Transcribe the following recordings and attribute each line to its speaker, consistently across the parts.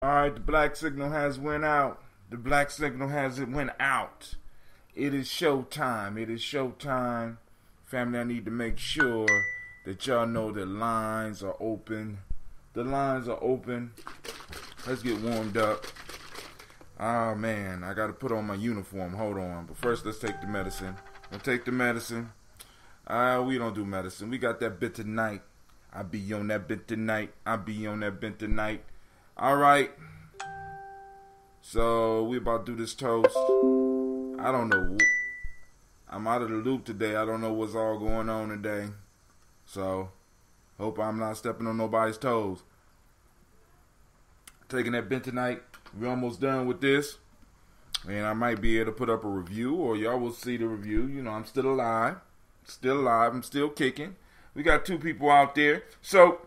Speaker 1: Alright, the black signal has went out. The black signal has went out. It is showtime. It is showtime. Family, I need to make sure that y'all know the lines are open. The lines are open. Let's get warmed up. Oh, man. I got to put on my uniform. Hold on. But first, let's take the medicine. We'll take the medicine. We don't do medicine. We got that bit tonight. I be on that bit tonight. I be on that bit tonight. All right. So, we about to do this toast. I don't know. I'm out of the loop today. I don't know what's all going on today. So, hope I'm not stepping on nobody's toes. Taking that bit tonight. We're almost done with this. And I might be able to put up a review, or y'all will see the review. You know, I'm still alive. Still alive. I'm still kicking. We got 2 people out there. So,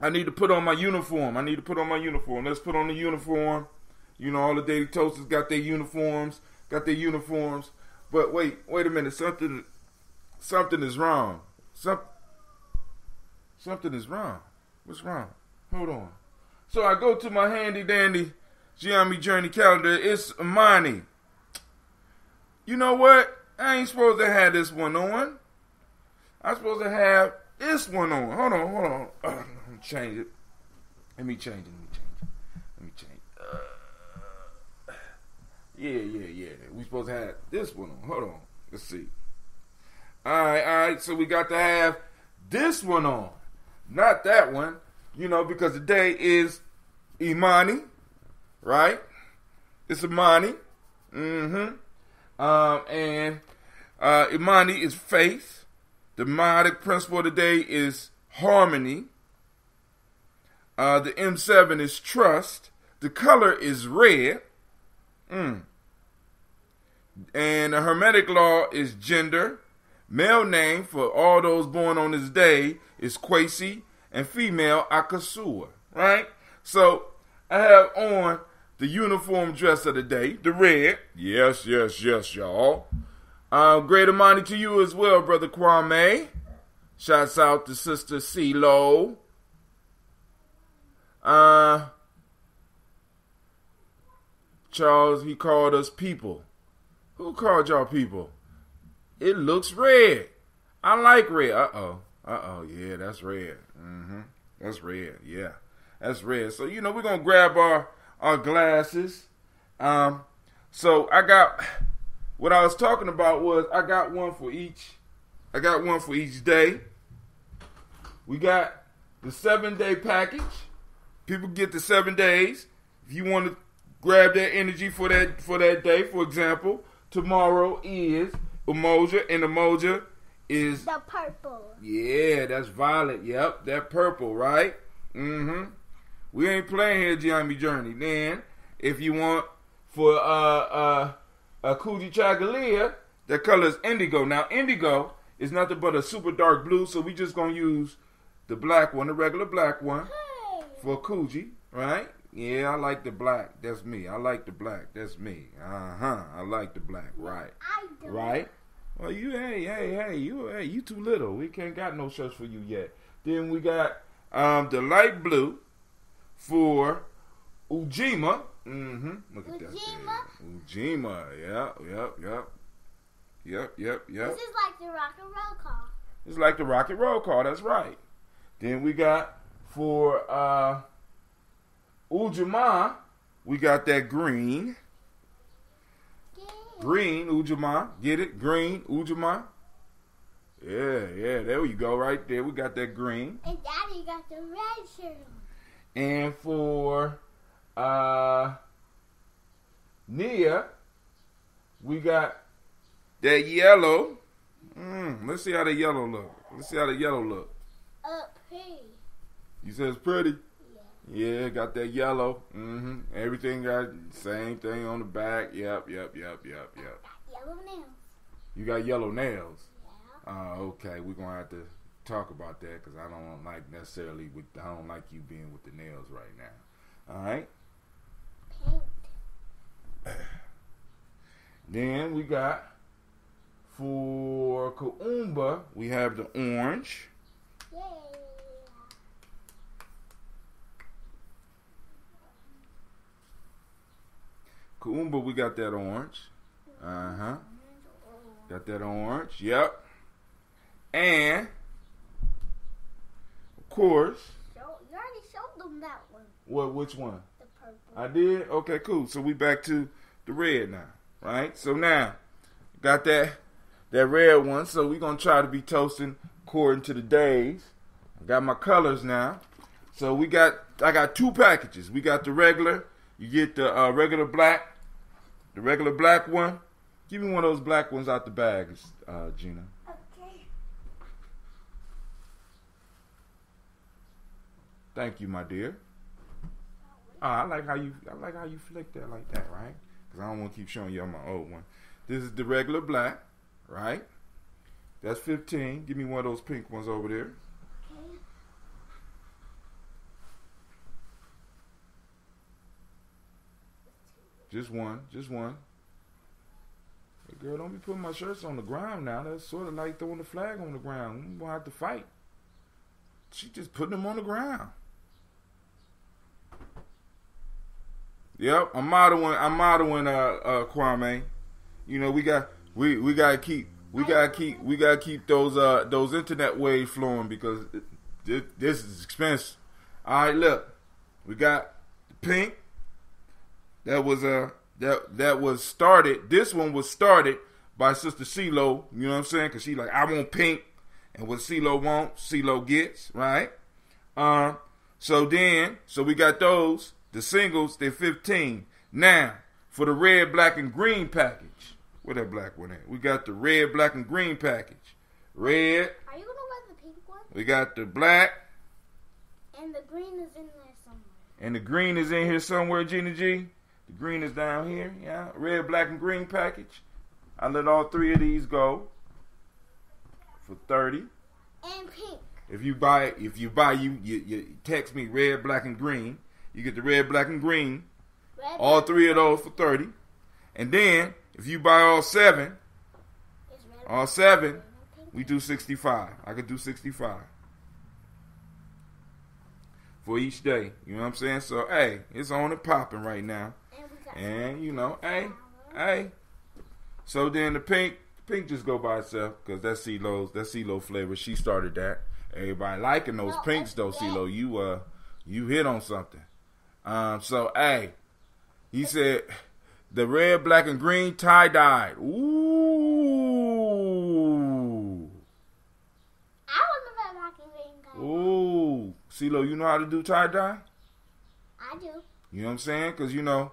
Speaker 1: I need to put on my uniform. Let's put on the uniform. You know, all the Daily Toasters got their uniforms. But wait a minute. Something is wrong. Something is wrong. What's wrong? Hold on. So I go to my handy dandy Gye-Nyame journey calendar. It's Imani. You know what? I ain't supposed to have this one on. I'm supposed to have this one on. Hold on. Let me change it. Let me change. Yeah. We supposed to have this one on. Hold on. Let's see. All right. So we got to have this one on. Not that one. You know, because today is Imani. Right? It's Imani. And Imani is faith. The mnemonic principle today is harmony. The M7 is trust. The color is red. And the Hermetic law is gender. Male name for all those born on this day is Kwesi. And female, Akasua. Right? So, I have on the uniform dress of the day, the red. Yes, y'all. Great Imani to you as well, Brother Kwame. Shouts out to Sister CeeLo. Charles, he called us people. Who called y'all people? It looks red. I like red. Uh-oh. Yeah, that's red. That's red. Yeah, that's red. So, you know, we're going to grab our glasses. So I got, what I was talking about was I got one for each day. We got the 7-day package. People get the 7 days. If you want to grab that energy for that day, for example, tomorrow is Umoja, and Umoja is
Speaker 2: the purple.
Speaker 1: Yeah, that's violet. Yep, that purple, right? We ain't playing here, Gye-Nyame Journey. Then, if you want for a Kuji Chagalia, that color is indigo. Now, indigo is nothing but a super dark blue, so we just gonna use the black one, the regular black one, for Kuji, right? Yeah, I like the black. That's me. I like the black. That's me. I like the black. Right. Right? Well, you too little. We can't got no shirts for you yet. Then we got the light blue for Ujima. Look at that. Ujima. Yep.
Speaker 2: This is like the rock and roll call.
Speaker 1: It's like the rock and roll call. That's right. Then we got for Ujima, we got that green. Green Ujima. Get it? Green Ujima. Yeah. There you go. Right there. We got that green.
Speaker 2: And Daddy got the red shirt on.
Speaker 1: And for Nia, we got that yellow. Let's see how the yellow look.
Speaker 2: Pretty.
Speaker 1: You said it's pretty? Yeah, got that yellow. Everything got same thing on the back. Yep.
Speaker 2: Yellow nails.
Speaker 1: You got yellow nails?
Speaker 2: Yeah.
Speaker 1: Okay. We're going to have to talk about that because I don't like you being with the nails right now. All right?
Speaker 2: Pink.
Speaker 1: Then we got for Kuumba, we have the orange.
Speaker 2: Yay.
Speaker 1: cool, but we got that orange. Got that orange. Yep. And of course.
Speaker 2: You already showed them that one.
Speaker 1: What? Which one?
Speaker 2: The purple.
Speaker 1: I did. Okay, cool. So we back to the red now, right? So now got that red one. So we gonna try to be toasting according to the days. I got my colors now. So I got two packages. We got the regular. You get the regular black. The regular black one. Give me one of those black ones out the bag, Gina.
Speaker 2: Okay.
Speaker 1: Thank you, my dear. I like how you flick that like that, right? Because I don't want to keep showing you my old one. This is the regular black, right? That's 15. Give me one of those pink ones over there.
Speaker 2: Okay.
Speaker 1: Just one. Hey, girl, don't be putting my shirts on the ground now. That's sort of like throwing the flag on the ground. We're going to have to fight. She just putting them on the ground. Yep, I'm modeling Kwame. You know, we gotta keep those internet waves flowing because this is expensive. All right, look, we got the pink. That was started. This one was started by Sister CeeLo. You know what I'm saying? Because she like, I want pink, and what CeeLo wants, CeeLo gets, right? So we got those. The singles, they're 15. Now, for the red, black, and green package. Where that black one at? We got the red, black, and green package. Red.
Speaker 2: Are you going to wear the pink one?
Speaker 1: We got the black.
Speaker 2: And the green is in there somewhere.
Speaker 1: And the green is in here somewhere, Gina G. The green is down here, yeah. Red, black, and green package. I let all three of these go for 30.
Speaker 2: And pink.
Speaker 1: If you text me red, black, and green. You get the red, black, and green. All three of those for 30. And then, if you buy all seven, we do 65. I could do 65 for each day. You know what I'm saying? So, hey, it's on and popping right now. And, you know, hey. So then the pink just go by itself because that's CeeLo flavor. She started that. Everybody liking those pinks though, CeeLo. You hit on something. So, hey, he said the red, black, and green tie-dyed. Ooh.
Speaker 2: I want the red, black, and green tie-dye.
Speaker 1: Ooh. CeeLo, you know how to do tie-dye?
Speaker 2: I do.
Speaker 1: You know what I'm saying? Because, you know,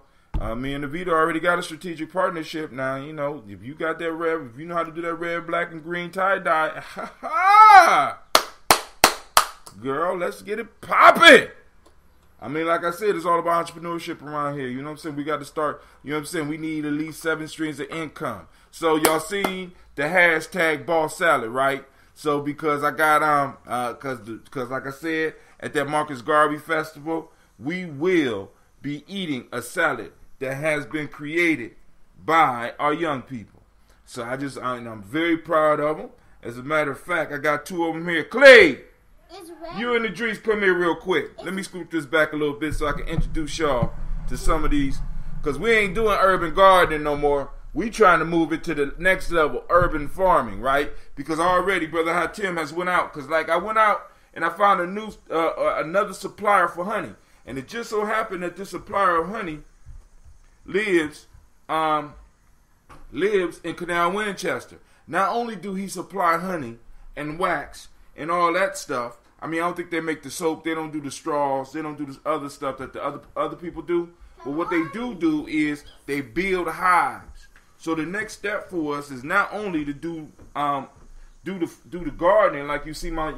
Speaker 1: me and Navita already got a strategic partnership now. You know, if you got that red, if you know how to do that red, black, and green tie-dye, girl, let's get it popping. I mean, like I said, it's all about entrepreneurship around here. You know what I'm saying? We got to start, you know what I'm saying? We need at least 7 streams of income. So y'all see the hashtag boss salad, right? So because I got, cause like I said, at that Marcus Garvey Festival, we will be eating a salad that has been created by our young people. So I'm very proud of them. As a matter of fact, I got 2 of them here. Clay! You and Idris, come here real quick. Let me scoop this back a little bit so I can introduce y'all to some of these. Because we ain't doing urban gardening no more. We trying to move it to the next level, urban farming, right? Because already Brother Hatim has went out. Because like I went out and I found another supplier for honey. And it just so happened that this supplier of honey lives in Canal Winchester. Not only do he supply honey and wax and all that stuff. I mean, I don't think they make the soap. They don't do the straws. They don't do this other stuff that the other people do. But what they do is they build hives. So the next step for us is not only to do the gardening like you see my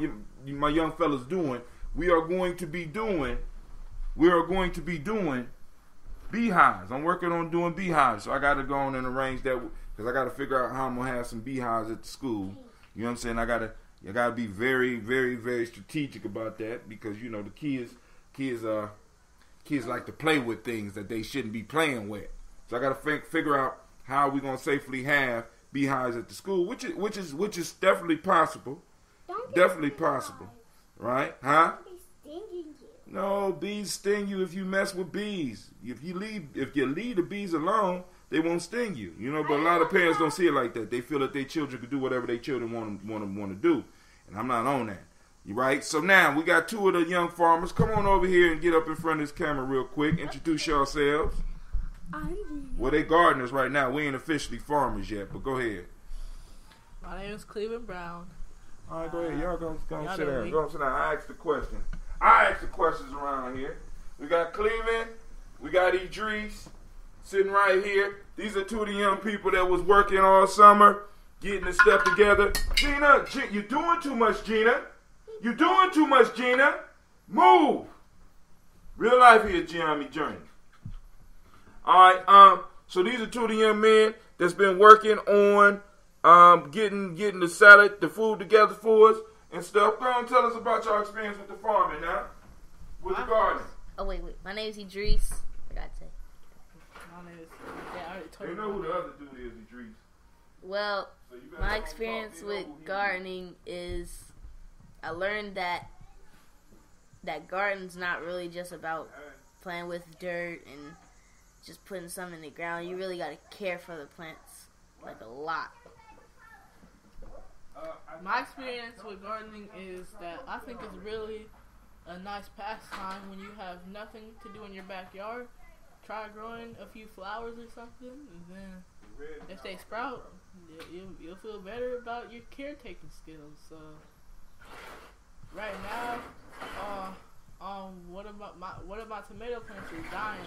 Speaker 1: young fellas doing. We are going to be doing beehives. I'm working on doing beehives. So I got to go on and arrange that because I got to figure out how I'm gonna have some beehives at the school. You know what I'm saying? You gotta be very, very, very strategic about that because you know the kids like to play with things that they shouldn't be playing with. So I gotta figure out how we're gonna safely have beehives at the school, which is definitely possible. Definitely possible, right? Huh? No, bees sting you if you mess with bees. If you leave the bees alone, they won't sting you. You know, but a lot of parents don't see it like that. They feel that their children can do whatever their children want to do, and I'm not on that. You right? So now we got two of the young farmers. Come on over here and get up in front of this camera real quick. Introduce yourselves. Well, they gardeners right now. We ain't officially farmers yet, but go ahead.
Speaker 3: My name is Cleveland Brown.
Speaker 1: All right, go ahead. Y'all go sit down. Go sit down. I ask the question. I ask the questions around here. We got Cleveland. We got Idris sitting right here. These are two of the young people that was working all summer, getting the stuff together. Gina, you're doing too much, Gina. You're doing too much, Gina. Move. Real life here, Gye-Nyame Journey. All right. So these are two of the young men that's been working on getting the salad, the food together for us and stuff. Go on, tell us about your experience with the farming now, with the gardening.
Speaker 4: Oh wait. My name is Idris. I forgot to say.
Speaker 3: My name is. Yeah, I already told
Speaker 1: You
Speaker 3: you.
Speaker 1: know who the other dude is, Idris.
Speaker 4: Well,
Speaker 1: So you better
Speaker 4: my
Speaker 1: don't
Speaker 4: experience
Speaker 1: talk, you know
Speaker 4: with
Speaker 1: who he
Speaker 4: gardening is I learned that garden's not really just about playing with dirt and just putting something in the ground. You really got to care for the plants, like a lot.
Speaker 3: My experience with gardening is that I think it's really a nice pastime when you have nothing to do in your backyard. Try growing a few flowers or something, and then if they sprout, you'll feel better about your caretaking skills. So right now, one of my tomato plants is dying,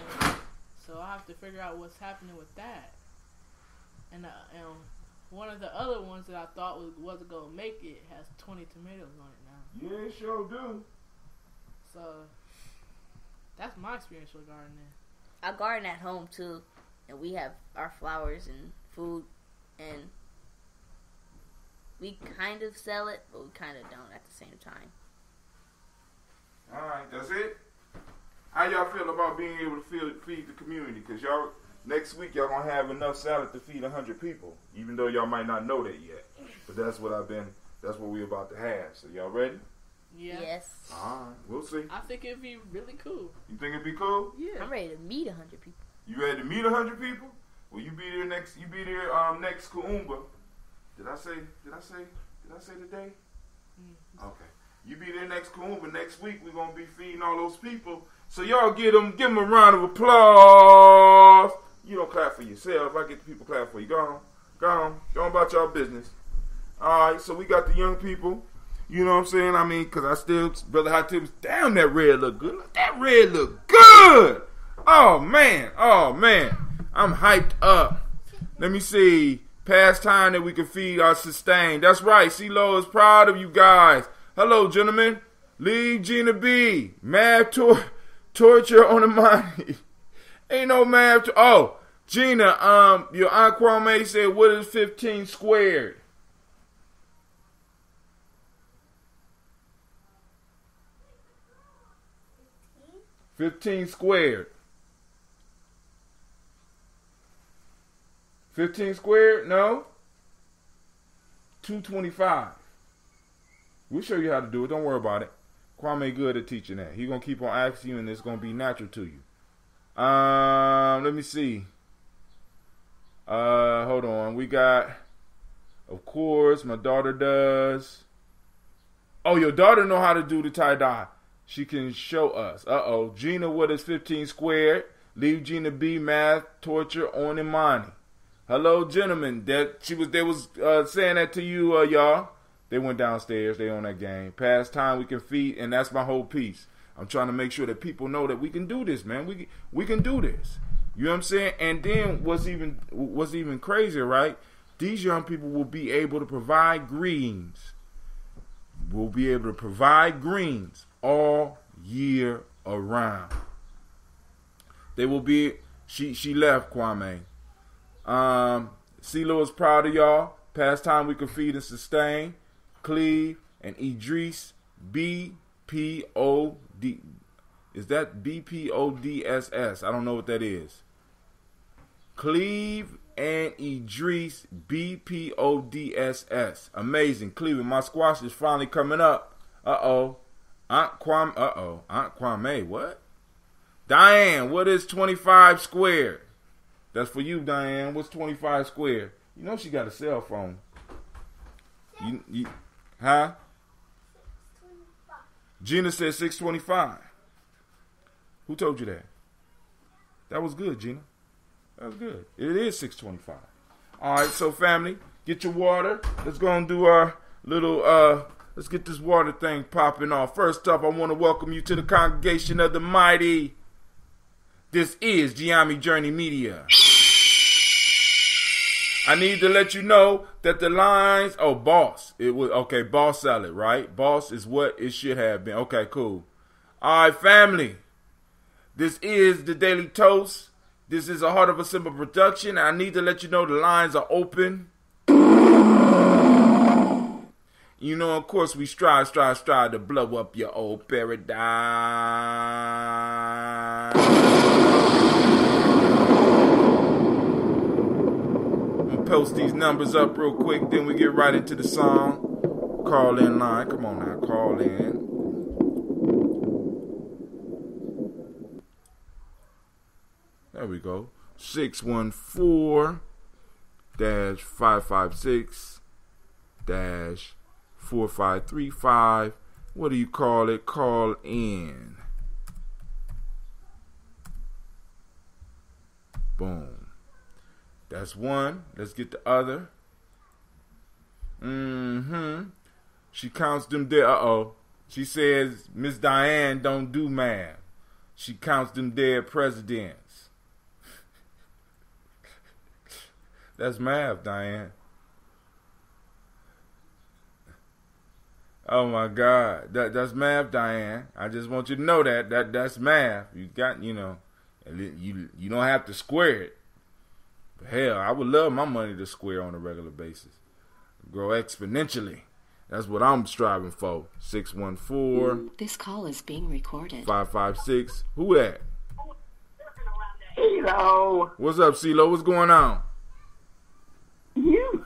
Speaker 3: so I have to figure out what's happening with that. And one of the other ones that I thought wasn't gonna make it has 20 tomatoes on it now.
Speaker 1: Yeah, it sure do.
Speaker 3: So that's my experience with gardening.
Speaker 4: I garden at home too, and we have our flowers and food, and we kind of sell it, but we kind of don't at the same time.
Speaker 1: All right, that's it. How y'all feel about being able to feed the community? Because y'all, next week, y'all going to have enough salad to feed 100 people, even though y'all might not know that yet. But that's what we're about to have. So y'all ready?
Speaker 3: Yeah.
Speaker 4: Yes.
Speaker 1: All right, we'll see.
Speaker 3: I think it'd be really cool.
Speaker 1: You think it'd be cool?
Speaker 3: Yeah.
Speaker 4: I'm ready to meet 100 people.
Speaker 1: You ready to meet 100 people? Well, you be there next Kuumba. Did I say the day? Okay. You be there next Kuumba. Next week, we're going to be feeding all those people. So y'all give them a round of applause. You don't clap for yourself. I get the people clap for you. Go on about y'all business. All right, so we got the young people. You know what I'm saying? I mean, because I still, Brother Hot Tips, damn, that red look good. That red look good. Oh, man. I'm hyped up. Let me see. Past time that we can feed our sustain. That's right. CeeLo is proud of you guys. Hello, gentlemen. Leave Gina B. Math torture on the money. Ain't no math. Oh, Gina, your Aunt Kwame said, what is 15 squared? 15 squared. 15 squared? No. 225. We'll show you how to do it. Don't worry about it. Kwame good at teaching that. He's going to keep on asking you, and it's going to be natural to you. Let me see. Hold on. We got, of course, my daughter does. Oh, your daughter know how to do the tie-dye. She can show us. Uh-oh. Gina, what is 15 squared? Leave Gina B. Math torture on Imani. Hello, gentlemen. They was saying that to you, y'all. They went downstairs. They on that game. Past time we can feed, and that's my whole piece. I'm trying to make sure that people know that we can do this, man. We can do this. You know what I'm saying? And then what's even crazier, right? These young people will be able to provide greens. Will be able to provide greens all year around. They will be. She left, Kwame. CeeLo is proud of y'all. Past time we can feed and sustain. Cleve and Idris BPOD. Is that BPODSS? I don't know what that is. Cleve and Idris BPODSS. Amazing. Cleveland, my squash is finally coming up. Uh-oh. Aunt Kwame, what? Diane, what is 25 squared? That's for you, Diane. What's 25 squared? You know she got a cell phone. Huh?
Speaker 2: 625.
Speaker 1: Gina said 625. Who told you that? That was good, Gina. That was good. It is 625. All right, so family, get your water. Let's go and do our little, let's get this water thing popping off. First up, I want to welcome you to the congregation of the mighty. This is Gye-Nyame Journey Media. I need to let you know that the lines, boss. It was, okay, boss salad, right? Boss is what it should have been. Okay, cool. All right, family. This is the Daily Toast. This is a Heart of a Simple production. I need to let you know the lines are open. You know, of course, we strive to blow up your old paradigm. I'm going to post these numbers up real quick, then we get right into the song. Call in line. Come on now, call in. There we go. 614-556-4535. What do you call it? Call in. Boom. That's one. Let's get the other. She counts them dead. She says Miss Diane don't do math. She counts them dead presidents. That's math, Diane. Oh my God, that's math, Diane. I just want you to know that's math. You got, you don't have to square it. But hell, I would love my money to square on a regular basis, grow exponentially. That's what I'm striving for. 614.
Speaker 5: This call is being recorded.
Speaker 1: 556. Who that?
Speaker 6: CeeLo.
Speaker 1: What's up, CeeLo? What's going on?
Speaker 6: You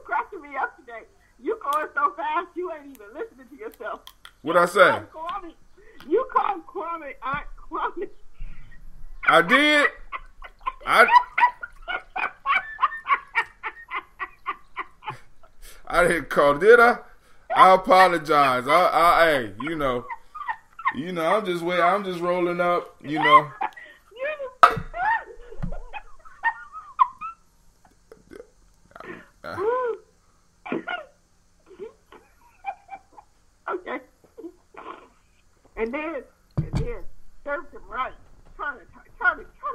Speaker 6: cracking me up today. You going so fast, you ain't even listening to yourself.
Speaker 1: What'd I say?
Speaker 6: You called Kwame Aunt Kwame.
Speaker 1: I did. I didn't call, did I? I apologize. Hey, I'm just waiting. I'm just rolling up,
Speaker 6: Okay. And then served him right. Trying to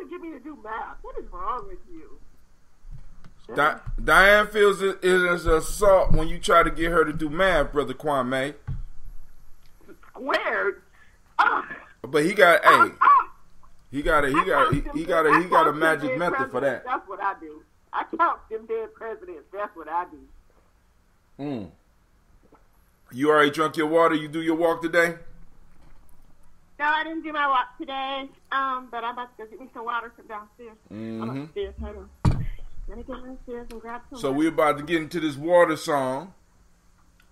Speaker 6: get me to do math. What is wrong with you?
Speaker 1: Diane feels it is an assault when you try to get her to do math, Brother Kwame.
Speaker 6: Squared.
Speaker 1: But he got a magic method for that.
Speaker 6: That's what I do. I count them dead presidents. That's what I do.
Speaker 1: You already drunk your water? You do your walk today?
Speaker 2: No, I didn't do my walk today. But I'm about to go get me some water from downstairs. I'm upstairs. Hold on. Let me get downstairs and grab some
Speaker 1: So
Speaker 2: water.
Speaker 1: we're about to get into this water song.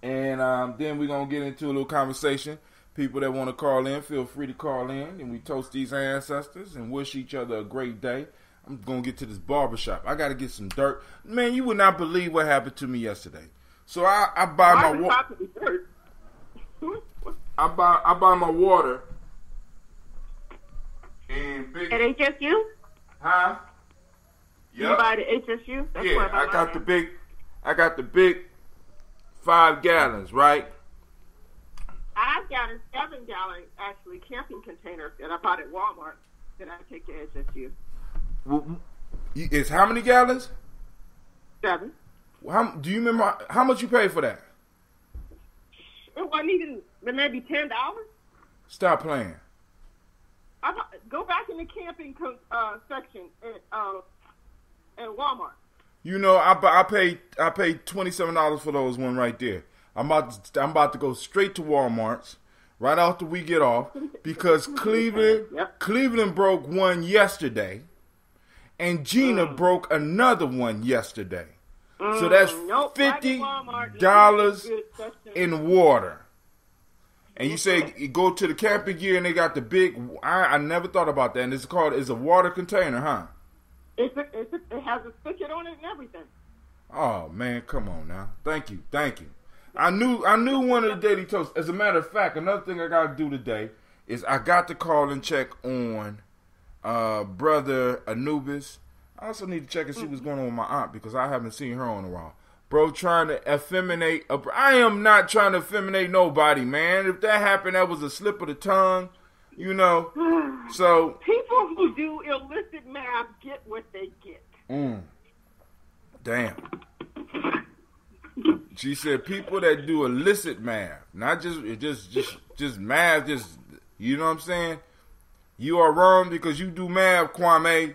Speaker 1: And then we're going to get into a little conversation. People that want to call in, feel free to call in. And we toast these ancestors and wish each other a great day. I'm going to get to this barbershop. I got to get some dirt. Man, you would not believe what happened to me yesterday. So I buy my water. I buy my water. And big.
Speaker 2: At HSU?
Speaker 1: Huh?
Speaker 2: You buy the HSU? That's
Speaker 1: Yeah, I got the big 5 gallons, right?
Speaker 6: I've got a 7-gallon actually camping container that I bought at Walmart that I take to SSU.
Speaker 1: It's how many gallons?
Speaker 6: 7.
Speaker 1: Do you remember how much you paid for that?
Speaker 6: It wasn't even maybe $10.
Speaker 1: Stop playing.
Speaker 6: Go back in the camping section at Walmart.
Speaker 1: I paid $27 for those one right there. I'm about to go straight to Walmart's right after we get off because Cleveland broke one yesterday, and Gina broke another one yesterday. So that's $50 in water. And you say you go to the camping gear and they got the big. I never thought about that. And it's a water container, huh?
Speaker 6: It has a spigot on it and everything.
Speaker 1: Oh man, come on now. Thank you. I knew one of the daily toasts. As a matter of fact, another thing I got to do today is I got to call and check on brother Anubis. I also need to check and see what's going on with my aunt because I haven't seen her in a while. Bro, trying to effeminate. I am not trying to effeminate nobody, man. If that happened, that was a slip of the tongue, you know. So
Speaker 6: people who do illicit math get what they get.
Speaker 1: Damn. She said people that do illicit math, not just math, just, you know what I'm saying? You are wrong because you do math, Kwame.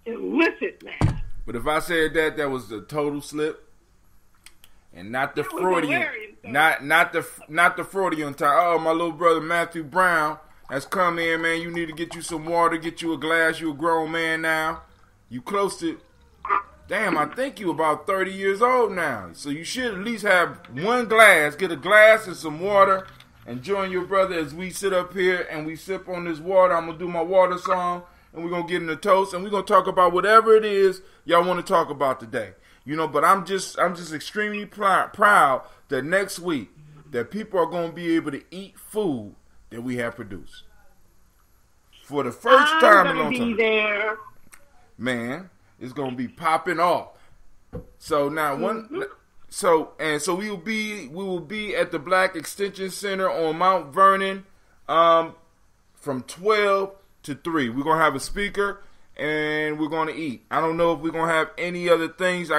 Speaker 6: Illicit math.
Speaker 1: But if I said that was a total slip, and not the Freudian, not the Freudian time. Oh, my little brother Matthew Brown has come in, man. You need to get you some water, get you a glass. You a grown man now. You close to. Damn, I think you about 30 years old now. So you should at least have one glass. Get a glass and some water. And join your brother as we sit up here and we sip on this water. I'm going to do my water song. And we're going to get in the toast. And we're going to talk about whatever it is y'all want to talk about today. You know, but I'm just extremely proud that next week that people are going to be able to eat food that we have produced. For the first time in a long time.
Speaker 6: There.
Speaker 1: Man, it's going to be popping off. So now So we will be at the Black Extension Center on Mount Vernon from 12 to 3. We're going to have a speaker and we're going to eat. I don't know if we're going to have any other things. Me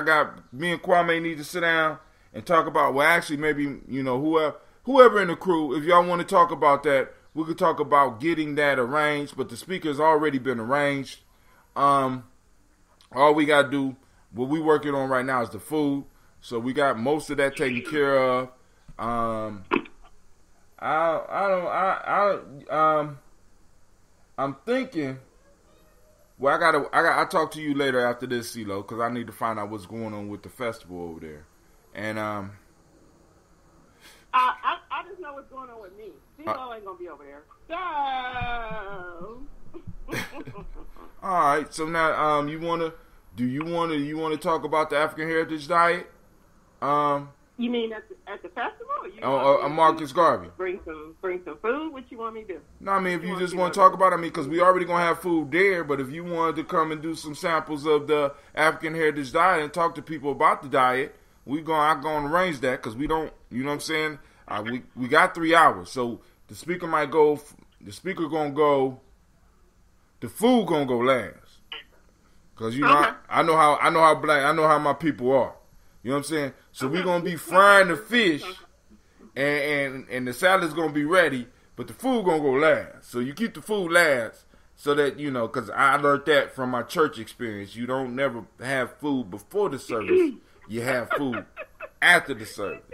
Speaker 1: and Kwame need to sit down and talk about, well, actually maybe, you know, whoever in the crew, if y'all want to talk about that, we could talk about getting that arranged, but the speaker's already been arranged. All we got to do, what we working on right now is the food. So we got most of that taken care of. I'm thinking. Well, I'll talk to you later after this, CeeLo, because I need to find out what's going on with the festival over there. And
Speaker 6: I just know what's going on with me. CeeLo ain't gonna be over there. So.
Speaker 1: All right. So now, you wanna talk about the African Heritage Diet?
Speaker 6: You mean at the festival?
Speaker 1: Or Marcus Garvey.
Speaker 6: Bring some food. What you want me to do?
Speaker 1: No, I mean if you just want to talk about it, I mean because we already gonna have food there. But if you wanted to come and do some samples of the African Heritage Diet and talk to people about the diet, I'm gonna arrange that because we don't. You know what I'm saying? We got 3 hours, so the speaker might go. The speaker gonna go. The food gonna go last. Cause you know I know how my people are. You know what I'm saying? So we're gonna be frying the fish, and the salad's gonna be ready, but the food gonna go last. So you keep the food last, so that you know. Cause I learned that from my church experience. You don't never have food before the service. You have food after the service.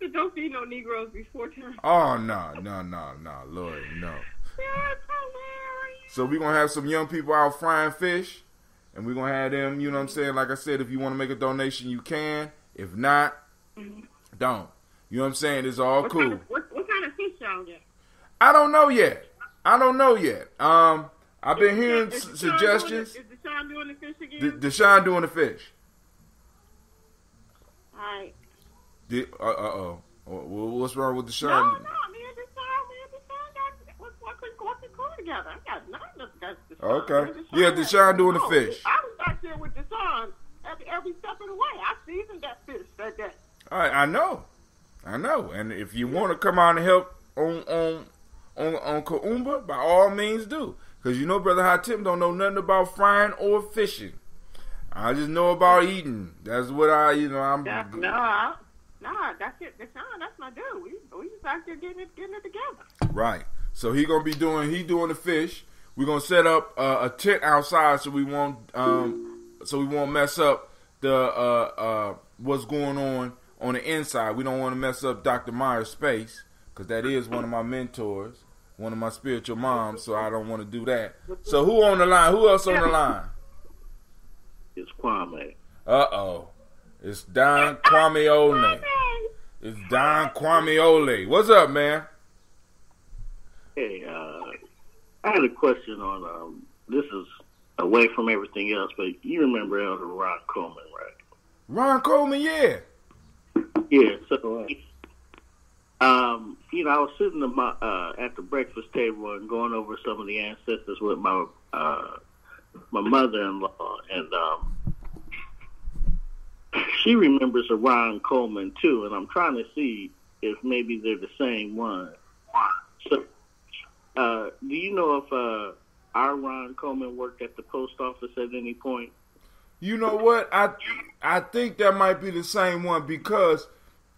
Speaker 6: So don't feed no Negroes before time.
Speaker 1: Oh no, Lord, no.
Speaker 6: That's hilarious.
Speaker 1: So we're gonna have some young people out frying fish. And we're going to have them, you know what I'm saying? Like I said, if you want to make a donation, you can. If not, don't. You know what I'm saying? It's all cool.
Speaker 6: What kind of fish y'all get?
Speaker 1: I don't know yet. I've been hearing suggestions.
Speaker 6: Is Deshaun doing the fish again?
Speaker 1: Deshaun doing the fish.
Speaker 6: All right.
Speaker 1: What's wrong with Deshaun?
Speaker 6: No, me and Deshaun got the crew together. I got nothing against Deshaun.
Speaker 1: Okay. Yeah, Deshaun doing the fish.
Speaker 6: I was back there with Deshaun every step of the way. I seasoned that fish that day.
Speaker 1: All right, I know. And if you want to come out and help on Kaumba, by all means do. Because you know Brother Hatim don't know nothing about frying or fishing. I just know about eating. That's what I'm good.
Speaker 6: That's it. Deshaun, that's my dude. We just out there getting it together.
Speaker 1: Right. So he gonna be doing the fish. We're gonna set up a tent outside so we won't mess up the what's going on the inside. We don't want to mess up Dr. Meyer's space because that is one of my mentors, one of my spiritual moms. So I don't want to do that. So who on the line? Who else on the line?
Speaker 7: It's Kwame.
Speaker 1: It's Don Kwame Ole. It's Don Kwame Ole. What's up, man?
Speaker 7: Hey, I had a question on, this is away from everything else, but you remember Elder Ron Coleman, right?
Speaker 1: Ron Coleman, yeah.
Speaker 7: Yeah, so, I was sitting at the breakfast table and going over some of the ancestors with my mother-in-law, and she remembers a Ron Coleman too, and I'm trying to see if maybe they're the same one. So, do you know if our Ron Coleman worked at the post office at any point?
Speaker 1: You know what? I think that might be the same one because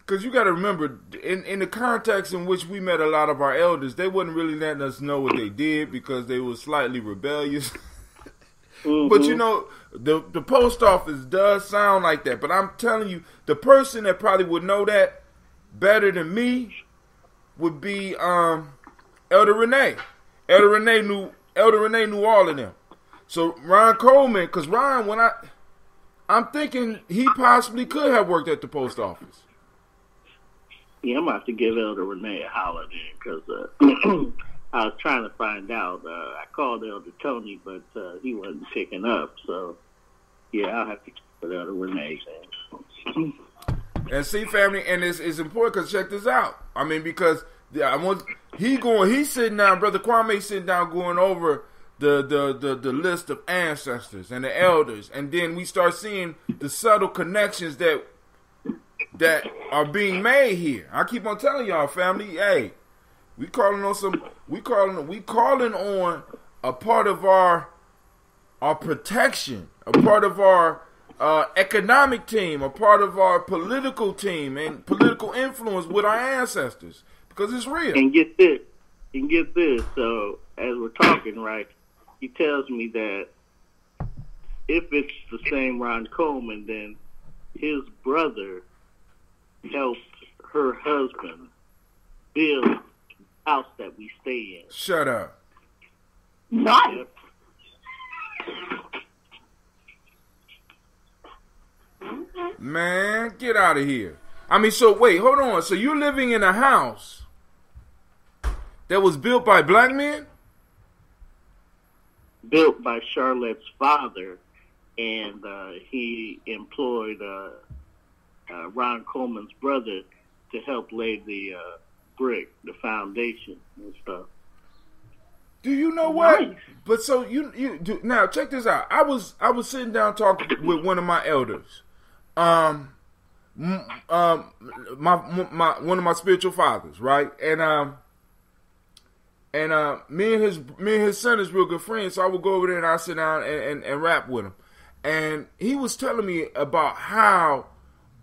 Speaker 1: you got to remember, in the context in which we met a lot of our elders, they wasn't really letting us know what they did because they were slightly rebellious. Mm-hmm. But you know, the post office does sound like that. But I'm telling you, the person that probably would know that better than me would be Elder Renee. Elder Renee knew all of them. So Ron Coleman, because Ron, I'm thinking he possibly could have worked at the post office.
Speaker 7: Yeah, I'm about to give Elder Renee a holler then, because I was trying to find out. I called Elder Tony, but he wasn't picking up. So, yeah, I'll have to check with Elder Renee then.
Speaker 1: And see, family, and it's important because check this out. I mean, because he's sitting down, Brother Kwame sitting down going over the list of ancestors and the elders, and then we start seeing the subtle connections that are being made here. I keep on telling y'all, family, hey, we calling on a part of our protection, a part of our economic team, a part of our political team and political influence with our ancestors, because it's real.
Speaker 7: And get this. So as we're talking, right, he tells me that if it's the same Ron Coleman, then his brother helped her husband build the house that we stay in.
Speaker 1: Shut up.
Speaker 6: Nice.
Speaker 1: Man, get out of here. I mean, so wait, hold on. So you're living in a house that was built by black men?
Speaker 7: Built by Charlotte's father, and he employed Ron Coleman's brother to help lay the brick, the foundation and stuff.
Speaker 1: Do you know what? But so you do, now check this out. I was sitting down talking with one of my elders, my one of my spiritual fathers, right? And me and his son is real good friends, so I would go over there and I sit down and rap with him. And he was telling me about how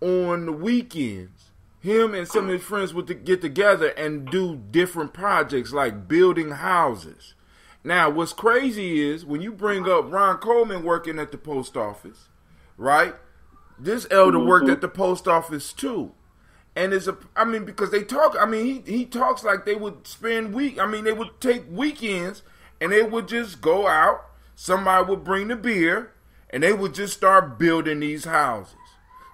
Speaker 1: on the weekends, him and some of his friends would get together and do different projects like building houses. Now, what's crazy is when you bring up Ron Coleman working at the post office, right? This elder worked at the post office too. And because they talk, he talks like they would spend they would take weekends and they would just go out. Somebody would bring the beer and they would just start building these houses.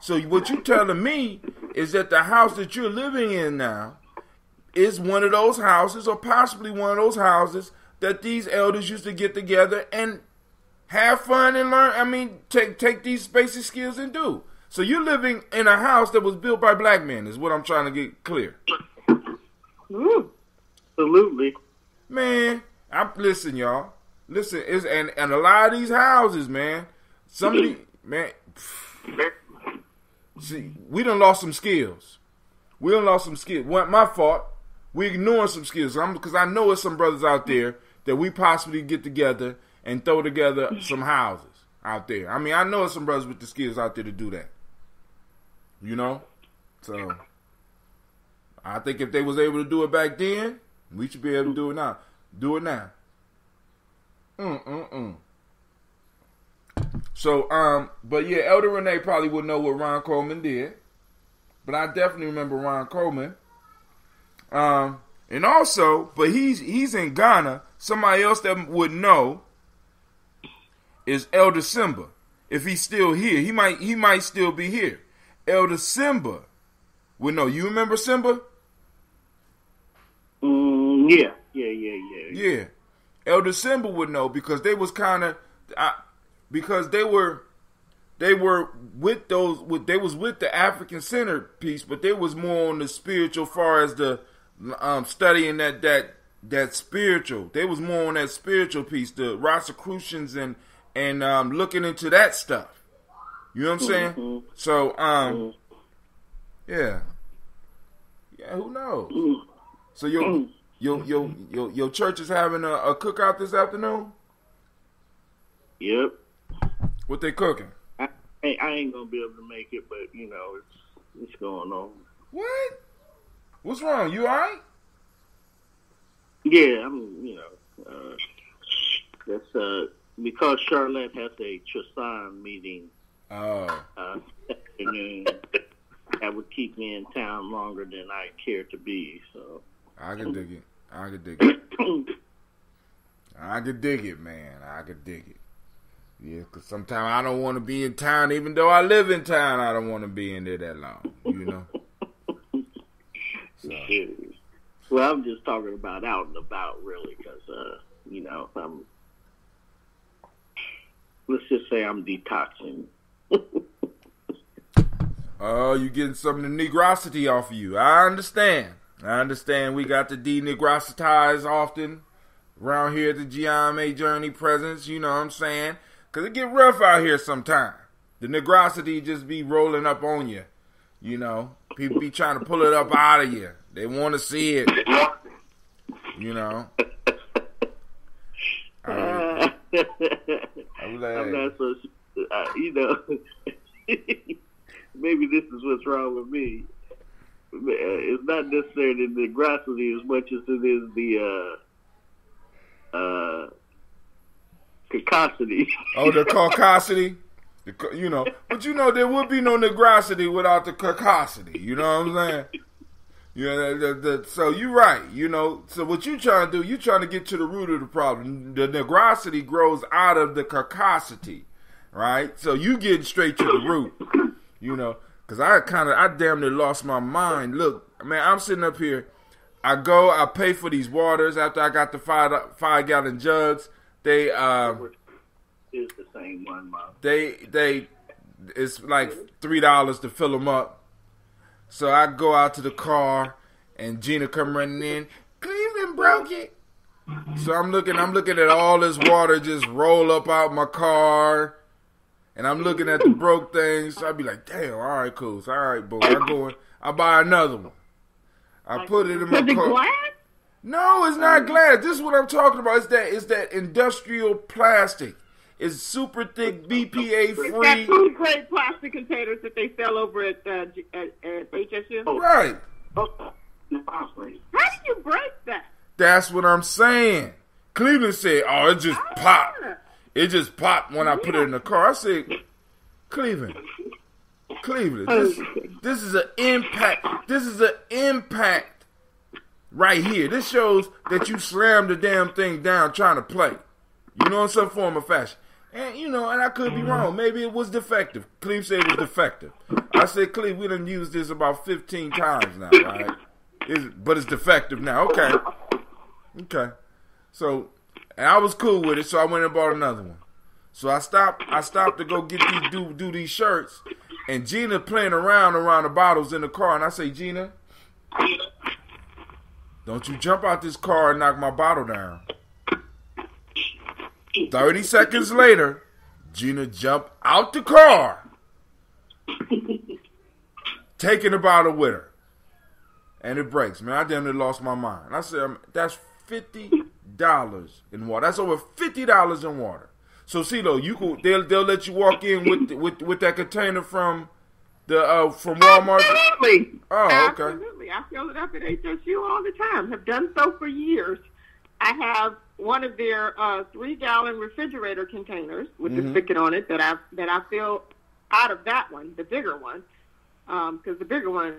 Speaker 1: So what you telling me is that the house that you're living in now is one of those houses, or possibly one of those houses that these elders used to get together and have fun and learn. Take these basic skills and do. So you're living in a house that was built by black men, is what I'm trying to get clear.
Speaker 7: Absolutely.
Speaker 1: Man, listen, y'all. Listen, and a lot of these houses, man, see, we done lost some skills. Wasn't my fault. We ignoring some skills. Because I know there's some brothers out there that we possibly get together and throw together some houses out there. I know there's some brothers with the skills out there to do that. You know? So, I think if they was able to do it back then, we should be able to do it now. Do it now. So, but yeah, Elder Renee probably would know what Ron Coleman did. But I definitely remember Ron Coleman. And also, but he's in Ghana. Somebody else that would know is Elder Simba. If he's still here, he might still be here. Elder Simba would know. You remember Simba?
Speaker 7: Yeah.
Speaker 1: Yeah. Elder Simba would know because they was kind of, because they were with they was with the African centered piece, but they was more on the spiritual, far as the studying that spiritual. They was more on that spiritual piece, the Rosicrucians and looking into that stuff. You know what I'm saying?
Speaker 7: Mm-hmm.
Speaker 1: So yeah, who knows? So your church is having a cookout this afternoon?
Speaker 7: Yep.
Speaker 1: What they cooking?
Speaker 7: I ain't gonna be able to make it, but it's going on.
Speaker 1: What? What's wrong? You alright?
Speaker 7: Yeah, that's because Charlotte has a Trisan meeting. Afternoon. That would keep me in town longer than I care to be. So
Speaker 1: I can dig it. I can dig it, man. I can dig it. Yeah, because sometimes I don't want to be in town, even though I live in town. I don't want to be in there that long, you know. So.
Speaker 7: Well, I'm just talking about out and about, really, because let's just say I'm detoxing.
Speaker 1: Oh, you getting some of the negrosity off of you. I understand. We got to de-negrositize often around here at the Gye-Nyame Journey Presence. You know what I'm saying? Because it get rough out here sometimes. The negrosity just be rolling up on you. You know? People be trying to pull it up out of you. They want to see it. You know? I'm
Speaker 7: not so... maybe this is what's wrong with me. It's not necessarily the negrosity as much as it is the caucasity.
Speaker 1: Oh, the caucasity? But there would be no negrosity without the caucasity. You know what I'm saying? Yeah, so you're right. So what you trying to do, you trying to get to the root of the problem. The negrosity grows out of the caucasity, right? So you getting straight to the root. Because I damn near lost my mind. Look, man, I'm sitting up here. I pay for these waters after I got the 5-gallon jugs. They
Speaker 7: it's the same one, Mom.
Speaker 1: It's like $3 to fill them up. So I go out to the car, and Gina come running in. Cleveland broke it. So I'm looking at all this water just roll up out my car. And I'm looking at the broke things, so I'd be like, damn, all right, cool. So, all right, boy, I buy another one. I put it in my car.
Speaker 6: Glass?
Speaker 1: No, it's not glass. This is what I'm talking about. It's that industrial plastic. It's super thick, BPA free.
Speaker 6: It's that food grade plastic containers that they sell over at HSU.
Speaker 1: Right.
Speaker 6: How did you break that?
Speaker 1: That's what I'm saying. Cleveland said, oh, it just popped. It just popped when I put it in the car. I said, Cleveland, this is an impact. This is an impact right here. This shows that you slammed the damn thing down trying to play. In some form or fashion. And, and I could be wrong. Maybe it was defective. Cleve said it was defective. I said, Cleve, we done used this about 15 times now, right? But it's defective now. Okay. So... And I was cool with it, so I went and bought another one. So I stopped to go get do these shirts, and Gina playing around the bottles in the car, and I say, Gina, don't you jump out this car and knock my bottle down. 30 seconds later, Gina jumped out the car, taking the bottle with her, and it breaks. Man, I damn near lost my mind. I said, that's $50 in water. That's over $50 in water. So CeeLo, they'll let you walk in with that container from from Walmart.
Speaker 6: Absolutely.
Speaker 1: Oh, okay.
Speaker 6: Absolutely. I fill it up at HSU all the time. Have done so for years. I have one of their 3-gallon refrigerator containers with the spigot on it that I fill out of that one, the bigger one, because the bigger one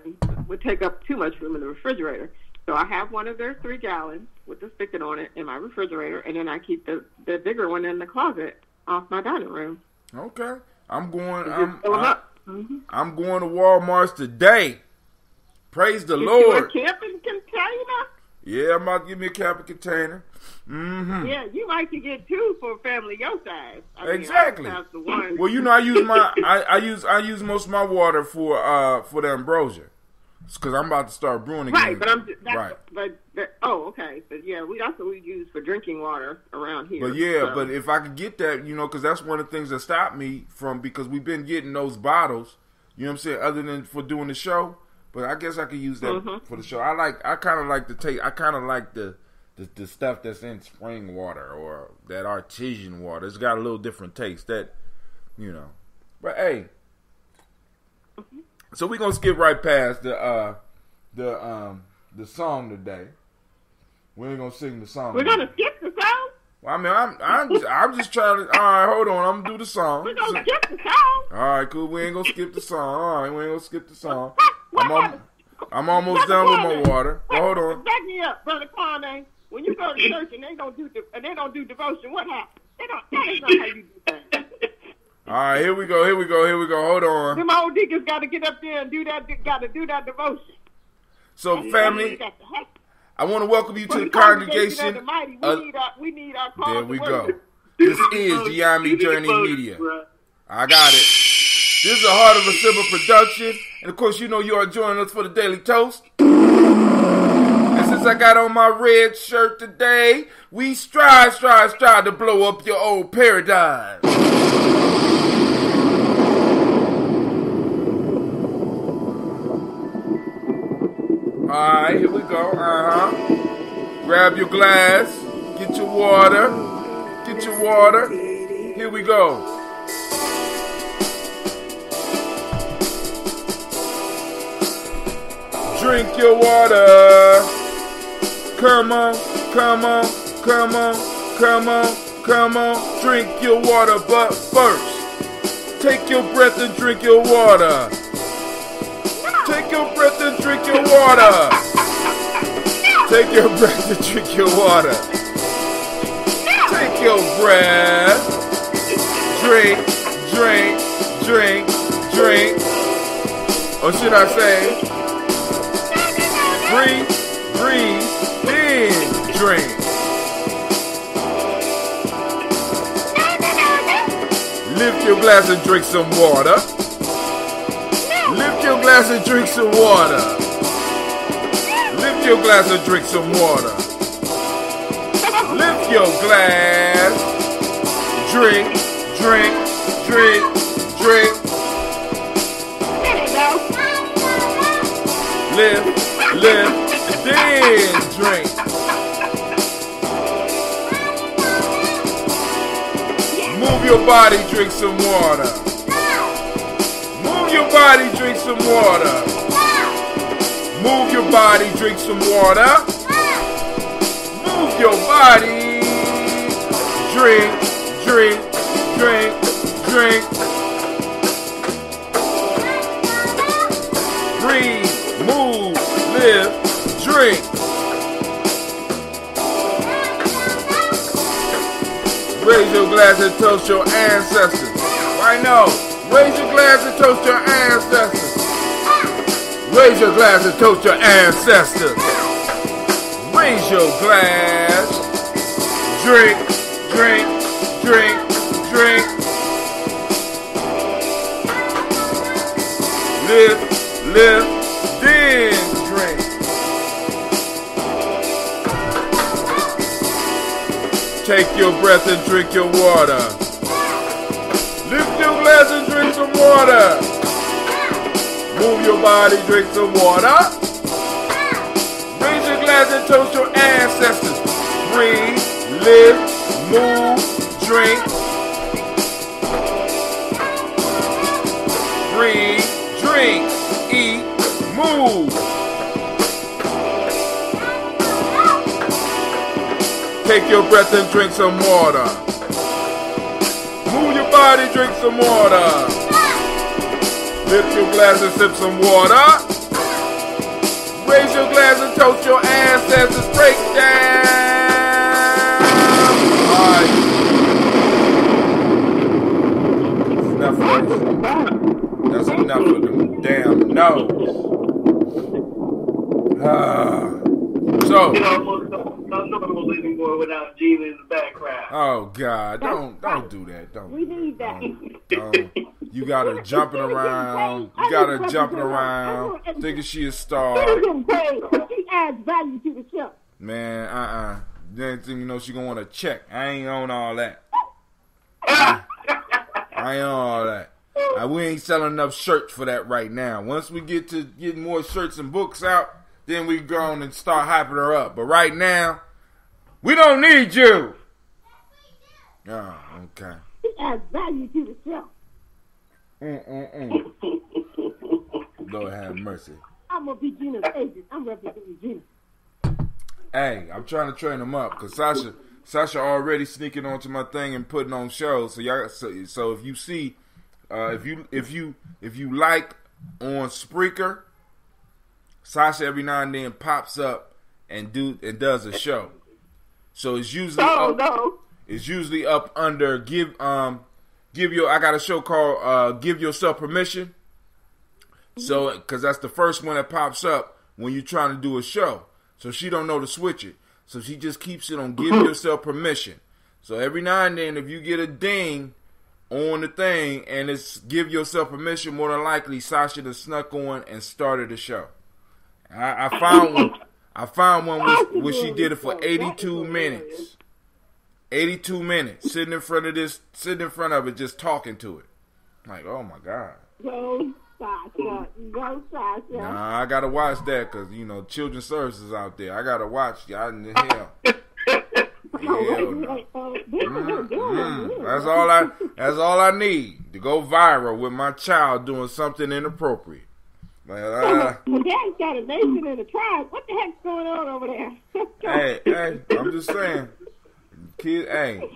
Speaker 6: would take up too much room in the refrigerator. So I have one of their 3 gallons with the spigot on it in my refrigerator, and then I keep the bigger one in the closet off my dining room.
Speaker 1: Okay. I'm going to
Speaker 6: Mm-hmm.
Speaker 1: Walmart's today Praise the
Speaker 6: Get
Speaker 1: Lord.
Speaker 6: you a camping container?
Speaker 1: Yeah, I'm about to give me a camping container. Mm-hmm.
Speaker 6: Yeah, you like to get two for a family your size.
Speaker 1: Exactly.
Speaker 6: I just have the one.
Speaker 1: Well, you know, I use my I use most of my water for the ambrosia, because I'm about to start brewing again.
Speaker 6: Right, okay. But yeah, that's what we use for drinking water around here.
Speaker 1: But yeah, but if I could get that, you know, because that's one of the things that stopped me from, because we've been getting those bottles, you know what I'm saying, other than for doing the show. But I guess I could use that for the show. I kind of like the stuff that's in spring water or that artesian water. It's got a little different taste, that, you know. But hey, so we're gonna skip right past the song today. We ain't gonna sing the song.
Speaker 6: We're gonna skip the song.
Speaker 1: Well, I mean, I'm just trying to. All right, hold on. I'm gonna do the song.
Speaker 6: We're gonna skip the song.
Speaker 1: All right, cool. We ain't gonna skip the song. All right, we ain't gonna skip the song. I'm almost done with my water. But hold on.
Speaker 6: Back me up, Brother Kwame. When you go to church and they don't do devotion, what happens? That is not how you do things.
Speaker 1: All right, here we go. Hold on.
Speaker 6: Them old deacons got to get up there and do that devotion.
Speaker 1: So, family, I want to welcome you to the congregation.
Speaker 6: We need our call.
Speaker 1: There we go. This is Gye-Nyame Journey Media. I got it. This is a Heart of a Simba production. And, of course, you know you are joining us for the Daily Toast. And since I got on my red shirt today, we strive to blow up your old paradigm. Alright, here we go. Grab your glass. Get your water. Here we go. Drink your water. Come on. Drink your water, but first, take your breath and drink your water. Take your breath and drink your water. Take your breath and drink your water. Take your breath. Drink. Or should I say, breathe, then drink. Lift your glass and drink some water. Lift your glass and drink some water. Lift your glass and drink some water. Lift your glass. Drink. Lift, then drink. Move your body, drink some water. Move your body, drink some water. Move your body, drink some water. Move your body. Drink. Breathe, move, live, drink. Raise your glass and toast your ancestors. Right now, raise your glass and toast your ancestors. Raise your glass and toast your ancestors. Raise your glass. Drink. Live, then drink. Take your breath and drink your water. Lift your glass and drink some water. Move your body, drink some water. Raise your glass and toast your ancestors. Breathe, live, move, drink. Breathe, drink, eat, move. Take your breath and drink some water. Move your body, drink some water. Lift your glass and sip some water. Raise your glass and toast your ancestors. Break down. Alright. That's enough of them damn no's. So.
Speaker 7: It almost not normal anymore without Gina in the background.
Speaker 1: Oh God! Don't do that. Don't.
Speaker 2: We need that.
Speaker 1: Don't. You got her jumping around. You got her jumping around, thinking she a star.
Speaker 2: She adds value to the show.
Speaker 1: Man, Next thing you know, she gonna want a check. I ain't on all that. I ain't on all that. We ain't selling enough shirts for that right now. Once we get to getting more shirts and books out, then we go on and start hyping her up. But right now, we don't need you. Oh, okay.
Speaker 2: She adds value to the show.
Speaker 1: Lord have mercy.
Speaker 2: I'm gonna be Gina's agent. I'm representing Gina.
Speaker 1: Hey, I'm trying to train them up because Sasha already sneaking onto my thing and putting on shows. So y'all, so if you see, if you like on Spreaker, Sasha every now and then pops up and does a show. So it's usually it's usually up under give your. I got a show called Give Yourself Permission. So because that's the first one that pops up when you're trying to do a show. So she don't know to switch it. So she just keeps it on Give Yourself Permission. So every now and then if you get a ding on the thing and it's Give Yourself Permission, more than likely Sasha done snuck on and started the show. I found one where she did it for 82 minutes. 82 minutes sitting in front of it just talking to it. Like, oh my God.
Speaker 2: Go Sasha. Go Sasha.
Speaker 1: Nah, I gotta watch that because children's services out there. I gotta watch. Y'all in the hell. That's all I need to go viral with my child doing something inappropriate.
Speaker 2: Dad's got a nation and a tribe. What the heck's going on over there?
Speaker 1: hey, I'm just saying, kid. Hey,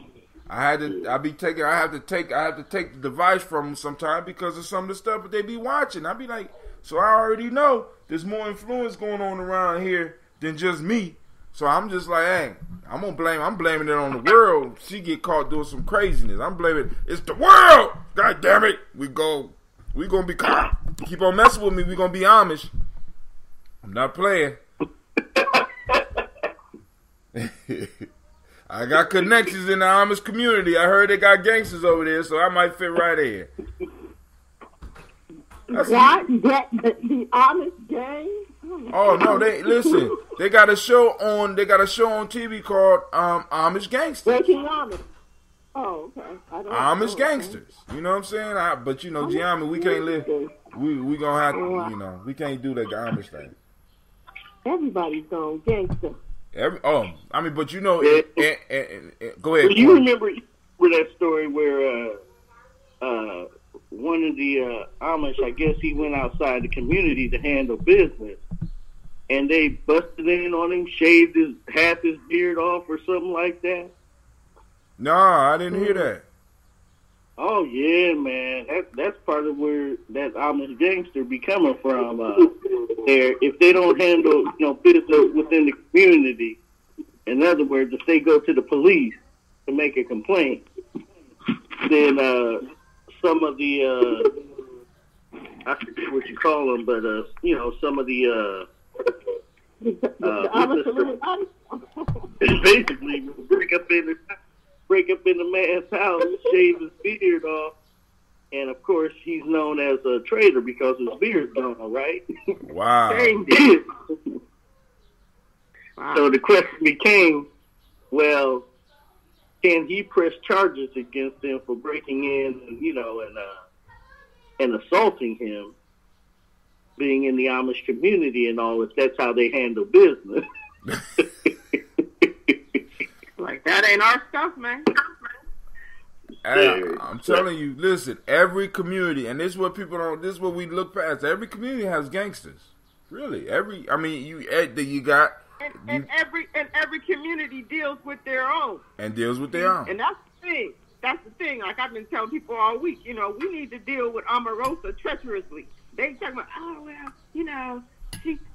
Speaker 1: I have to take the device from them sometimes because of some of the stuff that they be watching. I be like, so I already know there's more influence going on around here than just me. So I'm just like, hey, I'm blaming it on the world. She get caught doing some craziness. I'm blaming it's the world. God damn it. We gonna be caught. Keep on messing with me, we gonna be Amish. I'm not playing. I got connections in the Amish community. I heard they got gangsters over there, so I might fit right in.
Speaker 2: The Amish gang?
Speaker 1: Oh no, they got a show on TV called Amish Gangsters.
Speaker 2: Breaking Amish. Oh, okay.
Speaker 1: Amish Gangsters. You know what I'm saying? But Gye-Nyame, we can't live. We gonna have to, we can't do that Amish thing.
Speaker 2: Everybody's going gangster.
Speaker 1: But go ahead.
Speaker 7: Do you remember that story where one of the Amish, I guess he went outside the community to handle business, and they busted in on him, shaved half his beard off or something like that?
Speaker 1: No, I didn't hear that.
Speaker 7: Oh yeah, man, that's part of where that Amish gangster be coming from. If they don't handle business within the community, in other words, if they go to the police to make a complaint, then some of the I forget what you call them, but some of the basically break up in the man's house, shave his beard off, and of course he's known as a traitor because his beard's gone, right?
Speaker 1: Wow.
Speaker 7: Wow. So the question became, well, can he press charges against him for breaking in, and assaulting him, being in the Amish community and all, if that's how they handle business?
Speaker 6: Like, that ain't our stuff, man.
Speaker 1: I'm telling you, listen, every community, and this is what we look past. Every community has gangsters. Really. Every
Speaker 6: community deals with their own.
Speaker 1: And deals with their own.
Speaker 6: And that's the thing. That's the thing. Like I've been telling people all week, we need to deal with Omarosa treacherously. They talking about, oh, well,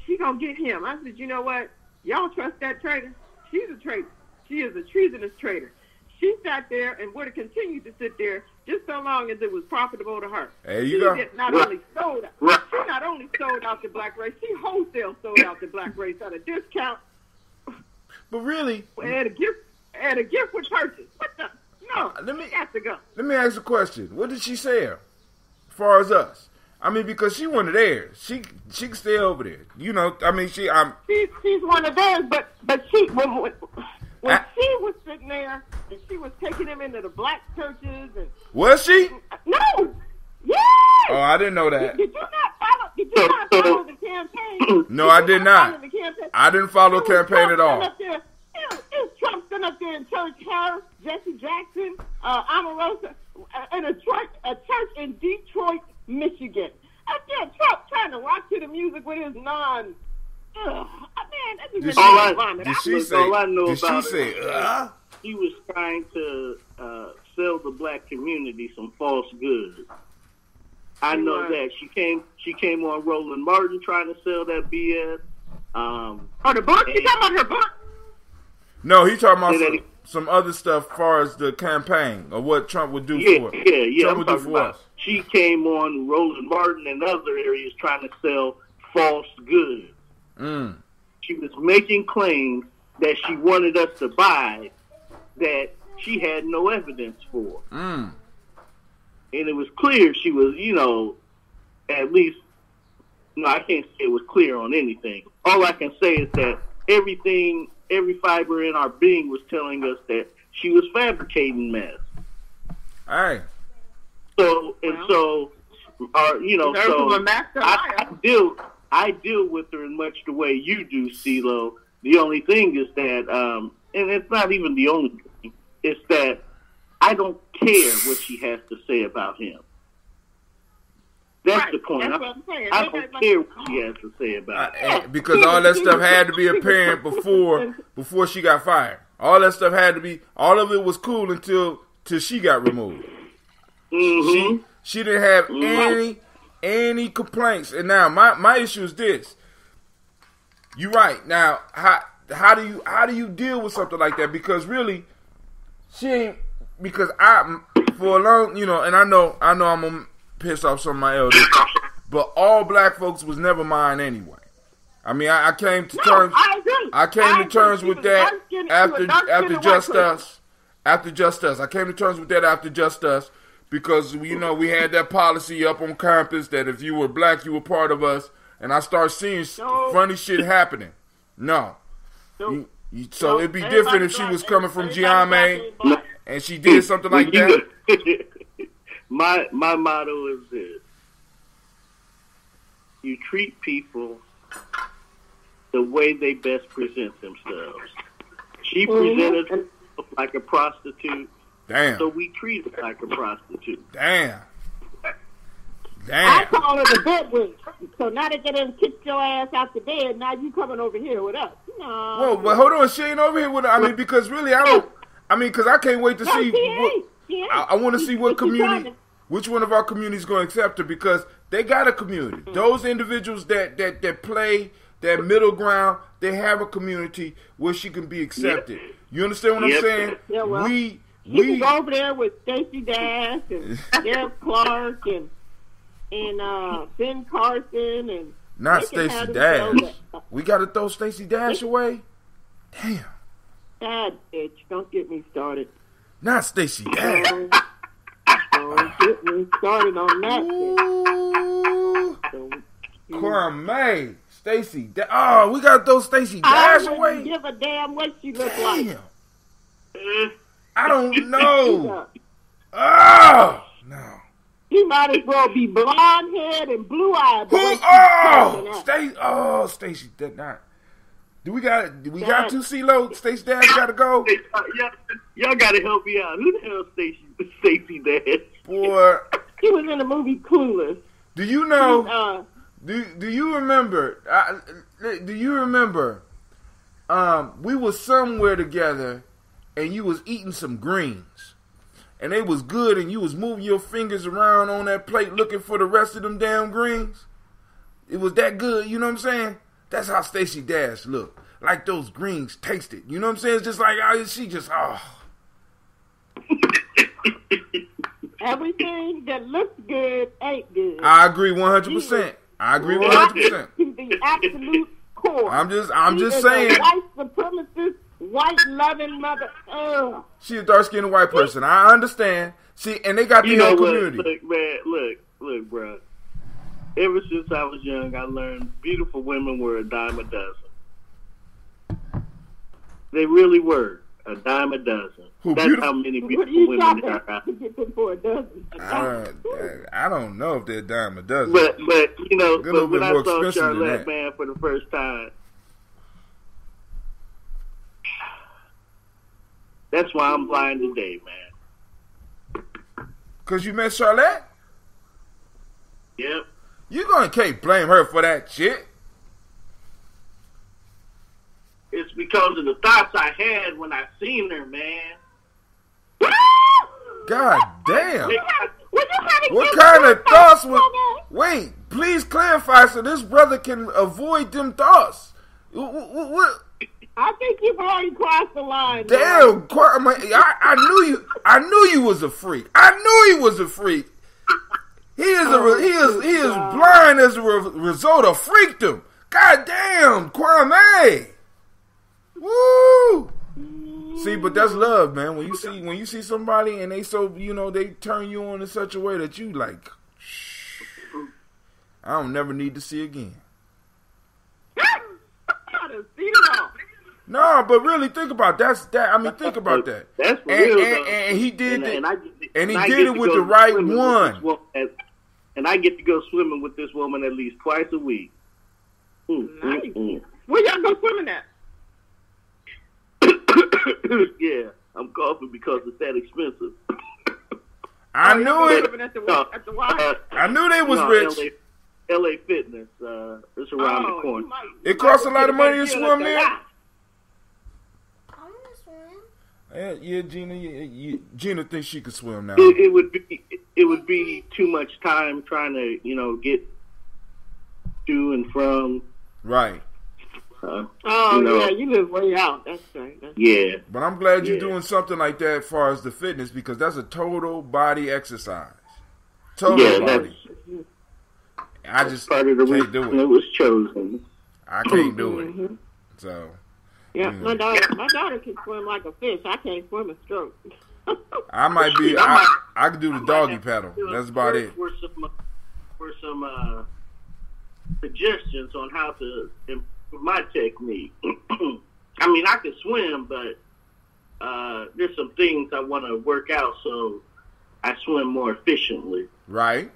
Speaker 6: she gonna get him. I said, you know what? Y'all trust that traitor? She's a traitor. She is a treasonous traitor. She sat there and would have continued to sit there just so long as it was profitable to her.
Speaker 1: There you go.
Speaker 6: She not only sold out the black race, she wholesale sold out the black race at a discount.
Speaker 1: But really,
Speaker 6: and a gift with purchase. What the? No, she got to go.
Speaker 1: Let me ask a question. What did she sell? As far as us, I mean, because she one of theirs. She can stay over there. You know, I mean, she's
Speaker 6: one of theirs. But she when she was sitting there and she was taking them into the black churches and
Speaker 1: was she?
Speaker 6: No. Yes.
Speaker 1: Oh, I didn't know that.
Speaker 6: Did you not follow the campaign?
Speaker 1: No, I did not. I didn't follow the campaign at all.
Speaker 6: It was Trump sitting up there in Church Harris, Jesse Jackson, Omarosa, in a church in Detroit, Michigan. Up there, Trump trying to rock to the music with his man,
Speaker 1: Did she say?
Speaker 7: He was trying to sell the black community some false goods. I know that she came on Roland Martin trying to sell that BS.
Speaker 6: The book? You talking about her book?
Speaker 1: No, he talking about some other stuff as far as the campaign or what Trump would do for us.
Speaker 7: Trump would do for us. She came on Roland Martin and other areas trying to sell false goods. She was making claims that she wanted us to buy that she had no evidence for. And it was clear she was, at least, I can't say it was clear on anything. All I can say is that every fiber in our being was telling us that she was fabricating mess.
Speaker 1: All right.
Speaker 7: So I deal with her in much the way you do, CeeLo. The only thing is that, and it's not even the only thing, it's that I don't care what she has to say about him. That's the point. I don't care what she has to say about him.
Speaker 1: Because all that stuff had to be apparent before she got fired. All that stuff had to be, all of it was cool until she got removed. She didn't have any complaints. And now my issue is this. You're right. Now, how do you deal with something like that? Because really, she ain't, because for a long, and I know I'm gonna piss off some of my elders, but all black folks was never mine anyway. I mean, I came to terms. I came to terms with that after Just Us. After Just Us, I came to terms with that after Just Us because we had that policy up on campus that if you were black, you were part of us. And I start seeing funny shit happening. So it'd be different if she was coming from Gye-Nyame and she did something like that.
Speaker 7: My motto is this: you treat people the way they best present themselves. She presented herself like a prostitute.
Speaker 1: Damn.
Speaker 7: So we treat her like a prostitute.
Speaker 1: Damn.
Speaker 6: I call her the bedwitch. So now that they done kicked your ass out the bed, now you coming over here with us. No.
Speaker 1: Whoa, but hold on, she ain't over here with her. I mean, because really, because I can't wait to see. I want to see what community, which one of our communities going to accept her, because they got a community. Those individuals that play that middle ground, they have a community where she can be accepted. You understand what I'm saying?
Speaker 6: Yeah, well, we can go over there with Stacey Dash and Jeff Clark and Ben Carson and
Speaker 1: not Stacey Dash. We got to throw Stacey Dash away. Damn.
Speaker 6: Bad bitch. Don't get me started.
Speaker 1: Not Stacey Dash.
Speaker 6: Don't get me started on that.
Speaker 1: Kwame, Stacey. Oh, we got to throw Stacey Dash away.
Speaker 6: I don't give a damn what she looks like.
Speaker 1: I don't know. Oh no.
Speaker 6: He might as well be blonde haired and blue eyed.
Speaker 1: Stacey did not. Do we got two CeeLo? Stacey Dash got to go.
Speaker 7: Y'all got to help me out. Who the hell is Stacey Dash?
Speaker 1: Boy,
Speaker 6: she was in the movie Clueless.
Speaker 1: Do you know? Do you remember? Do you remember? We was somewhere together, and you was eating some greens. And they was good, and you was moving your fingers around on that plate looking for the rest of them damn greens. It was that good, you know what I'm saying? That's how Stacey Dash looked. Like those greens tasted. You know what I'm saying? It's just like, she just,
Speaker 6: Everything that looks good ain't good.
Speaker 1: I agree 100%. I agree 100%.
Speaker 6: To the absolute core.
Speaker 1: I'm just
Speaker 6: She
Speaker 1: saying.
Speaker 6: is a white supremacist, white loving mother. Ugh.
Speaker 1: She a dark skinned white person. I understand. See, and they got their own community.
Speaker 7: Look, man, look, bro. Ever since I was young, I learned beautiful women were a dime a dozen. They really were a dime a dozen. That's how many beautiful women there are.
Speaker 6: For a dozen.
Speaker 1: I don't know if they're a dime a dozen.
Speaker 7: But you know,
Speaker 1: they're a little
Speaker 7: but when
Speaker 1: bit
Speaker 7: I
Speaker 1: more
Speaker 7: saw
Speaker 1: expensive than
Speaker 7: Charlotte,
Speaker 1: that.
Speaker 7: man, for the first time, that's why I'm blind today, man.
Speaker 1: Cause you met Charlotte?
Speaker 7: Yep.
Speaker 1: Can't blame her for that shit.
Speaker 7: It's because of the thoughts I had when I seen her, man.
Speaker 1: God damn.
Speaker 6: What
Speaker 1: What kind of thoughts would... Wait, please clarify so this brother can avoid them thoughts. What?
Speaker 6: I think you've already crossed the line.
Speaker 1: Damn, I knew you was a freak. I knew he was a freak. He is blind as a result of freakdom. God damn, Kwame. Woo! See, but that's love, man. When you see somebody and they they turn you on in such a way that you like, I don't never need to see again. No, but really think about that. Think about that.
Speaker 7: That's for real,
Speaker 1: and he did it. And he
Speaker 7: I
Speaker 1: did it with the right one.
Speaker 7: And I get to go swimming with this woman at least twice a week.
Speaker 6: Nice. Where y'all go swimming at?
Speaker 7: Yeah, I'm coughing because it's that expensive.
Speaker 1: I knew it.
Speaker 6: I
Speaker 1: knew they was rich.
Speaker 7: LA Fitness. It's around the corner.
Speaker 1: It costs a lot of money to swim there. Yeah, Gina. Gina thinks she could swim now.
Speaker 7: It would be too much time trying to get to and from.
Speaker 1: Right.
Speaker 6: Yeah, you live way out. That's right.
Speaker 7: Yeah.
Speaker 1: But I'm glad you're doing something like that as far as the fitness, because that's a total body exercise. Total body. I just
Speaker 7: part of the
Speaker 1: can't do it.
Speaker 7: It was chosen.
Speaker 1: I can't do it. So.
Speaker 6: Yeah, my daughter can swim like a fish. I can't swim a stroke.
Speaker 1: I might be. I can do the doggy paddle. That's about it.
Speaker 7: For some suggestions on how to improve my technique. I mean, I can swim, but there's some things I want to work out so I swim more efficiently.
Speaker 1: Right.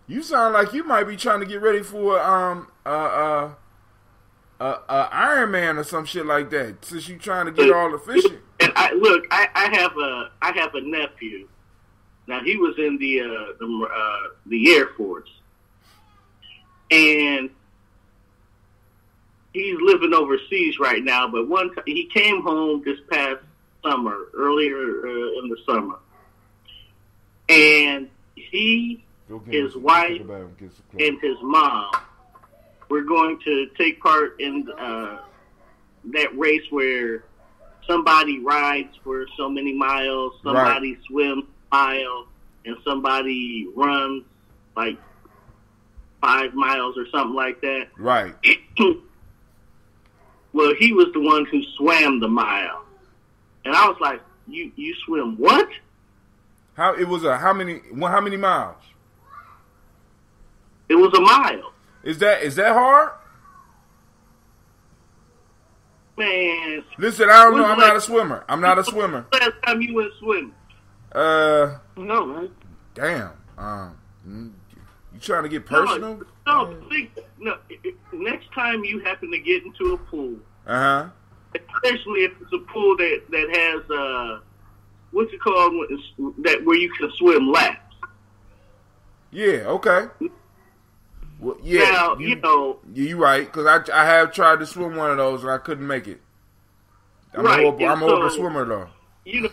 Speaker 1: You sound like you might be trying to get ready for Iron Man or some shit like that. Since you trying to get all efficient.
Speaker 7: And I have a nephew. Now he was in the Air Force, and he's living overseas right now. But one time he came home this past summer, earlier in the summer, and his wife, and his mom were going to take part in that race where somebody rides for so many miles, somebody swims a mile, and somebody runs like 5 miles or something like that.
Speaker 1: Right.
Speaker 7: Well, he was the one who swam the mile, and I was like, "You swim what?"
Speaker 1: How many miles?
Speaker 7: It was a mile.
Speaker 1: Is that hard?
Speaker 7: Man.
Speaker 1: Listen, I don't know. I'm not a swimmer.
Speaker 7: Last time you went swimming?
Speaker 6: No, man.
Speaker 1: Damn. You trying to get personal?
Speaker 7: No. Next time you happen to get into a pool, especially if it's a pool that has what's it called? That where you can swim laps.
Speaker 1: Yeah. Okay. Well, yeah.
Speaker 7: Now,
Speaker 1: you're right, because I have tried to swim one of those and I couldn't make it. I'm a horrible swimmer though.
Speaker 7: You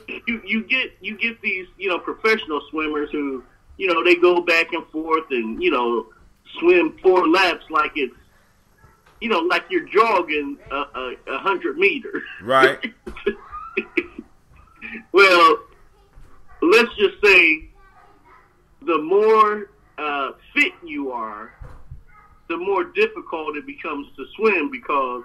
Speaker 7: get these professional swimmers who they go back and forth and swim 4 laps like it's like you're jogging 100 meters.
Speaker 1: Right.
Speaker 7: Well, let's just say the more fit you are, the more difficult it becomes to swim because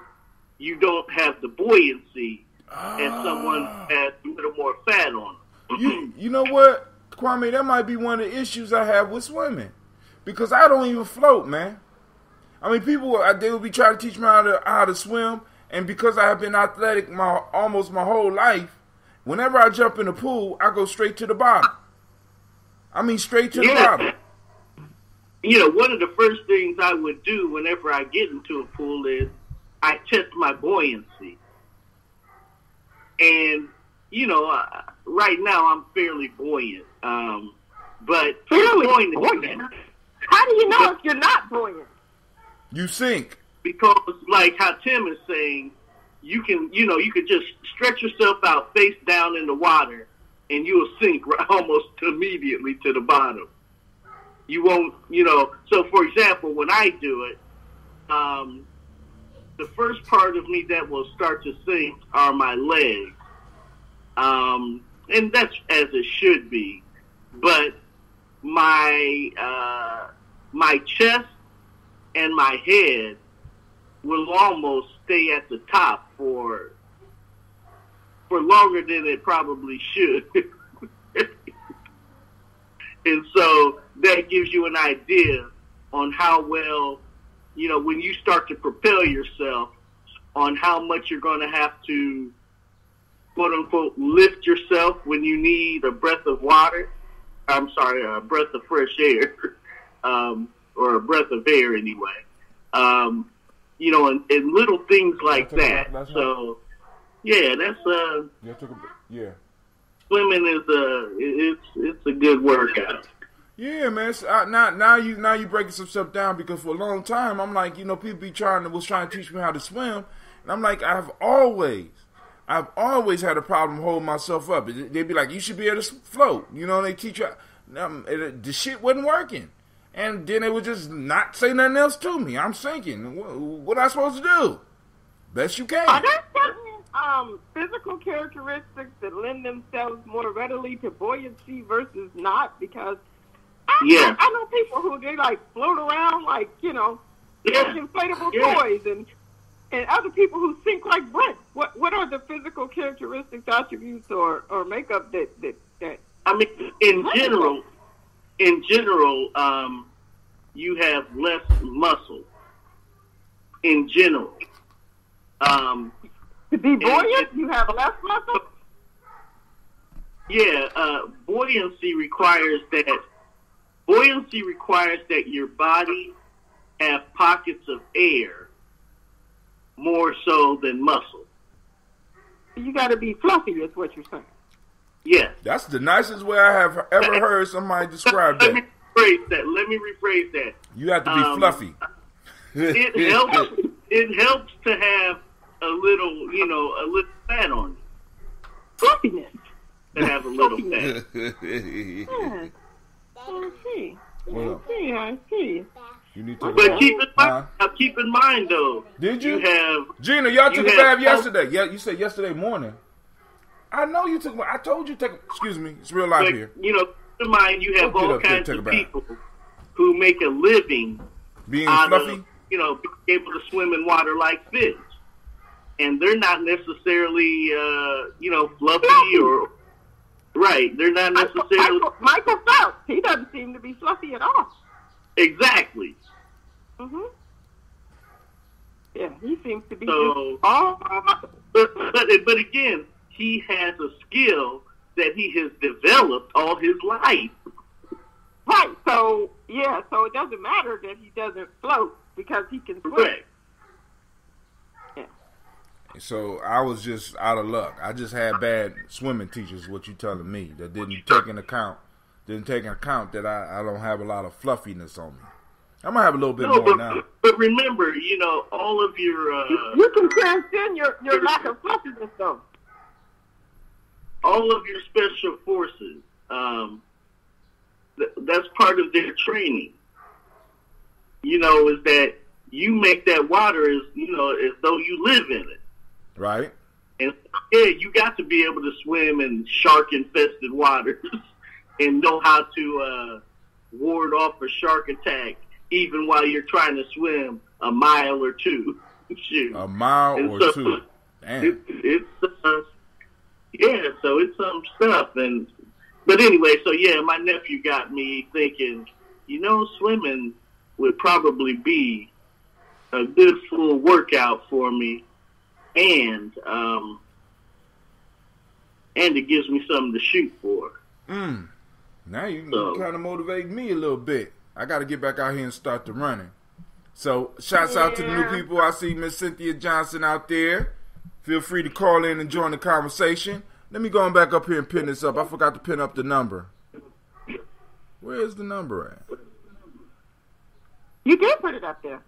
Speaker 7: you don't have the buoyancy as someone has a little more fat on them.
Speaker 1: You know what, Kwame? That might be one of the issues I have with swimming because I don't even float, man. I mean, people they will be trying to teach me how to swim, and because I have been athletic almost my whole life, whenever I jump in the pool, I go straight to the bottom. I mean, straight to the bottom.
Speaker 7: You know, one of the first things I would do whenever I get into a pool is I test my buoyancy. And, you know, right now I'm fairly buoyant. But
Speaker 6: fairly buoyant? How do you know if you're not buoyant?
Speaker 1: You sink.
Speaker 7: Because, like how Tim is saying, you can just stretch yourself out face down in the water and you'll sink almost immediately to the bottom. You won't, so for example, when I do it, the first part of me that will start to sink are my legs. And that's as it should be. But my chest and my head will almost stay at the top for longer than it probably should. And so that gives you an idea on how well, when you start to propel yourself, on how much you're going to have to, quote unquote, lift yourself when you need a breath of water. I'm sorry, a breath of fresh air, or a breath of air anyway. And little things like that. So, yeah, that's swimming is it's a good workout.
Speaker 1: Yeah, man. Now you breaking some stuff down because for a long time I'm like, people was trying to teach me how to swim, and I'm like, I've always had a problem holding myself up. They'd be like, you should be able to float. They teach you. The shit wasn't working, and then they would just not say nothing else to me. I'm sinking. What am I supposed to do? Best you can.
Speaker 6: Are there certain physical characteristics that lend themselves more readily to buoyancy versus not? Because I know people who they float around inflatable toys, and other people who sink like bricks. What are the physical characteristics, attributes, or makeup that
Speaker 7: I mean, in general, you have less muscle. In general,
Speaker 6: to be buoyant, you have less muscle.
Speaker 7: Yeah, buoyancy requires that your body have pockets of air more so than muscle.
Speaker 6: You got to be fluffy, is what you're saying.
Speaker 7: Yes.
Speaker 1: That's the nicest way I have ever heard somebody describe that.
Speaker 7: Let me rephrase that.
Speaker 1: You have to be fluffy.
Speaker 7: It helps to have a little fat on you.
Speaker 6: Fluffiness.
Speaker 7: To have a little fat.
Speaker 6: Yeah. I see.
Speaker 1: You need to.
Speaker 7: But keep in mind though.
Speaker 1: Did you?
Speaker 7: have
Speaker 1: Gina, y'all took a bath yesterday. Yeah, you said yesterday morning. I know you took. I told you take. Excuse me, it's real life here.
Speaker 7: Keep in mind you have all kinds of people who make a living
Speaker 1: being fluffy.
Speaker 7: Of, being able to swim in water like fish, and they're not necessarily fluffy or right. They're not necessarily.
Speaker 6: Michael Phelps. He doesn't seem to be fluffy at all.
Speaker 7: Exactly.
Speaker 6: Mhm. Yeah, he seems to be.
Speaker 7: But again, he has a skill that he has developed all his life.
Speaker 6: Right. So it doesn't matter that he doesn't float because he can swim.
Speaker 7: Correct.
Speaker 6: Yeah.
Speaker 1: So I was just out of luck. I just had bad swimming teachers. What you telling me that didn't take into account that I don't have a lot of fluffiness on me. I'm gonna have a little bit more now.
Speaker 7: But remember, all of your
Speaker 6: you can transcend your lack of fluffiness though.
Speaker 7: All of your special forces, that's part of their training. Is that you make that water as though you live in it.
Speaker 1: Right.
Speaker 7: And yeah, you got to be able to swim in shark-infested waters and know how to ward off a shark attack even while you're trying to swim a mile or two. Shoot.
Speaker 1: A mile
Speaker 7: and
Speaker 1: or
Speaker 7: so,
Speaker 1: two. Damn.
Speaker 7: So it's some stuff. But anyway, so yeah, my nephew got me thinking, swimming would probably be a good full workout for me, and it gives me something to shoot for.
Speaker 1: Now you kind of motivate me a little bit. I got to get back out here and start the running. So, shouts out to the new people. I see Miss Cynthia Johnson out there. Feel free to call in and join the conversation. Let me go on back up here and pin this up. I forgot to pin up the number. Where is the number at?
Speaker 6: You did put it up there.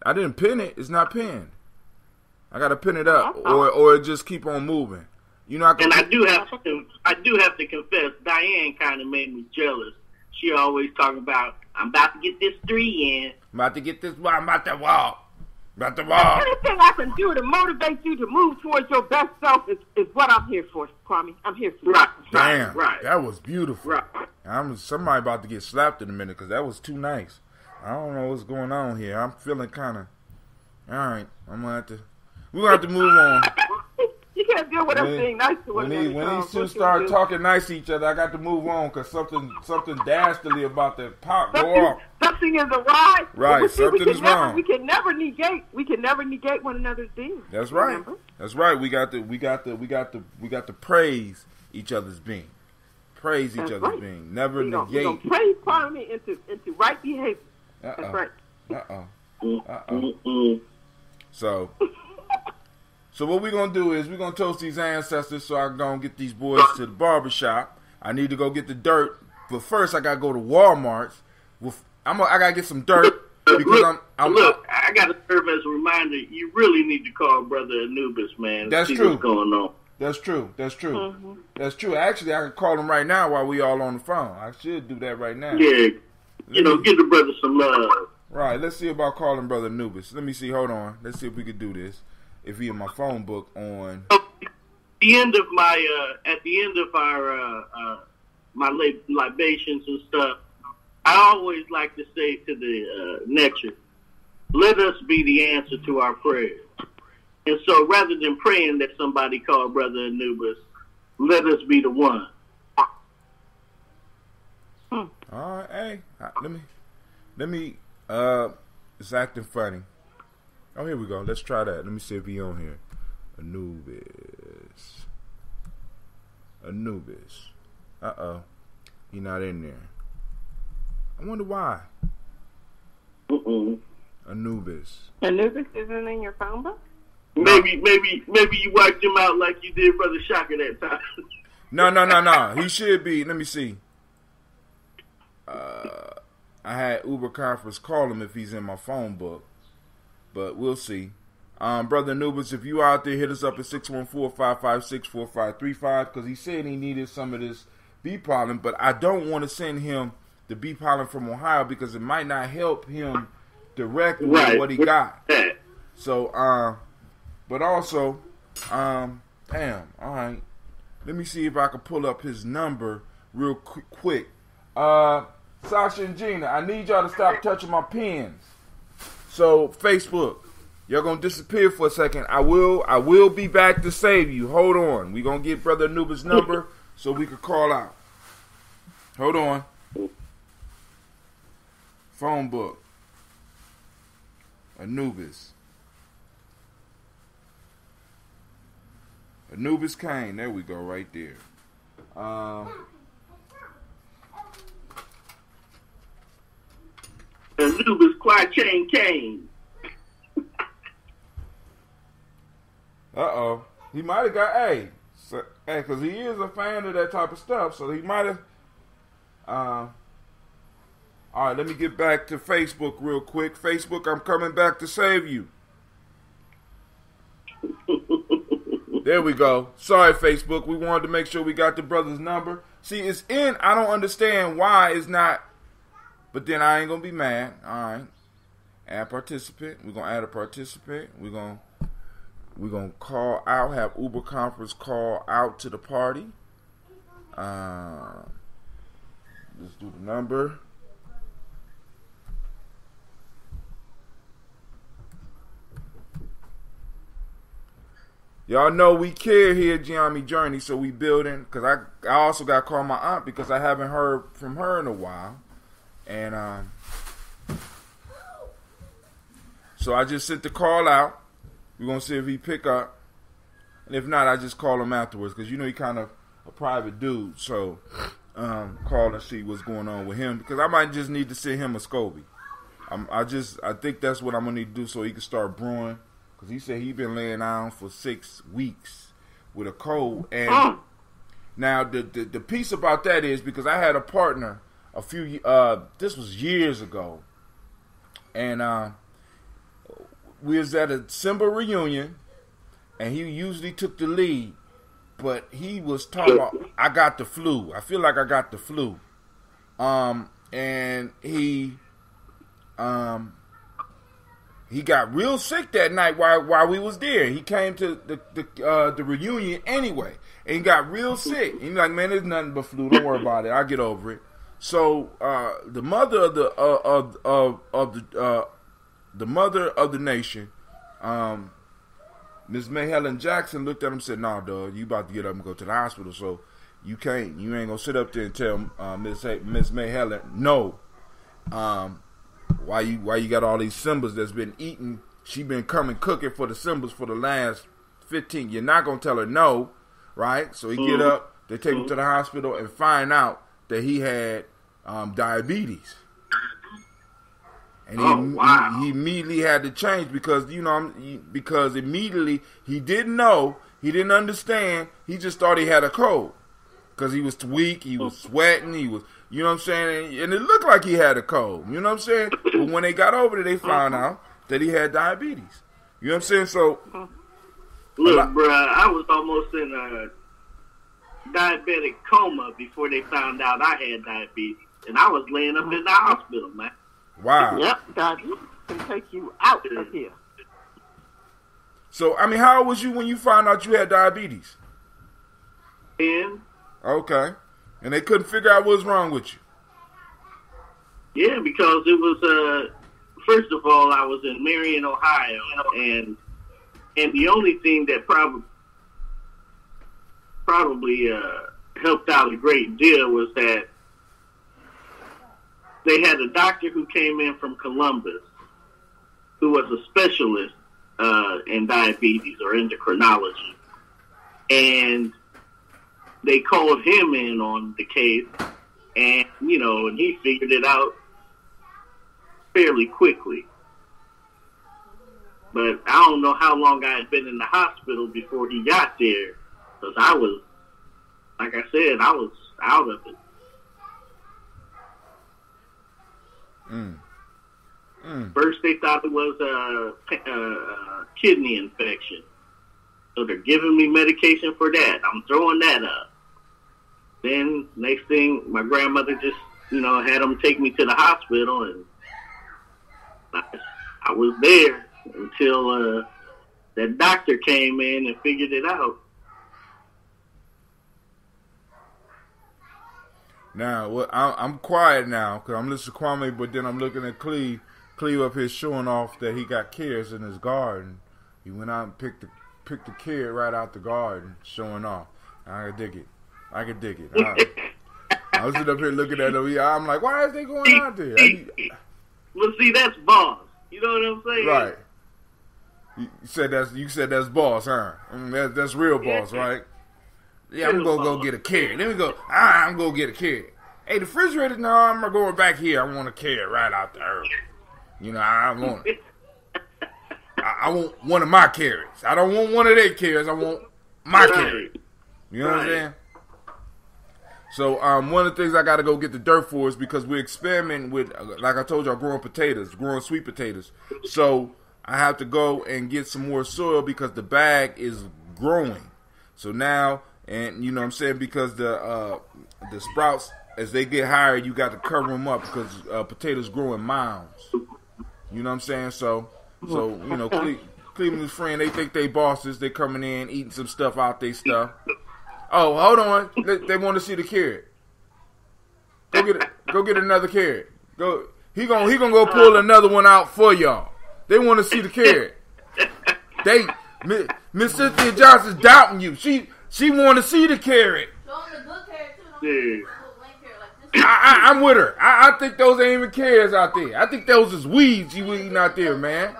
Speaker 1: I didn't pin it. It's not pinned. I got to pin it up, or it just keep on moving.
Speaker 7: I do have to confess, Diane kind of made me jealous. She always talking about, I'm about to get this 3 in.
Speaker 1: I'm about to get this. I'm about to walk. Anything
Speaker 6: I can do to motivate you to move towards your best self is what I'm here for, Kwame. I'm here for.
Speaker 7: Right.
Speaker 1: Damn.
Speaker 7: Right.
Speaker 1: That was beautiful.
Speaker 7: Right.
Speaker 1: I'm somebody about to get slapped in a minute because that was too nice. I don't know what's going on here. I'm feeling kind of. All right. We're gonna have to move on.
Speaker 6: You can't deal with them being nice to one another.
Speaker 1: When these two start talking nice to each other, I got to move on because something dastardly about the pop go off.
Speaker 6: Something is awry.
Speaker 1: Right, something is wrong.
Speaker 6: We can never negate one another's being.
Speaker 1: That's right.
Speaker 6: Remember?
Speaker 1: That's right. We got to praise each other's being. Praise each other's being. Never negate.
Speaker 6: We don't praise Kwame into right behavior. That's right.
Speaker 1: So what we're going to do is we're going to toast these ancestors so I can go and get these boys to the barbershop. I need to go get the dirt. But first, I got to go to Walmart's. I got to get some dirt because
Speaker 7: Look, I got to serve as a reminder, you really need to call Brother Anubis, man.
Speaker 1: That's
Speaker 7: see
Speaker 1: true.
Speaker 7: What's going on.
Speaker 1: That's true.
Speaker 6: Mm-hmm.
Speaker 1: That's true. Actually, I can call him right now while we all on the phone. I should do that right now.
Speaker 7: Yeah. Give the brother some love.
Speaker 1: Right. Let's see about calling Brother Anubis. Let me see. Hold on. Let's see if we could do this. If he in my phone book on.
Speaker 7: At the end of our my libations and stuff, I always like to say to the nectar, let us be the answer to our prayers. And so rather than praying that somebody call Brother Anubis, let us be the one.
Speaker 1: All right, hey, let me, it's acting funny. Oh, here we go. Let's try that. Let me see if he on here. Anubis. Uh-oh. He not in there. I wonder why. Anubis.
Speaker 6: Anubis isn't in your phone book?
Speaker 7: Maybe you wiped him out like you did Brother Shaka that time.
Speaker 1: No. He should be. Let me see. I had Uber Conference call him if he's in my phone book. But we'll see. Brother Anubis, if you out there, hit us up at 614-556-4535 because he said he needed some of this bee pollen, but I don't want to send him the bee pollen from Ohio because it might not help him directly with what he got. So, but also, damn, all right. Let me see if I can pull up his number real quick. Sasha and Gina, I need y'all to stop touching my pens. So, Facebook, you're going to disappear for a second. I will be back to save you. Hold on. We're going to get Brother Anubis' number so we can call out. Hold on. Phone book. Anubis. Anubis Kane. There we go, right there.
Speaker 7: Anubis Quachain Kane.
Speaker 1: Uh-oh. He might have got because he is a fan of that type of stuff, so he might have. All right, let me get back to Facebook real quick. Facebook, I'm coming back to save you. There we go. Sorry, Facebook. We wanted to make sure we got the brother's number. See, it's in. I don't understand why it's not. But then I ain't going to be mad. All right. Add participant. We're going to add a participant. We're going to call out, have Uber Conference call out to the party. Let's do the number. Y'all know we care here at Gye-Nyame Journey, so we building. Because I also got to call my aunt because I haven't heard from her in a while. And so I just sent the call out. We're going to see if he pick up. And if not, I just call him afterwards. Because you know he kind of a private dude. So call and see what's going on with him. Because I might just need to send him a SCOBY. I think that's what I'm going to need to do so he can start brewing. Because he said he been laying down for 6 weeks with a cold. And now the piece about that is because I had a partner this was years ago. And we was at a Simba reunion. And he usually took the lead. But he was talking about, I got the flu. I feel like I got the flu. And he got real sick that night while we was there. He came to the reunion anyway, and he got real sick. He's like, man, there's nothing but flu. Don't worry about it. I'll get over it. So the mother of the mother of the nation, Miss May Helen Jackson, looked at him and said, "Nah, dog, you about to get up and go to the hospital. So you ain't gonna sit up there and tell Miss May Helen no." Why you got all these Simbas that's been eating? She been coming cooking for the Simbas for the last 15. You're not gonna tell her no, right? So he get up, they take him to the hospital and find out that he had diabetes, and he immediately had to change because because immediately he didn't know, he didn't understand, he just thought he had a cold because he was weak, he was sweating, he was. You know what I'm saying? And it looked like he had a cold. You know what I'm saying? But when they got over there, they found out that he had diabetes. You know what I'm saying? So,
Speaker 7: look, bruh, I was almost in a diabetic coma before they found out I had diabetes. And I was laying up in the hospital, man.
Speaker 1: Wow.
Speaker 6: Yep, diabetes can take you out of here.
Speaker 1: So, I mean, how old was you when you found out you had diabetes?
Speaker 7: 10.
Speaker 1: Okay. And they couldn't figure out what was wrong with you.
Speaker 7: Yeah, because it was, first of all, I was in Marion, Ohio, and the only thing that probably helped out a great deal was that they had a doctor who came in from Columbus who was a specialist in diabetes or endocrinology. And they called him in on the case, and, and he figured it out fairly quickly. But I don't know how long I had been in the hospital before he got there, because I was, like I said, I was out of it. First, they thought it was a kidney infection. So they're giving me medication for that. I'm throwing that up. Then, next thing, my grandmother just, had them take me to the hospital, and I was there until that doctor came in and figured it out.
Speaker 1: Now, I'm quiet now because I'm listening to Kwame, but then I'm looking at Cleve. Cleve up here showing off that he got carrots in his garden. He went out and picked the carrot right out the garden, showing off. I can dig it. I was sitting up here looking at him. I'm like, why is they going out there?
Speaker 7: Well, see, that's boss. You know what I'm saying?
Speaker 1: Right. You said that's boss, huh? That's real boss, right? Yeah, I'm gonna go get a carrot. Let me go. I'm gonna get a carrot. Hey, the refrigerator. No, I'm not going back here. I want a carrot right out there. I want it. I want one of my carrots. I don't want one of their carrots. I want my carrot. You know what I'm saying? So one of the things I got to go get the dirt for is because we're experimenting with, like I told y'all, growing sweet potatoes. So I have to go and get some more soil because the bag is growing. So now, and you know what I'm saying, because the sprouts, as they get higher, you got to cover them up because potatoes grow in mounds. You know what I'm saying? So Cleveland's friend, they think they bosses. They coming in, eating some stuff out their stuff. Oh, hold on. They want to see the carrot. Go get another carrot. Go. He gonna go pull another one out for y'all. They want to see the carrot. Miss Cynthia Johnson's doubting you. She want to see the carrot. I'm with her. I think those ain't even carrots out there. I think those is weeds you eating out there, man.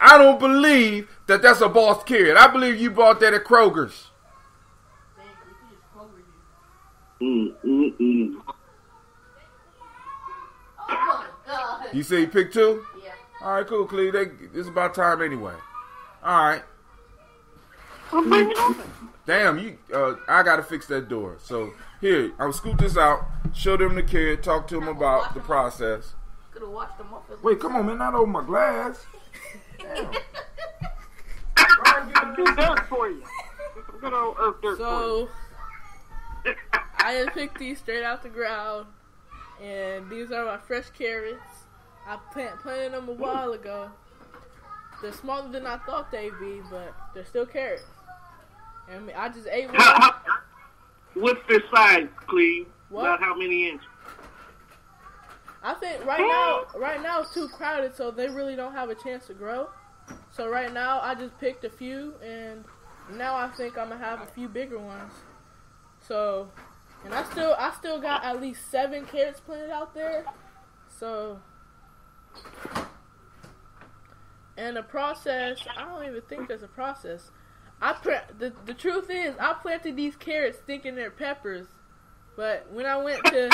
Speaker 1: I don't believe that that's a boss carrot. I believe you bought that at Kroger's. You say you picked two?
Speaker 4: Yeah.
Speaker 1: All right, cool, Cleve. It's about time anyway. All right. Damn, I gotta fix that door. So here, I'll scoot this out, show them the carrot, talk to them about the process.
Speaker 4: Could have washed them off.
Speaker 1: Wait, come on, man, not over my glass. Damn.
Speaker 6: Good dirt for you. Good old earth dirt
Speaker 3: So, I just picked these straight out the ground, and these are my fresh carrots. I planted them a while ago. They're smaller than I thought they'd be, but they're still carrots. And I just ate one.
Speaker 7: What's their size, Cleve?
Speaker 3: What?
Speaker 7: About how many inches?
Speaker 3: I think right now it's too crowded, so they really don't have a chance to grow. So right now I just picked a few, and now I think I'm gonna have a few bigger ones. So, and I still got at least 7 carrots planted out there. So, and the process, I don't even think there's a process. The truth is, I planted these carrots thinking they're peppers, but when I went to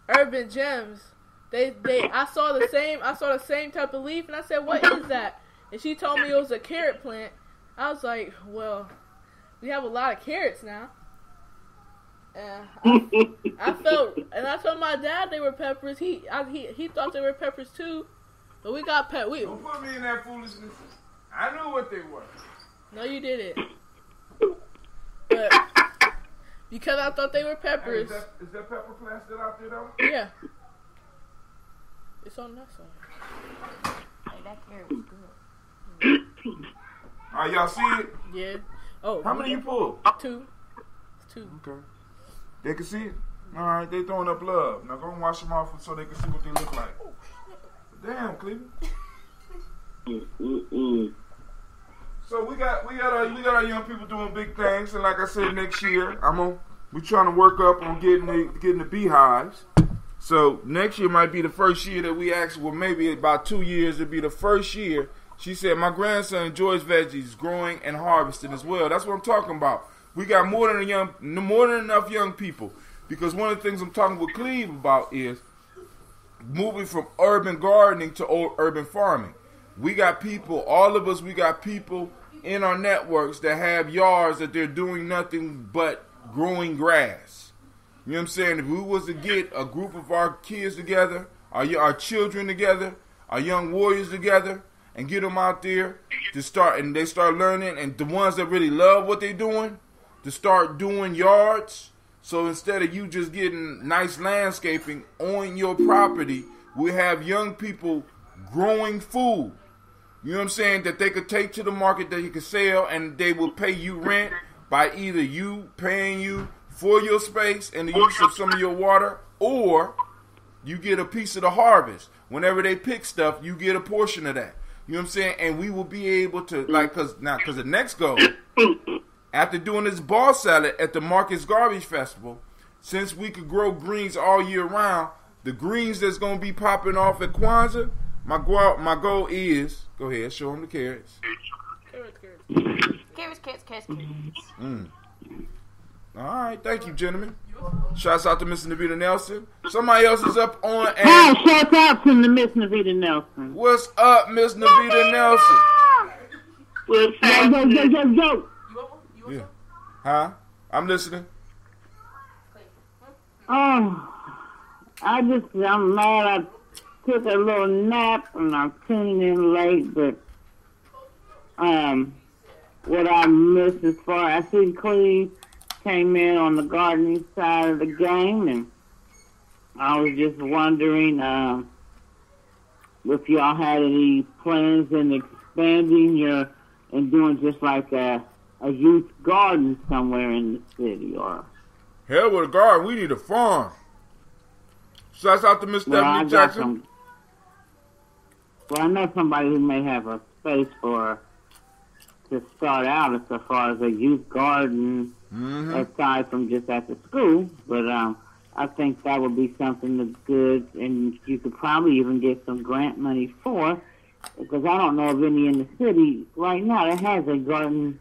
Speaker 3: Urban Gems, I saw the same type of leaf, and I said, "What is that?" And she told me it was a carrot plant. I was like, "Well, we have a lot of carrots now." And I told my dad they were peppers. He thought they were peppers too, but we got
Speaker 1: Don't put me in that foolishness. I knew what they were.
Speaker 3: No, you didn't. But because I thought they were peppers.
Speaker 1: Hey, is that pepper plant still out there though?
Speaker 3: Yeah. It's on that side.
Speaker 4: Hey, that carrot was good.
Speaker 1: All right, y'all see it?
Speaker 3: Yeah. Oh.
Speaker 1: How many you pulled?
Speaker 3: 2.
Speaker 1: Okay. They can see it? All right, they throwing up love. Now go and wash them off so they can see what they look like. Damn, Cleveland. So we got our young people doing big things, and like I said, next year we're trying to work up on getting the beehives. So next year might be the first year that we actually, well, maybe about 2 years, it'll be the first year. She said, my grandson enjoys veggies, growing and harvesting as well. That's what I'm talking about. We got more than enough young people. Because one of the things I'm talking with Cleve about is moving from urban gardening to urban farming. We got people, all of us, we got people in our networks that have yards that they're doing nothing but growing grass. You know what I'm saying? If we was to get a group of our kids together, our children together, our young warriors together, and get them out there to start, and they start learning, and the ones that really love what they're doing, to start doing yards. So instead of you just getting nice landscaping on your property, we have young people growing food. You know what I'm saying? That they could take to the market, that you could sell, and they will pay you rent by either you paying you for your space and the use of some of your water, or you get a piece of the harvest. Whenever they pick stuff, you get a portion of that. You know what I'm saying? And we will be able to, because the next goal, after doing this ball salad at the Marcus Garbage Festival, since we could grow greens all year round, the greens that's going to be popping off at Kwanzaa, my goal is, go ahead, show them the carrots.
Speaker 4: Carrots.
Speaker 1: All right, thank you, gentlemen. Shouts out to Miss Navita Nelson. Somebody else is up on.
Speaker 6: Hi, shout out to Miss Navita Nelson.
Speaker 1: What's up, Miss Navita Nelson?
Speaker 7: What's up?
Speaker 6: Yo.
Speaker 1: Yeah. Huh? I'm listening.
Speaker 6: Oh, I'm mad. I took a little nap and I tuned in late, but what I missed as far as I see Cleve came in on the gardening side of the game, and I was just wondering if y'all had any plans in expanding and doing just like a youth garden somewhere in the city, or
Speaker 1: Hell with a garden. We need a farm. Shouts out to Miss Stephanie Jackson.
Speaker 8: I know somebody who may have a space to start out as far as a youth garden, aside from just at the school. But I think that would be something that's good, and you could probably even get some grant money for, because I don't know of any in the city right now that has a garden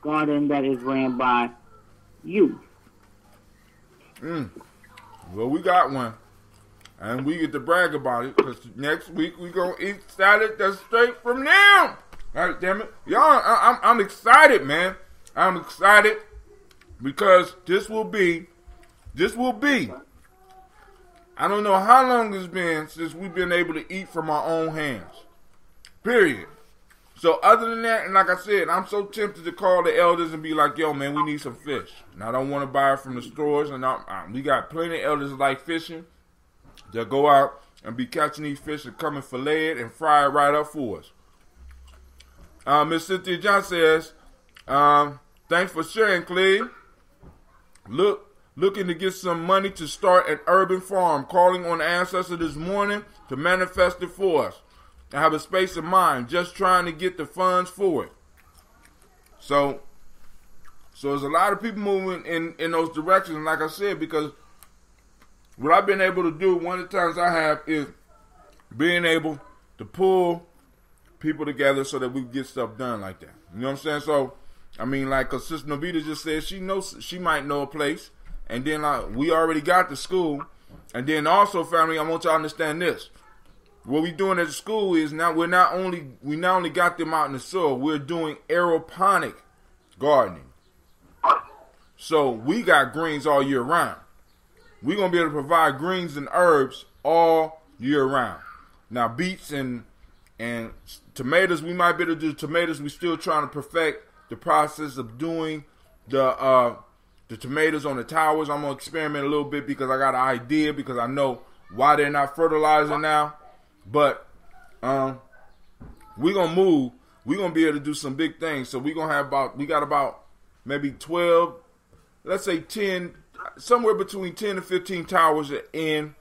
Speaker 8: that is ran by youth.
Speaker 1: Well, we got one. And we get to brag about it, because next week we going to eat salad that's straight from them. God damn it. Y'all, I'm excited, man. I'm excited because this will be, I don't know how long it's been since we've been able to eat from our own hands. Period. So other than that, and like I said, I'm so tempted to call the elders and be like, yo, man, we need some fish. And I don't want to buy it from the stores. And we got plenty of elders that like fishing. They'll go out and be catching these fish and come and fillet it and fry it right up for us. Miss Cynthia John says, thanks for sharing, Cleve. Looking to get some money to start an urban farm. Calling on the ancestor this morning to manifest it for us. I have a space in mind. Just trying to get the funds for it. So there's a lot of people moving in those directions, like I said, because what I've been able to do, one of the times I have, is being able to pull people together so that we can get stuff done like that. You know what I'm saying? So, I mean, like, cause Sister Novita just said she might know a place, and then we already got the school, and then also, family, I want y'all to understand this. What we doing at the school is now we not only got them out in the soil, we're doing aeroponic gardening. So we got greens all year round. We're going to be able to provide greens and herbs all year round. Now, beets and tomatoes, we might be able to do tomatoes. We're still trying to perfect the process of doing the tomatoes on the towers. I'm going to experiment a little bit because I got an idea, because I know why they're not fertilizing now. But we're going to move. We're going to be able to do some big things. So we're going to have we got about maybe 12, let's say 10, somewhere between 10 and 15 towers in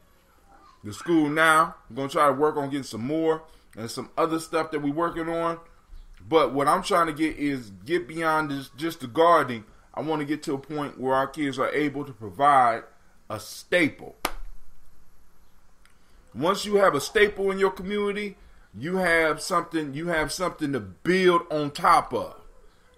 Speaker 1: the school now. I'm going to try to work on getting some more and some other stuff that we're working on. But what I'm trying to get beyond just the gardening. I want to get to a point where our kids are able to provide a staple. Once you have a staple in your community, you have something to build on top of.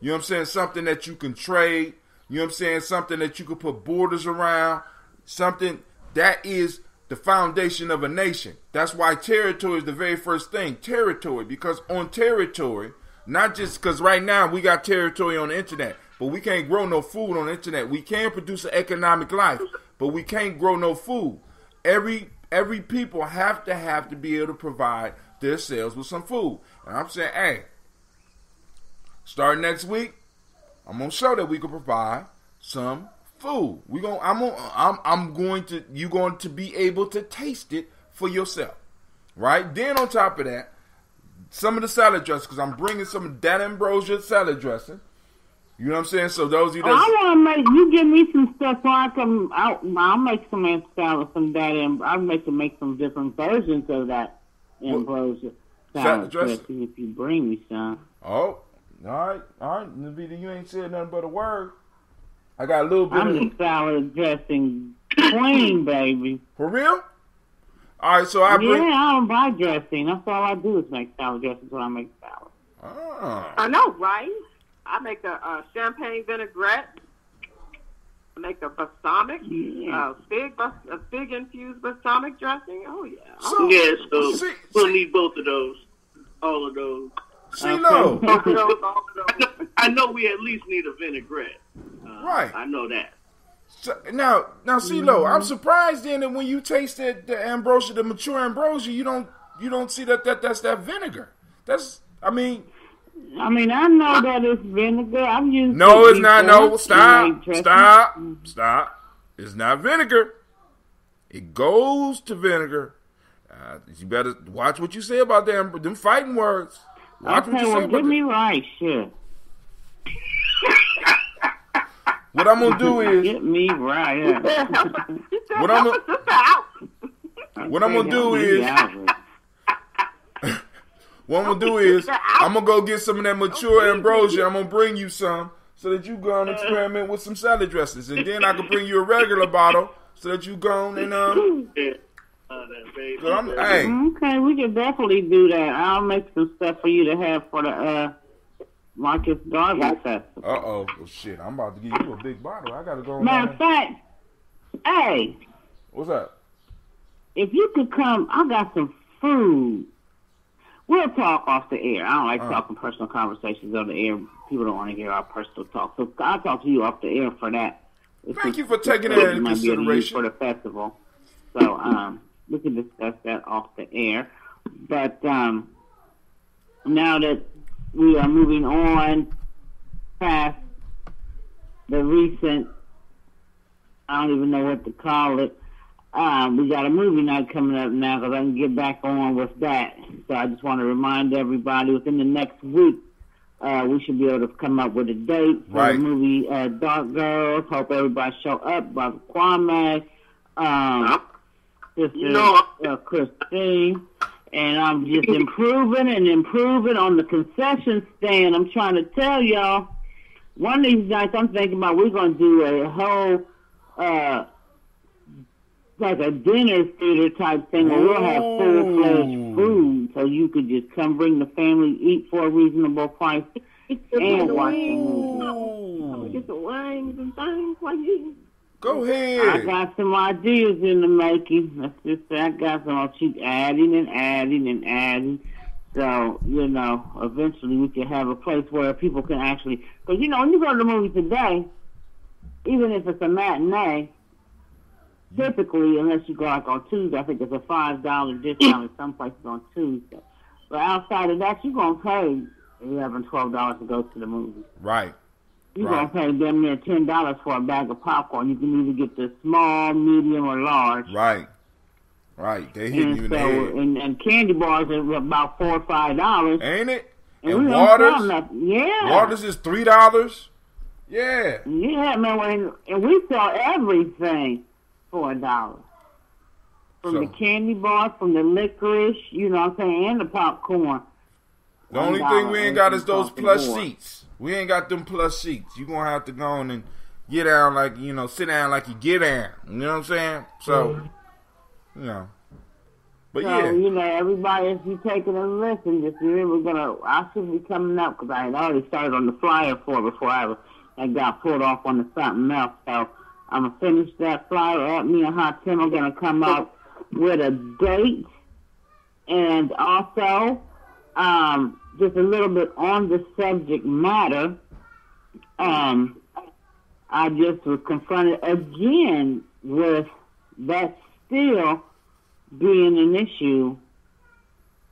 Speaker 1: You know what I'm saying? Something that you can trade. You know what I'm saying? Something that you can put borders around. Something that is the foundation of a nation. That's why territory is the very first thing. Territory. Because on territory, not just because right now we got territory on the internet, but we can't grow no food on the internet. We can produce an economic life, but we can't grow no food. Every people have to be able to provide themselves with some food. And I'm saying, hey, starting next week, I'm gonna show that we can provide some food. You're going to be able to taste it for yourself, right? Then on top of that, some of the salad dressing, because I'm bringing some of that ambrosia salad dressing. You know what I'm saying? So those of you that
Speaker 8: I want to you give me some stuff so I'll make some salad from that, and I'll make some different versions of that ambrosia salad dressing if you bring me some.
Speaker 1: Oh. All right, Navita, you ain't said nothing but a word. I got a little bit
Speaker 8: I'm the salad dressing queen, baby.
Speaker 1: For real? All right, so I
Speaker 8: don't buy dressing. That's all I do is make salad dressing, so I make salad.
Speaker 6: I know, right? I make a champagne vinaigrette. I make a balsamic, fig infused balsamic dressing. Oh yeah.
Speaker 7: So we'll need both of those, all of those.
Speaker 1: CeeLo.
Speaker 7: I know we at least need a vinaigrette.
Speaker 1: Right.
Speaker 7: I know that.
Speaker 1: So, now, CeeLo, I'm surprised then that when you taste the ambrosia, the mature ambrosia, you don't see that's that vinegar. I
Speaker 8: know that it's vinegar. I'm using.
Speaker 1: No, it's not. No, stop. It's not vinegar. It goes to vinegar. You better watch what you say about them fighting words. Watch what you say about
Speaker 8: me right, shit.
Speaker 1: What I'm gonna do is
Speaker 8: get me right.
Speaker 1: what I'm gonna do is I'm gonna go get some of that mature ambrosia. I'm gonna bring you some so that you go and experiment with some salad dressings, and then I can bring you a regular bottle so that you go and hey.
Speaker 8: Okay, we can definitely do that. I'll make some stuff for you to have for the Marcus Garvey Festival.
Speaker 1: Oh shit! I'm about to give you a big bottle. I gotta go.
Speaker 8: Matter of fact, hey,
Speaker 1: what's up?
Speaker 8: If you could come, I got some food. We'll talk off the air. I don't like talking personal conversations on the air. People don't want to hear our personal talk, so I'll talk to you off the air for that.
Speaker 1: Thank you for taking that into consideration
Speaker 8: for the festival. So we can discuss that off the air. But now that we are moving on past the recent, I don't even know what to call it. We got a movie night coming up now because I can get back on with that. So I just want to remind everybody within the next week, we should be able to come up with a date for the movie Dark Girls. Hope everybody show up. Brother Kwame, Sister Christine. And I'm just improving on the concession stand. I'm trying to tell y'all, one of these nights I'm thinking about we're going to do a whole, like a dinner theater type thing where we'll have full-fledged food so you could just come bring the family, eat for a reasonable price, and watch the movie.
Speaker 2: Get the wines and things like you.
Speaker 1: Go ahead.
Speaker 8: I got some ideas in the making. Let's just say I got some. I'll keep adding and adding and adding. So, eventually we can have a place where people can actually... Because, when you go to the movie today, even if it's a matinee, typically, unless you go like on Tuesday, I think it's a $5 discount in some places on Tuesday. But outside of that, you're going to pay $11, $12 to go to the movie.
Speaker 1: Right.
Speaker 8: You're going to pay damn near $10 for a bag of popcorn. You can either get the small, medium, or large.
Speaker 1: Right. They hitting you in the head.
Speaker 8: And candy bars are about $4 or $5.
Speaker 1: Ain't it?
Speaker 8: And
Speaker 1: waters?
Speaker 8: Yeah.
Speaker 1: Waters is $3. Yeah.
Speaker 8: Yeah, man. And we sell everything for $1. From the candy bars, from the licorice, you know what I'm saying, and the popcorn.
Speaker 1: The only thing we ain't got is those plush seats. We ain't got them plush seats. You're going to have to go on and get down like, sit down like you get down. You know what I'm saying? So, But
Speaker 8: so, everybody, if you taking a listen, just remember, I should be coming up because I had already started on the flyer for it before I got pulled off on the something else. So, I'm going to finish that flyer up. Me and Hot Tim are going to come out with a date. And also, just a little bit on the subject matter, I just was confronted again with that still being an issue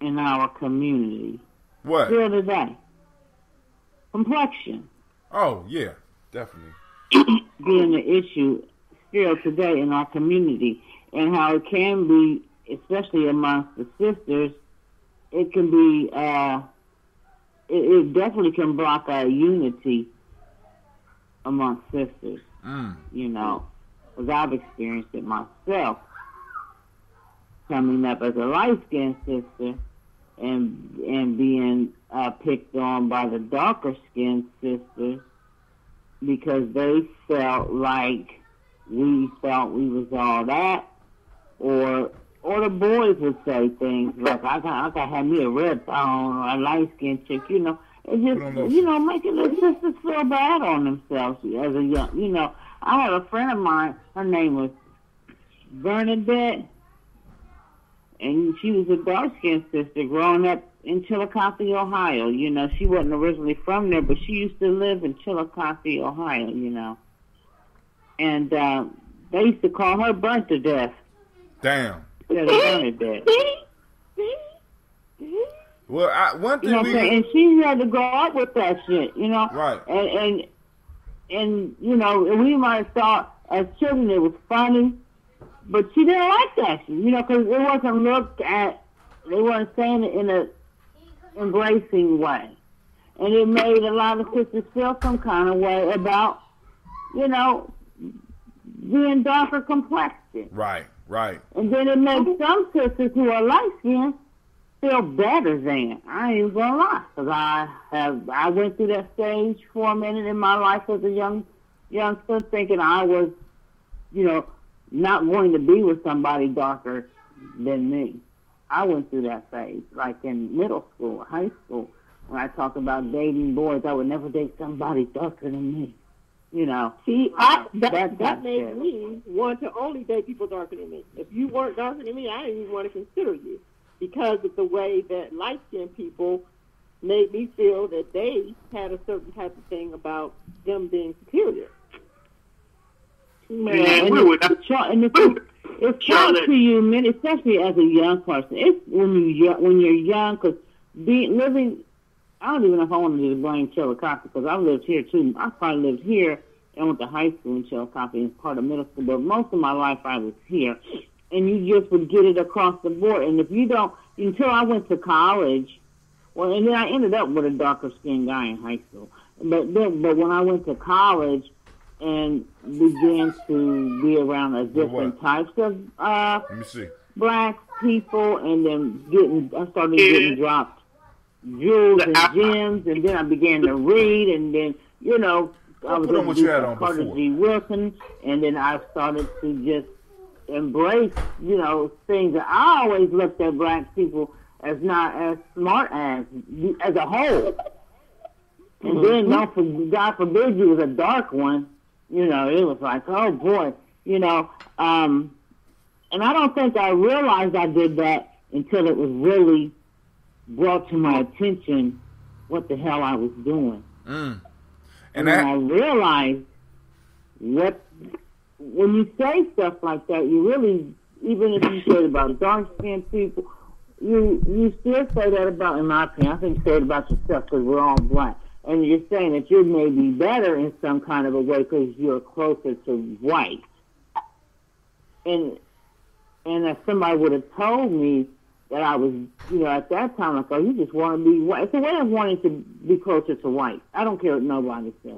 Speaker 8: in our community.
Speaker 1: What?
Speaker 8: Still today. Complexion.
Speaker 1: Oh, yeah, definitely.
Speaker 8: Being an issue still today in our community, and how it can be, especially amongst the sisters, it can be, it definitely can block our unity amongst sisters, because I've experienced it myself, coming up as a light-skinned sister and being picked on by the darker-skinned sisters because they felt like we thought we was all that, or the boys would say things like, I got to have me a red bone or a light-skinned chick, It's just, making the sisters feel bad on themselves as a young, I had a friend of mine, her name was Bernadette, and she was a dark-skinned sister growing up in Chillicothe, Ohio. She wasn't originally from there, but she used to live in Chillicothe, Ohio, And they used to call her Burnt to Death.
Speaker 1: Damn.
Speaker 8: Yeah, they Burnt to Death.
Speaker 1: Well, one thing
Speaker 8: and she had to grow up with that shit,
Speaker 1: Right.
Speaker 8: And we might have thought as children it was funny, but she didn't like that shit, because it wasn't looked at, they weren't saying it in a embracing way. And it made a lot of sisters feel some kind of way about you know, being darker complexion.
Speaker 1: Right.
Speaker 8: And then it makes some sisters who are light skinned feel better than. I ain't even gonna lie, because I went through that stage for a minute in my life as a youngster, thinking I was, you know, not going to be with somebody darker than me. I went through that phase, like in middle school, high school, when I talk about dating boys. I would never date somebody darker than me. You know.
Speaker 6: See, that made me want to only date people darker than me. If you weren't darker than me, I didn't even want to consider you, because of the way that light-skinned people made me feel that they had a certain type of thing about them being superior.
Speaker 8: Man, it's hard to you, man, especially as a young person. It's when you're young, because living. I don't even know if I wanted to blame Chillicothe, because I've lived here too. I probably lived here and went to high school in Chillicothe and part of middle school, but most of my life I was here. And you just would get it across the board. And if you don't, until I went to college, well, and then I ended up with a darker skinned guy in high school. But when I went to college and began to be around different types of black people, and then I started getting dropped jewels and gems, and then I began to read, and then, you know, I was going to do Carter G. Wilson, and then I started to just embrace, you know, things that I always looked at black people as not as smart as a whole. And then, God forbid you was a dark one, you know, it was like, oh boy, you know, and I don't think I realized I did that until it was really brought to my attention what the hell I was doing. And when I realized when you say stuff like that, you really, even if you say it about dark-skinned people, you still say that about, in my opinion, I think you say it about yourself, because we're all black. And you're saying that you may be better in some kind of a way because you're closer to white. And if somebody would have told me that I was, you know, at that time, like, oh, you just want to be white. It's a way of wanting to be closer to white. I don't care what nobody says.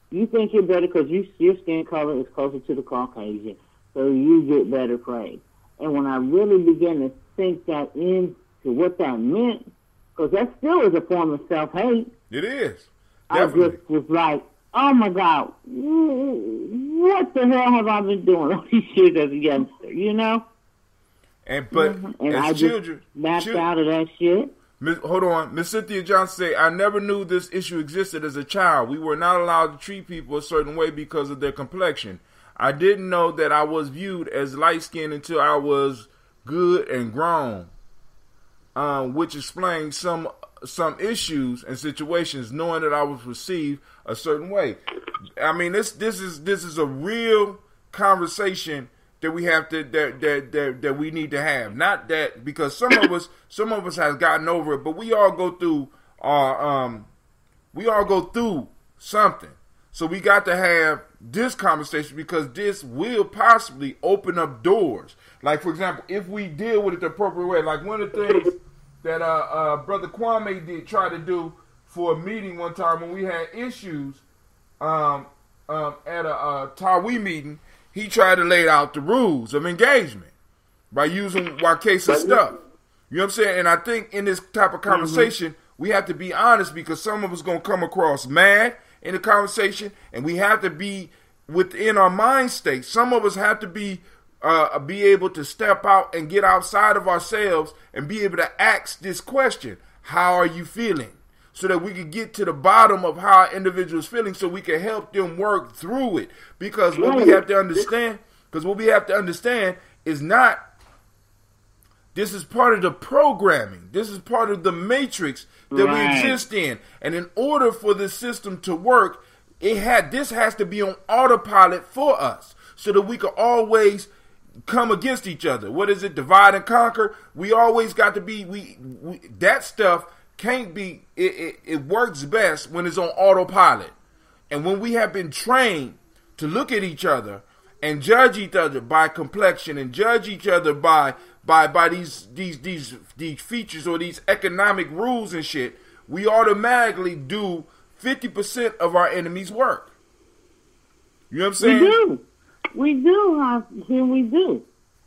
Speaker 8: You think you're better because your skin color is closer to the Caucasian, so you get better praise. And when I really began to think that into what that meant, because that still is a form of self-hate.
Speaker 1: It is.
Speaker 8: Definitely. I just was like, oh my God, what the hell have I been doing all these years as a youngster, you know?
Speaker 1: And as children,
Speaker 8: snapped out of that shit.
Speaker 1: Hold on, Miss Cynthia Johnson say, I never knew this issue existed as a child. We were not allowed to treat people a certain way because of their complexion. I didn't know that I was viewed as light skinned until I was good and grown, which explains some issues and situations, knowing that I was perceived a certain way. I mean, this is a real conversation that we have to that we need to have. Not that, because some of us has gotten over it, but we all go through something. So we got to have this conversation, because this will possibly open up doors. Like, for example, if we deal with it the appropriate way, like one of the things that Brother Kwame did try to do for a meeting one time when we had issues at a Tawi meeting. He tried to lay out the rules of engagement by using Wakesa stuff. You know what I'm saying? And I think in this type of conversation, we have to be honest, because some of us going to come across mad in the conversation, and we have to be within our mind state. Some of us have to be able to step out and get outside of ourselves and be able to ask this question: how are you feeling? So that we can get to the bottom of how an individual is feeling, so we can help them work through it. Because what we have to understand, is not, this is part of the programming. This is part of the matrix that we exist in. And in order for this system to work, this has to be on autopilot for us, so that we can always come against each other. What is it? Divide and conquer. We always got to be, that stuff can't be, it works best when it's on autopilot. And when we have been trained to look at each other and judge each other by complexion, and judge each other by these features or these economic rules and shit, we automatically do 50% of our enemy's work. You know what I'm saying?
Speaker 8: We do, we do.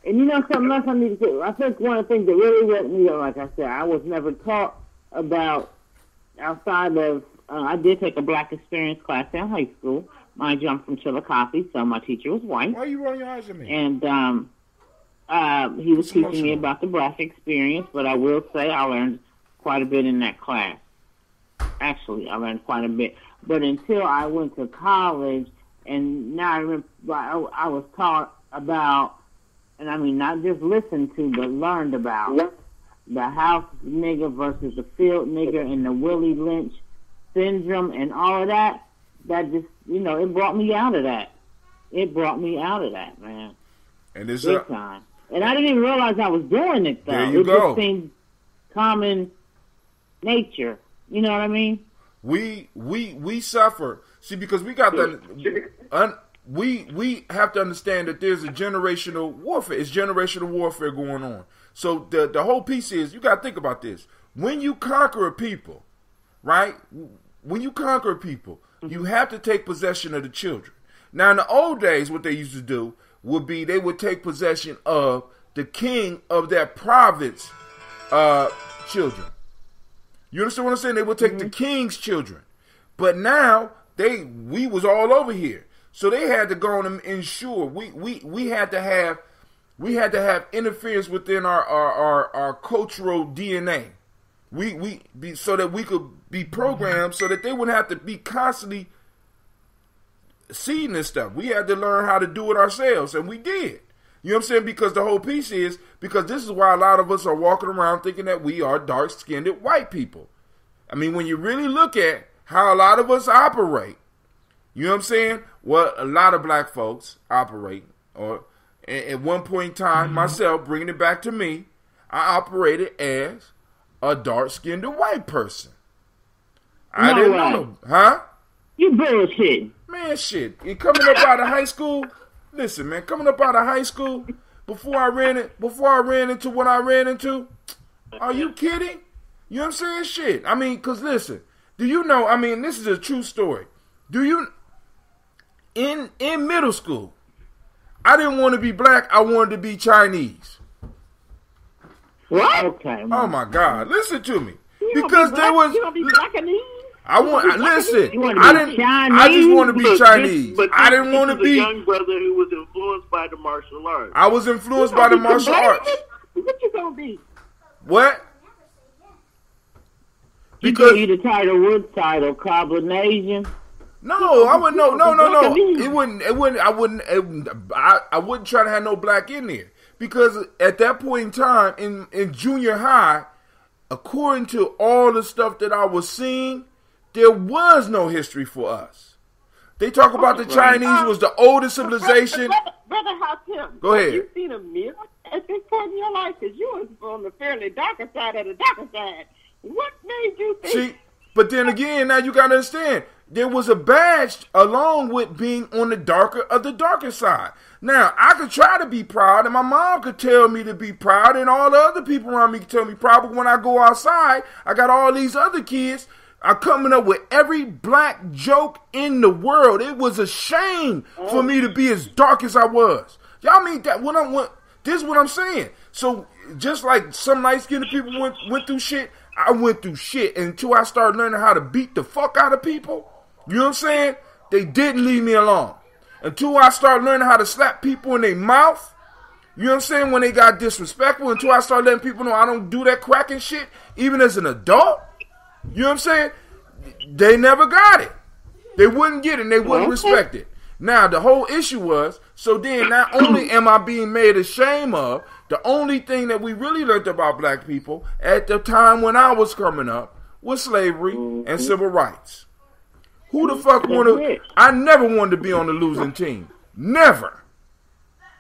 Speaker 8: And you know something else I need to say? I think one of the things that really woke me up, like I said, I was never taught about outside of, I did take a black experience class in high school. Mind you, I'm from Chillicothe, so my teacher was white.
Speaker 1: Why are you rolling your eyes at me?
Speaker 8: And he was teaching me about the black experience, but I will say I learned quite a bit in that class. Actually, I learned quite a bit. But until I went to college, and now I remember I was taught about, and I mean not just listened to, but learned about the house nigger versus the field nigger and the Willie Lynch syndrome and all of that. That just, it brought me out of that. It brought me out of that, man.
Speaker 1: And it's
Speaker 8: big time. And I didn't even realize I was doing it, though.
Speaker 1: There you go.
Speaker 8: It just seemed common nature. You know what I mean?
Speaker 1: We suffer. See, because we got we have to understand that there's a generational warfare. It's generational warfare going on. So the whole piece is, you got to think about this. When you conquer a people, right? When you conquer a people, you have to take possession of the children. Now, in the old days, what they used to do would be they would take possession of the king of that province children. You understand what I'm saying? They would take the king's children. But now, we was all over here. So they had to go on and ensure we had to have interference within our cultural DNA. So that we could be programmed so that they wouldn't have to be constantly seeing this stuff. We had to learn how to do it ourselves, and we did. You know what I'm saying? Because the whole piece is, because this is why a lot of us are walking around thinking that we are dark-skinned white people. I mean, when you really look at how a lot of us operate, you know what I'm saying? Well, a lot of black folks operate, or at one point in time, myself, bringing it back to me, I operated as a dark-skinned white person. I didn't know. Huh?
Speaker 8: You bullshit.
Speaker 1: Man, shit. Coming up out of high school, listen, man, coming up out of high school, before I ran into what I ran into, are you kidding? You know what I'm saying? Shit. I mean, because listen, do you know, I mean, this is a true story. In middle school, I didn't want to be black, I wanted to be Chinese.
Speaker 8: What? Okay.
Speaker 1: Oh my God. Listen to me. Because there was,
Speaker 6: You want to be Blackanese?
Speaker 1: I just want to be Chinese.
Speaker 7: But
Speaker 1: I didn't want to be
Speaker 7: a young brother who was influenced by the martial arts.
Speaker 1: I was influenced by the martial arts.
Speaker 6: What you gonna be?
Speaker 1: What?
Speaker 8: Because you the title Woodside or Combination.
Speaker 1: No, I wouldn't. No. It wouldn't. I wouldn't try to have no black in there, because at that point in time in junior high, according to all the stuff that I was seeing, there was no history for us. They talk about the Chinese was the oldest civilization.
Speaker 6: Brother Hakim,
Speaker 1: go ahead.
Speaker 6: Have you seen a mirror at this point in your life? Because you was on the fairly darker side of the darker side. What made you think?
Speaker 1: See, but then again, now you got to understand, there was a badge along with being on the darker side. Now, I could try to be proud, and my mom could tell me to be proud, and all the other people around me could tell me proud, but when I go outside, I got all these other kids are coming up with every black joke in the world. It was a shame for me to be as dark as I was. Y'all mean that this is what I'm saying. So just like some light-skinned people went through shit, I went through shit until I started learning how to beat the fuck out of people. You know what I'm saying? They didn't leave me alone. Until I started learning how to slap people in their mouth. You know what I'm saying? When they got disrespectful. Until I started letting people know I don't do that cracking shit, even as an adult. You know what I'm saying? They never got it. They wouldn't get it and they wouldn't respect it. Now, the whole issue was, so then not only am I being made ashamed of, the only thing that we really learned about black people at the time when I was coming up was slavery and civil rights. Who the fuck wanted? I never wanted to be on the losing team. Never.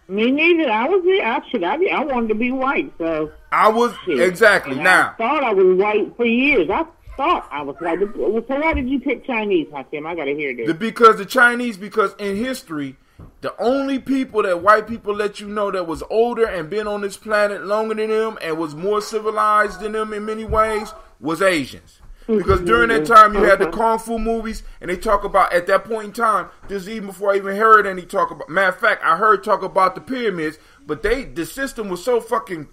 Speaker 8: Me neither. I was there. I wanted to be white, so
Speaker 1: I was exactly. Now
Speaker 8: I thought I was white for years. I thought I was white. So why did you pick Chinese, Hakim? I gotta hear this.
Speaker 1: Because in history, the only people that white people let you know that was older and been on this planet longer than them and was more civilized than them in many ways was Asians. Because during that time, you had the Kung Fu movies, and they talk about, at that point in time, this is even before I even heard any talk about, matter of fact, I heard talk about the pyramids, but the system was so fucking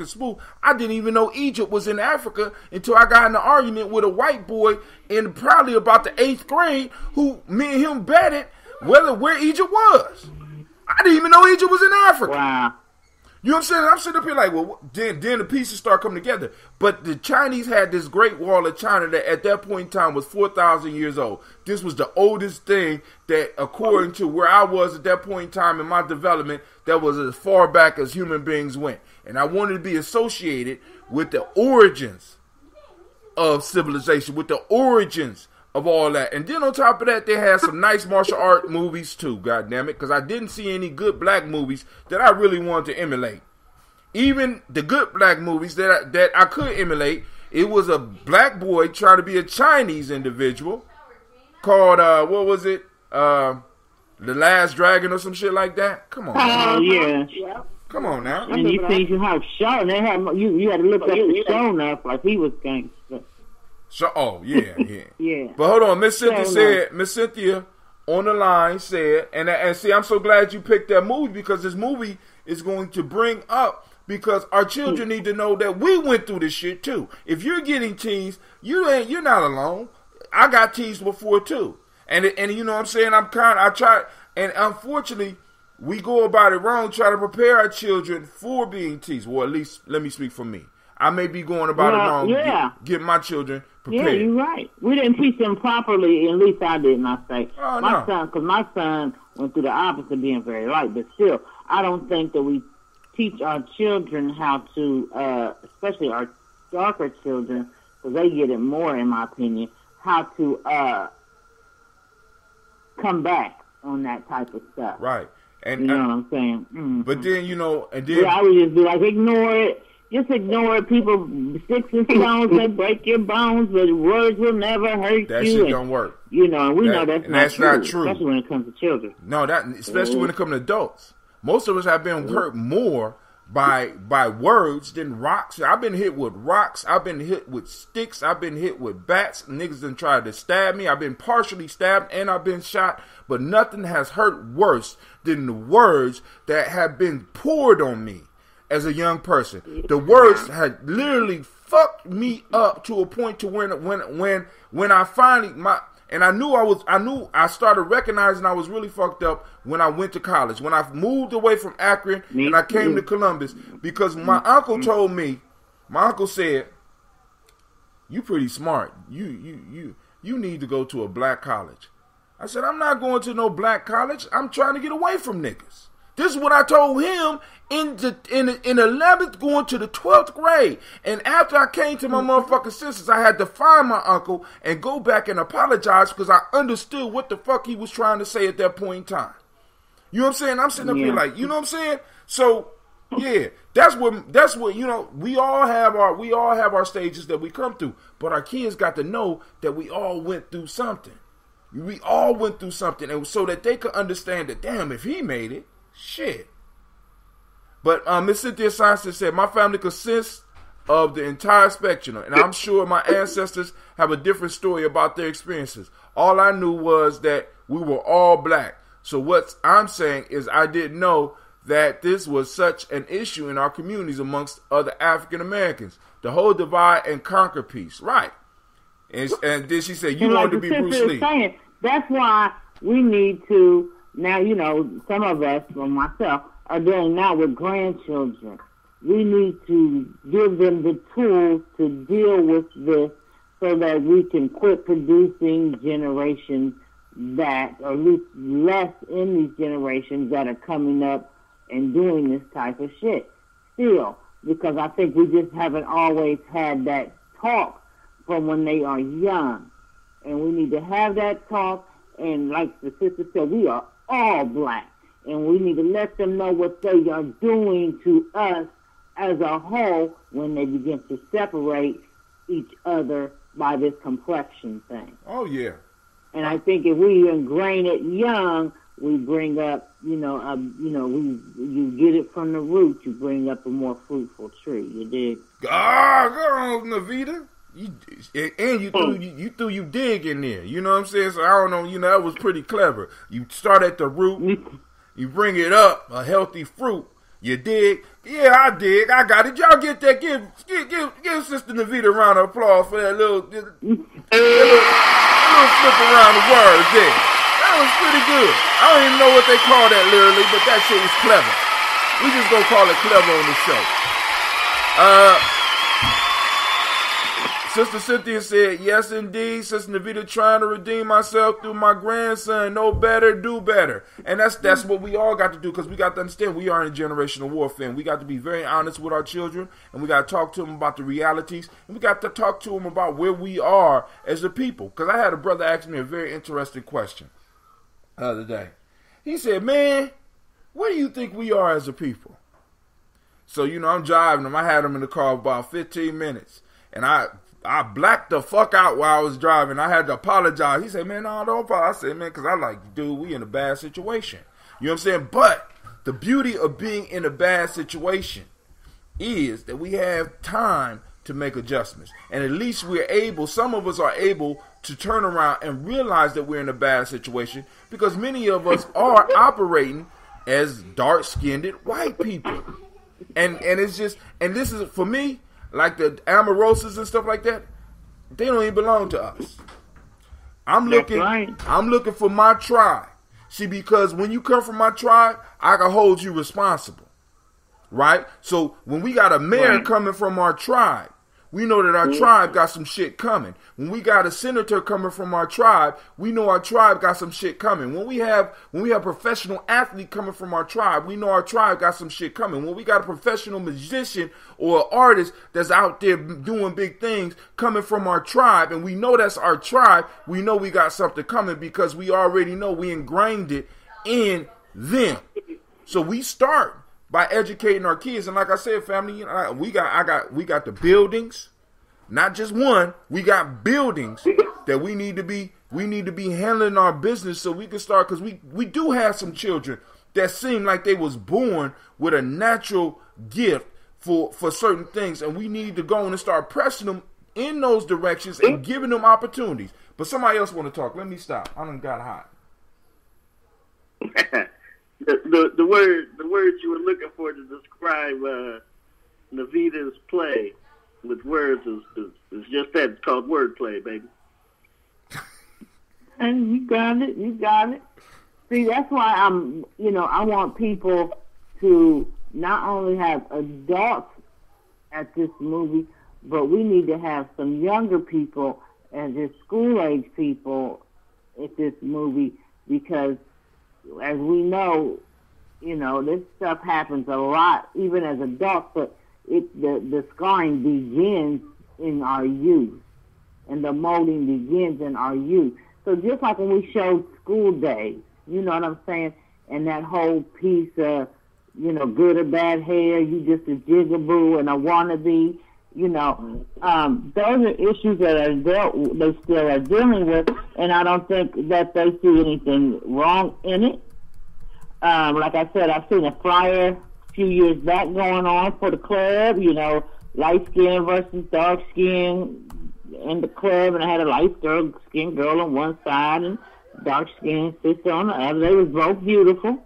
Speaker 1: smooth, I didn't even know Egypt was in Africa until I got in an argument with a white boy in probably about the 8th grade, who me and him betted where Egypt was. I didn't even know Egypt was in Africa.
Speaker 8: Wow.
Speaker 1: You know what I'm saying? I'm sitting up here like, well, then the pieces start coming together. But the Chinese had this Great Wall of China that at that point in time was 4,000 years old. This was the oldest thing that, according to where I was at that point in time in my development, that was as far back as human beings went. And I wanted to be associated with the origins of civilization, with the origins of all that. And then on top of that, they had some nice martial art movies too, goddammit, because I didn't see any good black movies that I really wanted to emulate. Even the good black movies that I could emulate, it was a black boy trying to be a Chinese individual called, what was it? The Last Dragon or some shit like that? Come on.
Speaker 8: Oh, yeah.
Speaker 1: Come on now.
Speaker 8: And you think you have Sean, they had, you had to look up the Sean up like he was gangster.
Speaker 1: So, yeah.
Speaker 8: Yeah.
Speaker 1: But hold on, Miss Cynthia on the line said, and see, I'm so glad you picked that movie, because this movie is going to bring up, because our children need to know that we went through this shit too. If you're getting teased, you're not alone. I got teased before too, and you know what I'm saying. I try, and unfortunately, we go about it wrong, try to prepare our children for being teased. Well, at least let me speak for me. I may be going about it wrong.
Speaker 8: Yeah.
Speaker 1: Get my children prepared.
Speaker 8: Yeah, you're right. We didn't teach them properly. At least I didn't. I say
Speaker 1: my
Speaker 8: son went through the opposite, being very light. But still, I don't think that we teach our children how to, especially our darker children, because they get it more, in my opinion, how to come back on that type of stuff.
Speaker 1: Right. And
Speaker 8: you know what I'm saying? Mm-hmm.
Speaker 1: But then
Speaker 8: I would just be like, ignore it. Just ignore it. People, sticks and stones may break your bones, but words will never hurt you.
Speaker 1: That shit don't work.
Speaker 8: You know, and we know that's not true. Especially when it comes to children.
Speaker 1: No, especially when it comes to adults. Most of us have been hurt more by words than rocks. I've been hit with rocks. I've been hit with sticks. I've been hit with bats. Niggas done tried to stab me. I've been partially stabbed and I've been shot. But nothing has hurt worse than the words that have been poured on me. As a young person, the words had literally fucked me up to a point to when I finally I started recognizing I was really fucked up when I went to college. When I moved away from Akron and I came to Columbus, because my uncle told me, my uncle said, "You pretty smart. You need to go to a black college." I said, "I'm not going to no black college. I'm trying to get away from niggas." This is what I told him in 11th going to the 12th grade. And after I came to my motherfucking senses, I had to find my uncle and go back and apologize, because I understood what the fuck he was trying to say at that point in time. You know what I'm saying? I'm sitting up here like, you know what I'm saying? So, yeah, that's what, you know, we all have our stages that we come through. But our kids got to know that we all went through something. We all went through something, and so that they could understand that, damn, if he made it, shit. But Miss Cynthia Sampson said, my family consists of the entire spectrum, and I'm sure my ancestors have a different story about their experiences. All I knew was that we were all black. So what I'm saying is I didn't know that this was such an issue in our communities amongst other African Americans. The whole divide and conquer piece. Right. And then she said, you wanted to be Bruce Lee.
Speaker 8: Saying, that's why we need to, now, you know, some of us, or myself, are dealing now with grandchildren. We need to give them the tools to deal with this so that we can quit producing generations that, or at least less in these generations that are coming up and doing this type of shit. Still, because I think we just haven't always had that talk from when they are young. And we need to have that talk, and like the sister said, we are all black, and we need to let them know what they are doing to us as a whole when they begin to separate each other by this complexion thing.
Speaker 1: Oh, yeah.
Speaker 8: And I think if we ingrain it young, we bring up, you get it from the root, you bring up a more fruitful tree. You dig?
Speaker 1: Ah, go on, Navita. You threw you dig in there. You know what I'm saying? So I don't know. You know, that was pretty clever. You start at the root. You bring it up, a healthy fruit. You dig? Yeah, I dig. I got it. Y'all get that? Give Sister Navita a round of applause for that little flip around the words there. That was pretty good. I don't even know what they call that literally, but that shit was clever. We just gonna call it clever on the show. Sister Cynthia said, yes, indeed. Sister Navita trying to redeem myself through my grandson. Know better, do better. And that's what we all got to do, because we got to understand we are in a generational warfare. And we got to be very honest with our children, and we got to talk to them about the realities, and we got to talk to them about where we are as a people. Because I had a brother ask me a very interesting question the other day. He said, man, where do you think we are as a people? So, you know, I'm driving him. I had him in the car about 15 minutes. And I blacked the fuck out while I was driving. I had to apologize. He said, man, no, don't apologize. I said, man, because I like, dude, we in a bad situation. You know what I'm saying? But the beauty of being in a bad situation is that we have time to make adjustments. And at least some of us are able to turn around and realize that we're in a bad situation, because many of us are operating as dark-skinned white people. And it's just, and this is, for me, like the Amarosas and stuff like that, they don't even belong to us. I'm looking for my tribe. See, because when you come from my tribe, I can hold you responsible. Right? So when we got a mayor coming from our tribe, we know that our tribe got some shit coming. When we got a senator coming from our tribe, we know our tribe got some shit coming. When we have a professional athlete coming from our tribe, we know our tribe got some shit coming. When we got a professional musician or artist that's out there doing big things coming from our tribe, and we know that's our tribe, we know we got something coming, because we already know we ingrained it in them. So we start by educating our kids. And like I said, family, you know, we got the buildings, not just one. We got buildings that we need to be handling our business, so we can start, because we do have some children that seem like they was born with a natural gift for certain things, and we need to go and start pressing them in those directions and giving them opportunities. But somebody else want to talk. Let me stop. I done got hot.
Speaker 7: The words you were looking for to describe Navita's play with words is just that. It's called wordplay, baby.
Speaker 8: And you got it. See, that's why I want people to not only have adults at this movie, but we need to have some younger people and just school-age people at this movie, because as we know, this stuff happens a lot, even as adults, but the scarring begins in our youth, and the molding begins in our youth. So just like when we showed School Days, you know what I'm saying, and that whole piece of, good or bad hair, you just a jigaboo and a wannabe, those are issues that they still are dealing with, and I don't think that they see anything wrong in it. Like I said, I've seen a flyer a few years back going on for the club, light skin versus dark skin in the club, and I had a light skin girl on one side and dark skin sister on the other. They was both beautiful,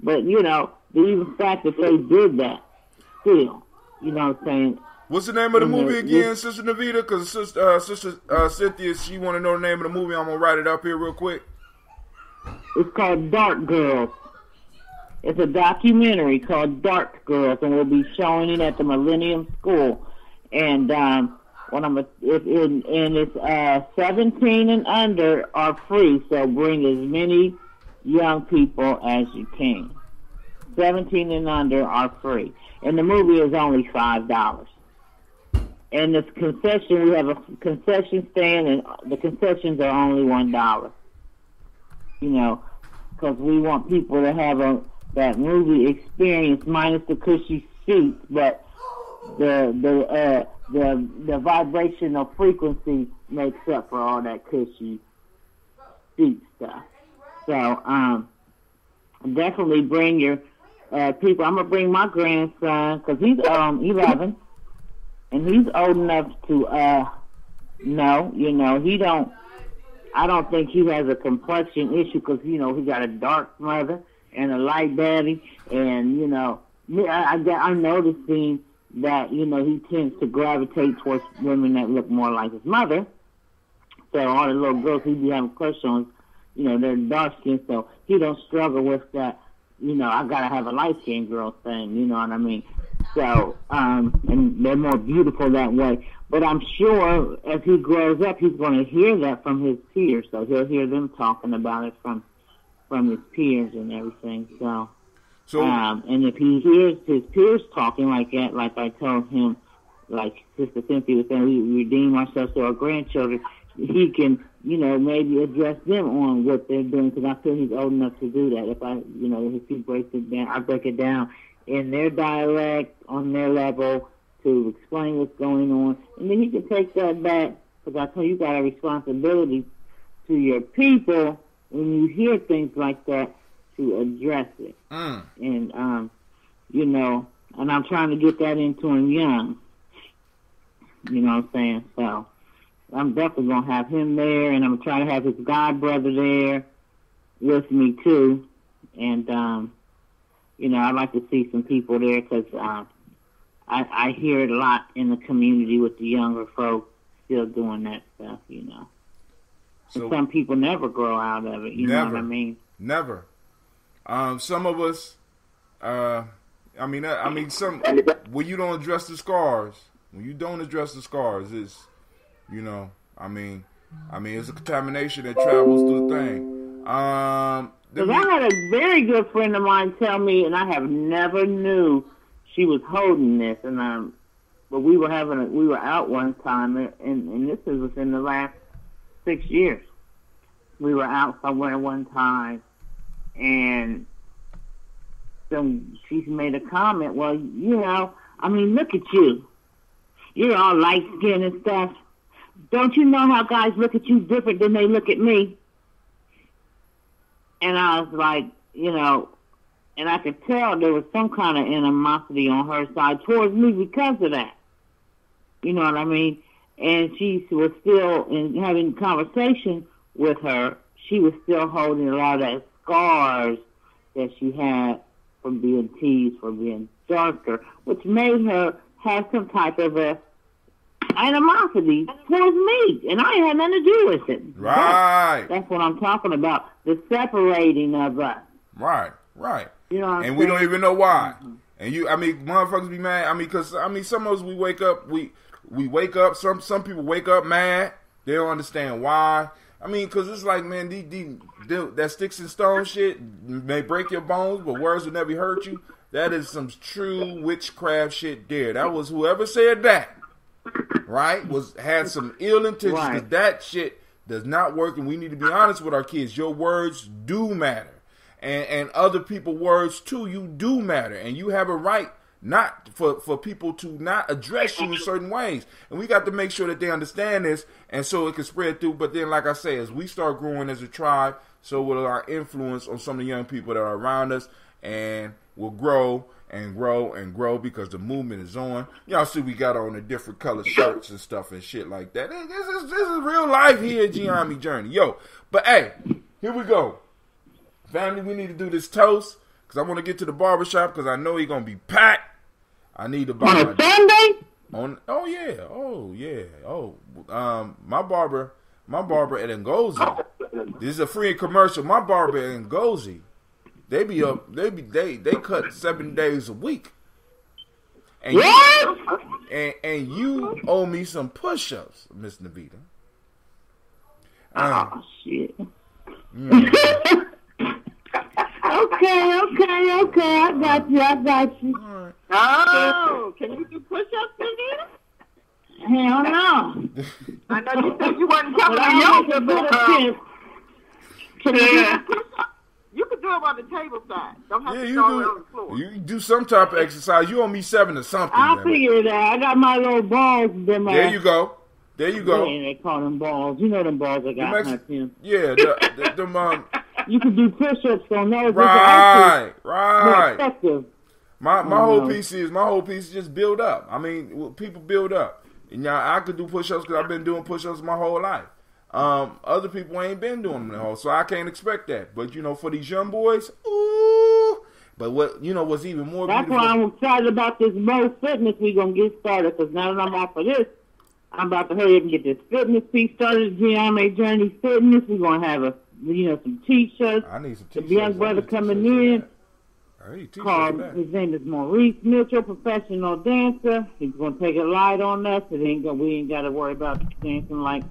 Speaker 8: but the even fact that they did that still, you know what I'm saying.
Speaker 1: What's the name of the movie again, Sister Navita? Because Sister Cynthia, she want to know the name of the movie. I'm going to write it up here real quick.
Speaker 8: It's called Dark Girls. It's a documentary called Dark Girls, and we'll be showing it at the Millennium School. And it's 17 and under are free, so bring as many young people as you can. 17 and under are free, and the movie is only $5. And this concession, we have a concession stand, and the concessions are only $1. Because we want people to have that movie experience, minus the cushy seats, but the vibrational frequency makes up for all that cushy seat stuff. So definitely bring your people. I'm gonna bring my grandson, because he's 11. And he's old enough to No, he don't. I don't think he has a complexion issue because, he got a dark mother and a light daddy. And, I'm noticing that, he tends to gravitate towards women that look more like his mother. So all the little girls he be having crush on, they're dark skinned. So he don't struggle with that, I got to have a light-skinned girl thing, you know what I mean? So, and they're more beautiful that way. But I'm sure as he grows up, he's going to hear that from his peers. So he'll hear them talking about it from his peers and everything. So and if he hears his peers talking like that, like I told him, like Sister Cynthia was saying, we redeem ourselves to our grandchildren, he can, maybe address them on what they're doing, because I feel he's old enough to do that. If he breaks it down, I break it down in their dialect, on their level, to explain what's going on. And then he can take that back, because I told you got a responsibility to your people when you hear things like that to address it. And, and I'm trying to get that into him young. You know what I'm saying? So I'm definitely going to have him there, and I'm going to try to have his god brother there with me, too. And, I'd like to see some people there because I hear it a lot in the community with the younger folks still doing that stuff, So and some people never grow out of it, you know what I mean?
Speaker 1: Never. Some of us, some, when you don't address the scars, it's, it's a contamination that travels through the thing.
Speaker 8: I had a very good friend of mine tell me, and I have never knew she was holding this, and but we were out one time, and this was within the last 6 years. We were out somewhere one time, and she made a comment. Well, look at you. You're all light skinned and stuff. Don't you know how guys look at you different than they look at me? And I was like, and I could tell there was some kind of animosity on her side towards me because of that. You know what I mean? And she was still, in having conversation with her, she was still holding a lot of that scars that she had from being teased for being darker, which made her have some type of a animosity towards me, and I had nothing to do with it.
Speaker 1: Right.
Speaker 8: That's what I'm talking about, the separating of us.
Speaker 1: Right.
Speaker 8: You know what I'm
Speaker 1: saying?
Speaker 8: We
Speaker 1: don't even know why. Mm-hmm. And motherfuckers be mad. Because some of us, we wake up, some people wake up mad. They don't understand why. Because it's like, man, that sticks and stone shit may break your bones, but words will never hurt you. That is some true witchcraft shit there. That was whoever said that, right, had some ill intentions, because that shit does not work, and we need to be honest with our kids. Your words do matter. And other people's words, too, you do matter. And you have a right not for people to not address you in certain ways. And we got to make sure that they understand this, and so it can spread through. But then, like I say, as we start growing as a tribe, so will our influence on some of the young people that are around us, and will grow and grow and grow because the movement is on. Y'all see we got on the different colored shirts and stuff and shit like that. This is real life here at Gye-Nyame Journey. But hey, here we go. Family, we need to do this toast because I want to get to the barbershop because I know he's going to be packed. I need to buy
Speaker 8: on a Sunday?
Speaker 1: My barber at Ngozi. This is a free commercial. My barber at Ngozi. They cut 7 days a week. And you owe me some push-ups, Miss Navita.
Speaker 8: Shit. Okay. I got you.
Speaker 1: Right.
Speaker 6: Oh, can you do push-ups, Navita?
Speaker 8: Hell no.
Speaker 6: I know you said you wasn't coming to yoga, but can you do push-ups? You can do them on the table side. Don't have to go on the floor.
Speaker 1: You do some type of exercise. You owe me 7 or something.
Speaker 8: I'll figure it out. I got my little balls.
Speaker 1: There you go.
Speaker 8: Yeah, they call them balls. You know them balls I got.
Speaker 1: Yeah,
Speaker 8: you can do push-ups on those.
Speaker 1: Right.
Speaker 8: Effective.
Speaker 1: My whole piece is just build up. People build up. And now I could do push-ups because I've been doing push-ups my whole life. Other people ain't been doing them, so I can't expect that. But for these young boys, ooh. But what's even more
Speaker 8: That's
Speaker 1: beautiful?
Speaker 8: why I'm excited about this Mo Fitness we gonna get started. Because now that I'm off of this, I'm about to hurry up and get this fitness piece started. Gye-Nyame Journey Fitness. We're gonna have some T-shirts.
Speaker 1: I need some
Speaker 8: The
Speaker 1: T-shirts.
Speaker 8: young brother coming in.
Speaker 1: Called
Speaker 8: his name is Maurice Mitchell, professional dancer. He's gonna take a light on us. We ain't got to worry about dancing like,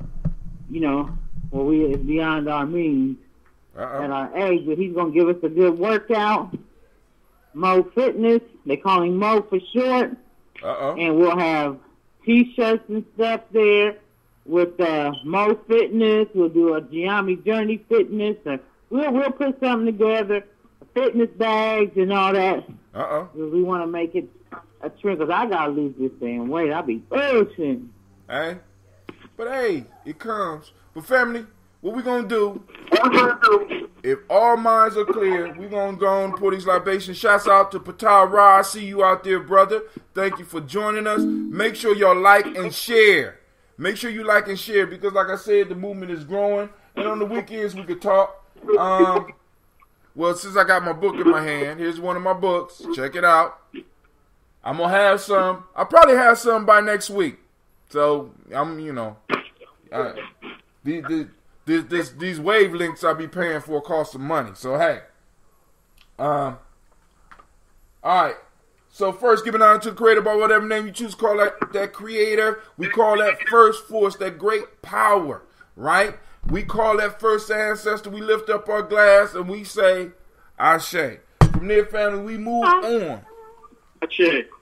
Speaker 8: it's beyond our means at our age. But he's gonna give us a good workout. Mo Fitness. They call him Mo for short. And we'll have T-shirts and stuff there with Mo Fitness. We'll do a Gye-Nyame Journey Fitness. We'll put something together. Fitness bags and all that. We want to make it a trend because I gotta lose this damn weight. I'll be pushing.
Speaker 1: Hey, but it comes. But family, what we gonna do? If all minds are clear, we gonna go and pour these libations. Shouts out to Patal Ra. I see you out there, brother. Thank you for joining us. Make sure y'all like and share. Make sure you like and share because, like I said, the movement is growing. And on the weekends we could talk. Well, since I got my book in my hand, here's one of my books. Check it out. I'm going to have some. I'll probably have some by next week. So, these wavelengths I be paying for cost some money. So, hey. All right. So, first, giving honor to the creator by whatever name you choose to call that creator. We call that first force, that great power, right? We call that first ancestor. We lift up our glass and we say, Ashe. From there, family, we move on.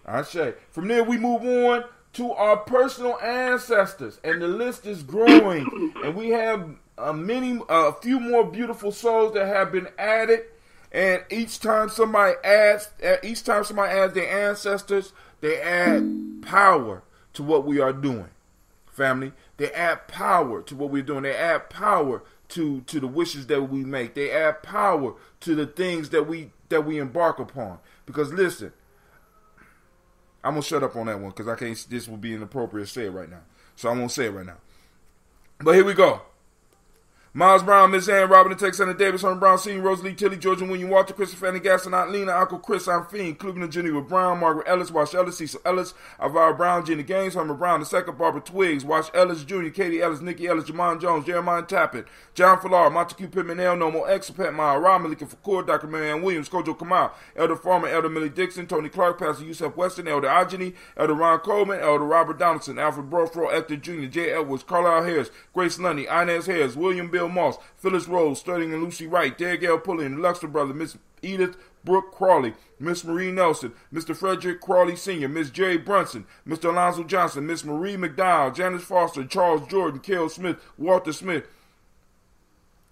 Speaker 1: Ashe. From there, we move on to our personal ancestors. And the list is growing. And we have a few more beautiful souls that have been added. And each time somebody adds their ancestors, they add power to what we are doing. Family, they add power to what we're doing. They add power to the wishes that we make. They add power to the things that we embark upon. Because listen, I'm gonna shut up on that one because I can't. This would be inappropriate to say it right now, so I won't say it right now. But here we go. Miles Brown, Miss Ann, Robin and Texana Davis, Herman Brown, Senior, Rosalie Tilly, Georgia William Walter, Christopher Fanny Gaston, Aunt Lena, Uncle Chris, Aunt Fiend, Cleveland Geneva Brown, Margaret Ellis, Wash Ellis, Cecil Ellis, Alvaro Brown, Jenny Gaines, Herman Brown II, Barbara Twiggs, Wash Ellis Jr., Katie Ellis, Nikki Ellis, Jamon Jones, Jeremiah Tappet, John Falar, Montague Pittman, L, Nomo X, Pat Mile, Rob Malika Fakur, Dr. Marianne Williams, Kojo Kamal, Elder Farmer, Elder Millie Dixon, Tony Clark, Pastor Yusuf Weston, Elder Ajani, Elder Ron Coleman, Elder Robert Donaldson, Alfred Brofro, Hector Jr., J. Edwards, Carlisle Harris, Grace Lundy, Inez Harris, William Bill Moss, Phyllis Rose, Sterling and Lucy Wright, Derek L. Pulliam, the Luxor brother, Miss Edith Brooke Crawley, Miss Marie Nelson, Mr. Frederick Crawley Sr., Miss Jerry Brunson, Mr. Alonzo Johnson, Miss Marie McDowell, Janice Foster, Charles Jordan, Kel Smith, Walter Smith,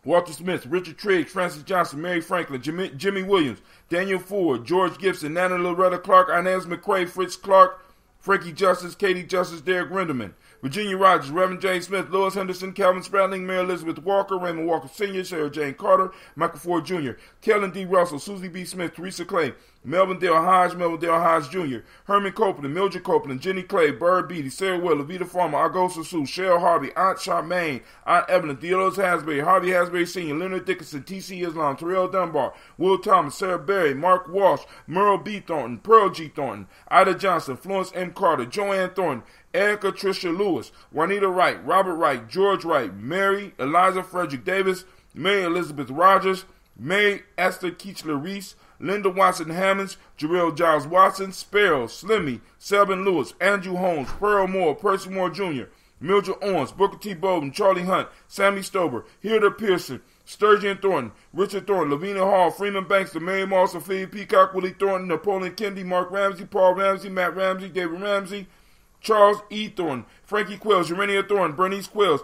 Speaker 1: Richard Triggs, Francis Johnson, Mary Franklin, Jimmy Williams, Daniel Ford, George Gibson, Nana Loretta Clark, Inez McCrae, Fritz Clark, Frankie Justice, Katie Justice, Derek Renderman, Virginia Rogers, Reverend James Smith, Lois Henderson, Calvin Spradling, Mary Elizabeth Walker, Raymond Walker Sr., Sarah Jane Carter, Michael Ford Jr., Kellen D. Russell, Susie B. Smith, Teresa Clay, Melvin Dale Hodge Jr., Herman Copeland, Mildred Copeland, Jenny Clay, Bird Beatty, Sarah Will, Levita Farmer, Argosa Sue, Cheryl Harvey, Aunt Charmaine, Aunt Evelyn, Theodos Hasbury, Harvey Hasbury Sr., Leonard Dickinson, T.C. Islam, Terrell Dunbar, Will Thomas, Sarah Berry, Mark Walsh, Merle B. Thornton, Pearl G. Thornton, Ida Johnson, Florence M. Carter, Joanne Thornton, Erica Tricia Lewis, Juanita Wright, Robert Wright, George Wright, Mary Eliza Frederick Davis, Mary Elizabeth Rogers, Mary Esther Keechler Reese, Linda Watson Hammonds, Jarrell Giles Watson, Sparrow, Slimmy, Selvin Lewis, Andrew Holmes, Pearl Moore, Percy Moore Jr., Mildred Owens, Booker T. Bowden, Charlie Hunt, Sammy Stober, Hilda Pearson, Sturgeon Thornton, Richard Thornton, Lavina Hall, Freeman Banks, Mary Moss, Ophelia Peacock, Willie Thornton, Napoleon Kennedy, Mark Ramsey, Paul Ramsey, Matt Ramsey, David Ramsey, Charles E. Thornton, Frankie Quills, Urania Thornton, Bernice Quills,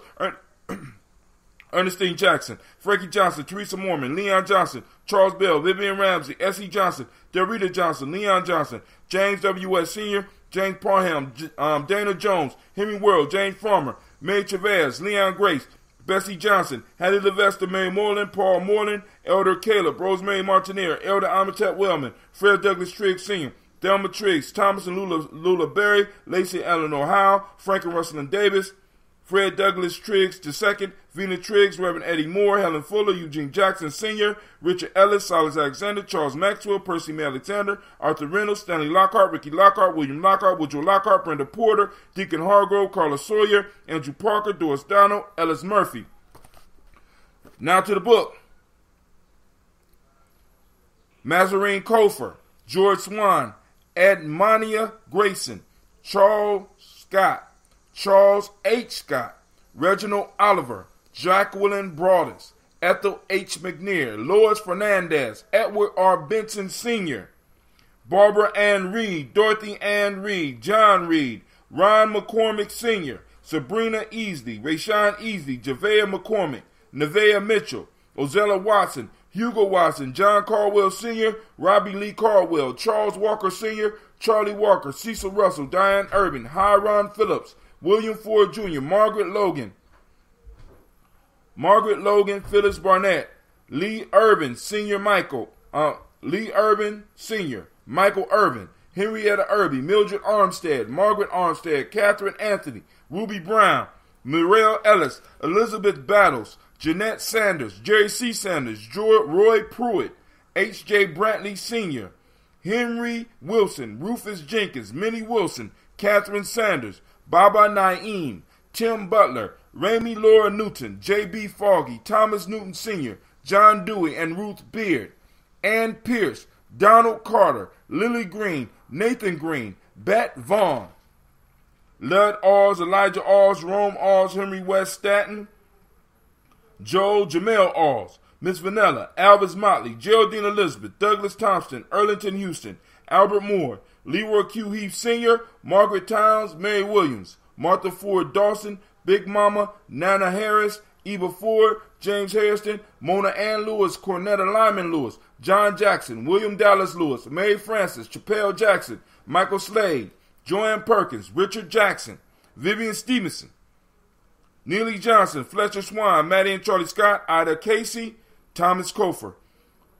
Speaker 1: Ernestine Jackson, Frankie Johnson, Teresa Mormon, Leon Johnson, Charles Bell, Vivian Ramsey, S.E. Johnson, Dorita Johnson, Leon Johnson, James W.S. Sr., James Parham, Dana Jones, Henry World, James Farmer, May Chavez, Leon Grace, Bessie Johnson, Hattie Levester, Mary Moreland, Paul Moreland, Elder Caleb, Rosemary Martineer, Elder Amatet Wellman, Fred Douglas Triggs Sr., Thelma Triggs, Thomas and Lula Berry, Lacey and Eleanor Howe, Frank and Russell and Davis, Fred Douglas Triggs II, Vina Triggs, Reverend Eddie Moore, Helen Fuller, Eugene Jackson Sr., Richard Ellis, Silas Alexander, Charles Maxwell, Percy May Alexander, Arthur Reynolds, Stanley Lockhart, Ricky Lockhart, William Lockhart, Woodrow Lockhart, Brenda Porter, Deacon Hargrove, Carla Sawyer, Andrew Parker, Doris Donald, Ellis Murphy. Now to the book. Mazarine Kofer, George Swan, Edmonia Grayson, Charles Scott, Charles H. Scott, Reginald Oliver, Jacqueline Broadus, Ethel H. McNair, Lois Fernandez, Edward R. Benson Sr., Barbara Ann Reed, Dorothy Ann Reed, John Reed, Ron McCormick Sr., Sabrina Easley, Rayshawn Easley, Javea McCormick, Nevaeh Mitchell, Ozella Watson, Hugo Watson, John Caldwell Sr., Robbie Lee Caldwell, Charles Walker Sr., Charlie Walker, Cecil Russell, Diane Urban, Hiron Phillips, William Ford Jr., Margaret Logan, Phyllis Barnett, Lee Urban Sr., Michael Irvin, Henrietta Irby, Mildred Armstead, Margaret Armstead, Catherine Anthony, Ruby Brown, Muriel Ellis, Elizabeth Battles, Jeanette Sanders, Jerry C. Sanders, Roy Pruitt, H.J. Brantley Sr., Henry Wilson, Rufus Jenkins, Minnie Wilson, Catherine Sanders, Baba Naeem, Tim Butler, Ramey Laura Newton, J.B. Foggy, Thomas Newton Sr., John Dewey, and Ruth Beard, Ann Pierce, Donald Carter, Lily Green, Nathan Green, Bet Vaughn, Lud Alls, Elijah Alls, Rome Alls, Henry West Stanton, Joel Jamel Alls, Miss Vanilla, Alvis Motley, Geraldine Elizabeth, Douglas Thompson, Erlington Houston, Albert Moore, Leroy Q. Heath Sr., Margaret Towns, Mary Williams, Martha Ford Dawson, Big Mama, Nana Harris, Eva Ford, James Hairston, Mona Ann Lewis, Cornetta Lyman Lewis, John Jackson, William Dallas Lewis, Mary Francis, Chappelle Jackson, Michael Slade, Joanne Perkins, Richard Jackson, Vivian Stevenson, Neely Johnson, Fletcher Swan, Maddie and Charlie Scott, Ida Casey, Thomas Kofer,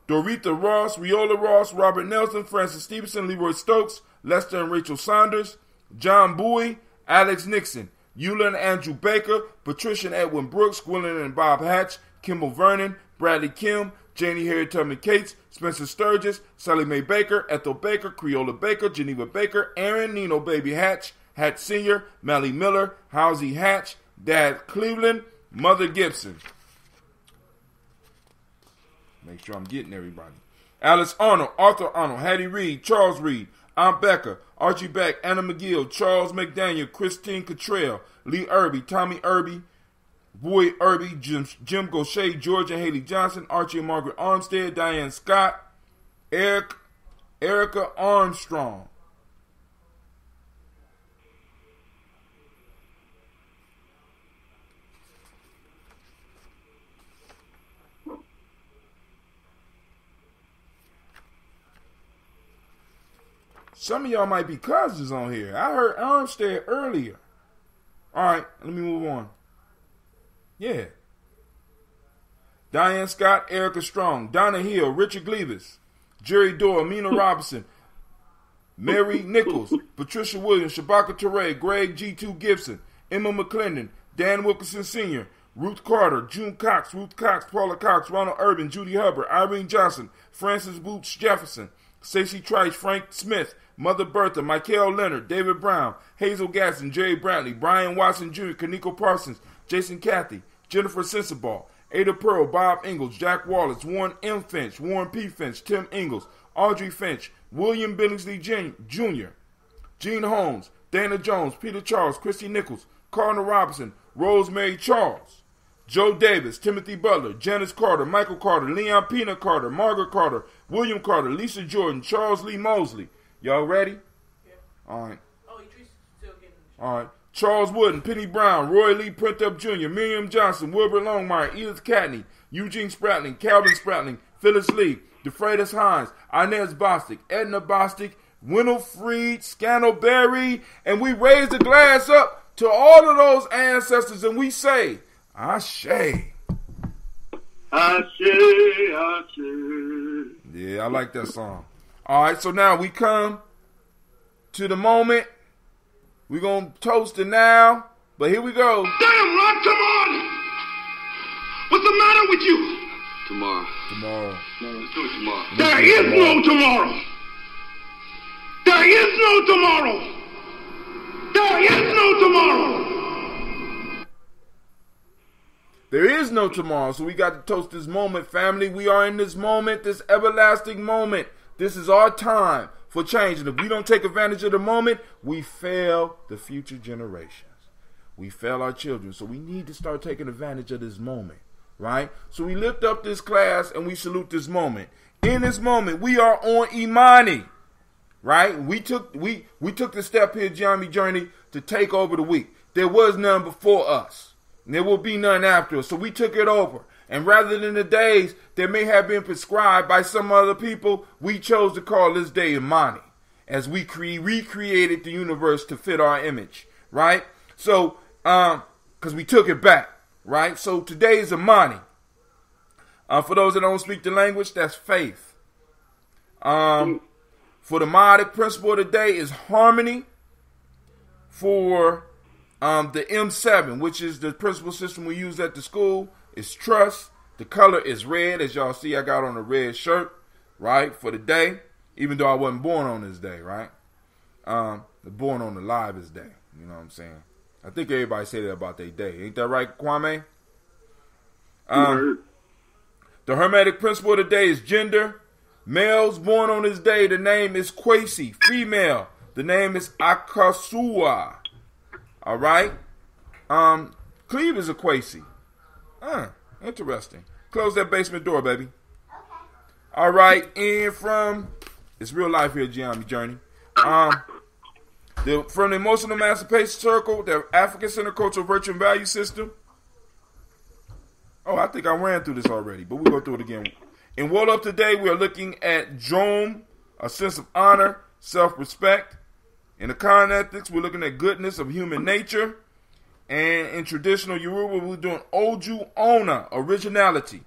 Speaker 1: Dorita Ross, Riola Ross, Robert Nelson, Francis Stevenson, Leroy Stokes, Lester and Rachel Saunders, John Bowie, Alex Nixon, Eula and Andrew Baker, Patricia and Edwin Brooks, Gwendolyn and Bob Hatch, Kimball Vernon, Bradley Kim, Janie Harriet Tubman Cates, Spencer Sturgis, Sally Mae Baker, Ethel Baker, Creola Baker, Geneva Baker, Aaron Nino Baby Hatch, Hatch Sr., Mally Miller, Halsey Hatch, Dad Cleveland, Mother Gibson. Make sure I'm getting everybody. Alice Arnold, Arthur Arnold, Hattie Reed, Charles Reed, Aunt Becca, Archie Beck, Anna McGill, Charles McDaniel, Christine Cottrell, Lee Irby, Tommy Irby, Boyd Irby, Jim Gaucher, George and Haley Johnson, Archie and Margaret Armstead, Diane Scott, Erica Armstrong. Some of y'all might be cousins on here. I heard Armstead earlier. All right, let me move on. Yeah. Diane Scott, Erica Strong, Donna Hill, Richard Gleavis, Jerry Doyle, Mina Robinson, Mary Nichols, Patricia Williams, Shabaka Teray, Greg G2 Gibson, Emma McClendon, Dan Wilkinson Sr., Ruth Carter, June Cox, Ruth Cox, Paula Cox, Ronald Urban, Judy Hubbard, Irene Johnson, Francis Boots Jefferson, Stacey Trice, Frank Smith, Mother Bertha, Michael Leonard, David Brown, Hazel Gaston, Jerry Brantley, Brian Watson Jr., Kaniko Parsons, Jason Cathy, Jennifer Sensabaugh, Ada Pearl, Bob Ingalls, Jack Wallace, Warren M. Finch, Warren P. Finch, Tim Ingalls, Audrey Finch, William Billingsley Jr., Gene Holmes, Dana Jones, Peter Charles, Christy Nichols, Cardinal Robinson, Rosemary Charles, Joe Davis, Timothy Butler, Janice Carter, Michael Carter, Leon Pena Carter, Margaret Carter, William Carter, Lisa Jordan, Charles Lee Mosley. Y'all ready?
Speaker 3: Yeah.
Speaker 1: All right.
Speaker 3: Oh, Idris still getting.
Speaker 1: All right. Charles Wooden, Penny Brown, Roy Lee Printup Jr., Miriam Johnson, Wilbur Longmire, Edith Catney, Eugene Spratling, Calvin Spratling, Phyllis Lee, DeFreitas Hines, Inez Bostic, Edna Bostic, Winifred Scantleberry, and we raise the glass up to all of those ancestors and we say, Ashe.
Speaker 7: Ashe, Ashe.
Speaker 1: Yeah, I like that song. All right, so now we come to the moment. We're going to toast it now. But here we go.
Speaker 9: Damn, Ron, come on! What's the matter with you?
Speaker 1: Tomorrow.
Speaker 9: Let's do it tomorrow. There is no tomorrow. There is no tomorrow. There is no tomorrow.
Speaker 1: There is no tomorrow. So we got to toast this moment, family. We are in this moment, this everlasting moment. This is our time for change. And if we don't take advantage of the moment, we fail the future generations. We fail our children. So we need to start taking advantage of this moment, right? So we lift up this class and we salute this moment. In this moment, we are on Imani, right? We took the step here, Gye-Nyame journey, to take over the week. There was none before us. And there will be none after us. So we took it over. And rather than the days that may have been prescribed by some other people, we chose to call this day Imani, as we recreated the universe to fit our image, right? So, because we took it back, right? So today is Imani. For those that don't speak the language, that's faith. For the modic principle of the day is harmony. For the M7, which is the principal system we use at the school, is trust. The color is red. As y'all see, I got on a red shirt, right, for the day, even though I wasn't born on this day, right? Born on the livest day, you know what I'm saying? I think everybody say that about their day. Ain't that right, Kwame? The hermetic principle of the day is gender. Males born on this day, the name is Kwesi. Female, the name is Akasua. All right? Cleve is a Kwesi. Interesting. Close that basement door, baby. Okay. All right, and from it's real life here, Gye-Nyame journey. From the emotional emancipation circle, the African Center Cultural Virtue and Value System. Oh, I think I ran through this already, but we'll go through it again. In World Up Today, we are looking at Jom, a sense of honor, self-respect. In the Khan ethics, we're looking at goodness of human nature. And in traditional Yoruba, we're doing Oju Ona, originality.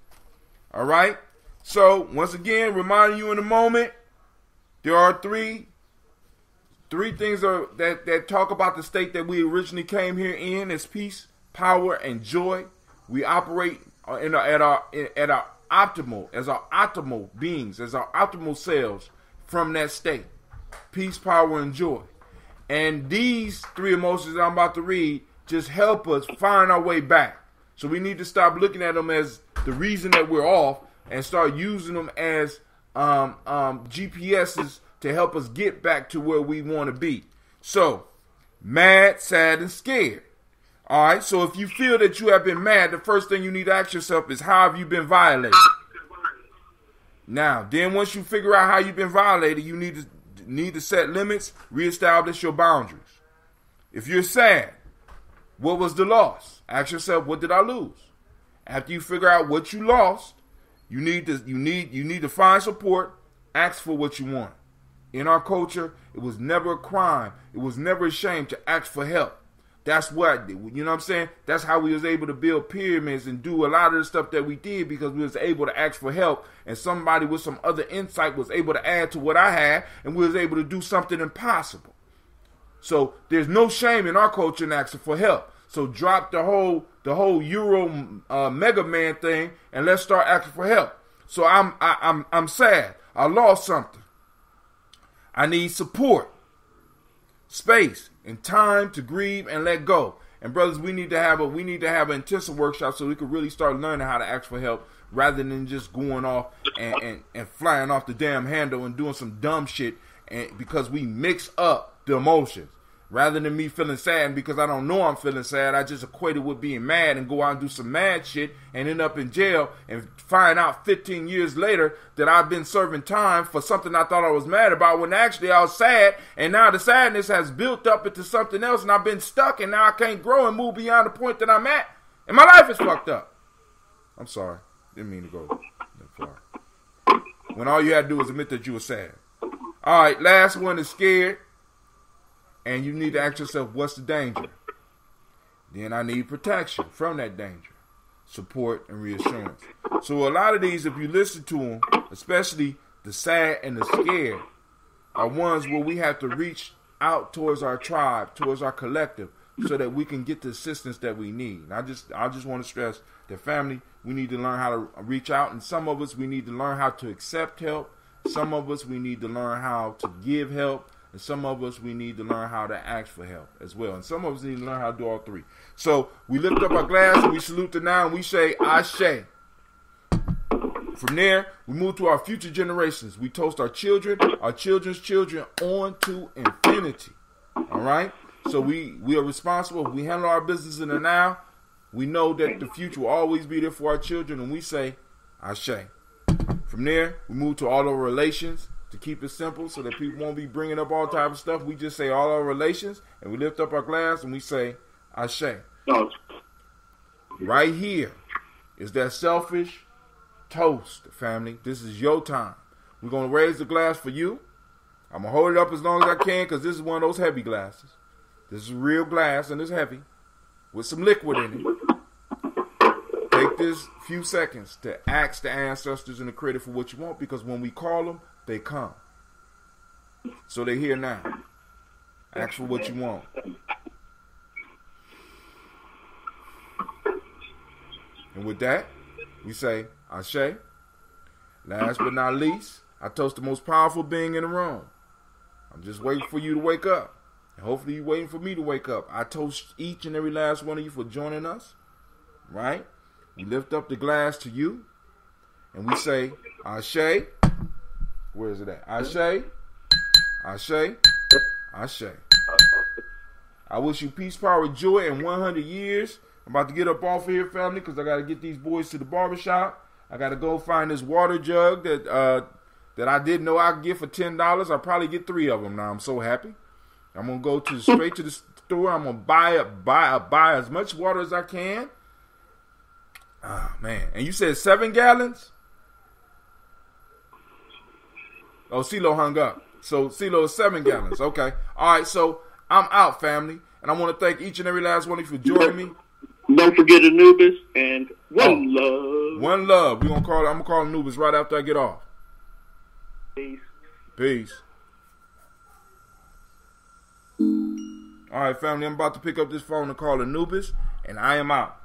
Speaker 1: All right? So, once again, reminding you in a moment, there are three things that talk about the state that we originally came here in as peace, power, and joy. We operate at our optimal, as our optimal beings, as our optimal selves from that state. Peace, power, and joy. And these three emotions that I'm about to read just help us find our way back. So we need to stop looking at them as the reason that we're off and start using them as GPSs to help us get back to where we want to be. So, mad, sad, and scared. All right, so if you feel that you have been mad, the first thing you need to ask yourself is, how have you been violated? Now, then once you figure out how you've been violated, you need to set limits, reestablish your boundaries. If you're sad, what was the loss? Ask yourself, what did I lose? After you figure out what you lost, you need to find support, ask for what you want. In our culture, it was never a crime. It was never a shame to ask for help. That's what, you know what I'm saying? That's how we was able to build pyramids and do a lot of the stuff that we did, because we was able to ask for help, and somebody with some other insight was able to add to what I had, and we was able to do something impossible. So there's no shame in our culture in asking for help. So drop the whole Euro Mega Man thing, and let's start asking for help. So I'm sad. I lost something. I need support, space, and time to grieve and let go. And brothers, we need to have an intensive workshop so we can really start learning how to ask for help, rather than just going off and flying off the damn handle and doing some dumb shit, and because we mix up the emotions. Rather than me feeling sad, and because I don't know I'm feeling sad, I just equate it with being mad and go out and do some mad shit and end up in jail and find out 15 years later that I've been serving time for something I thought I was mad about, when actually I was sad, and now the sadness has built up into something else, and I've been stuck, and now I can't grow and move beyond the point that I'm at, and my life is fucked up. I'm sorry. Didn't mean to go that far. When all you had to do was admit that you were sad. All right, last one is scared. And you need to ask yourself, what's the danger? Then I need protection from that danger, support, and reassurance. So a lot of these, if you listen to them, especially the sad and the scared, are ones where we have to reach out towards our tribe, towards our collective, so that we can get the assistance that we need. And I just want to stress that, family, we need to learn how to reach out, and some of us, we need to learn how to accept help. Some of us, we need to learn how to give help, and some of us, we need to learn how to ask for help as well. And some of us need to learn how to do all three. So we lift up our glass and we salute the now and we say, Ashe. From there, we move to our future generations. We toast our children, our children's children, on to infinity. All right? So we are responsible. We handle our business in the now. We know that the future will always be there for our children, and we say, Ashe. From there, we move to all our relations, to keep it simple so that people won't be bringing up all type of stuff. We just say all our relations, and we lift up our glass, and we say, Ashe. Right here is that selfish toast, family. This is your time. We're going to raise the glass for you. I'm going to hold it up as long as I can because this is one of those heavy glasses. This is real glass and it's heavy with some liquid in it. Take this few seconds to ask the ancestors and the creator for what you want, because when we call them, they come. So they're here now. Ask for what you want. And with that, we say, Ashe. Last but not least, I toast the most powerful being in the room. I'm just waiting for you to wake up. And hopefully you're waiting for me to wake up. I toast each and every last one of you for joining us. Right? We lift up the glass to you. And we say, Ashe. Where is it at? Ashe. Ashe. Ashe. I wish you peace, power, joy, and 100 years. I'm about to get up off of here, family, because I got to get these boys to the barbershop. I got to go find this water jug that I didn't know I could get for $10. I'll probably get 3 of them now. I'm so happy. I'm going to go straight to the store. I'm going to buy as much water as I can. Oh, man. And you said 7 gallons? Oh, CeeLo hung up. So CeeLo is 7 gallons. Okay. All right. So I'm out, family. And I want to thank each and every last one of you for joining me.
Speaker 7: Don't forget Anubis and one love.
Speaker 1: One love. I'm going to call Anubis right after I get off.
Speaker 7: Peace.
Speaker 1: Peace. All right, family. I'm about to pick up this phone and call Anubis. And I am out.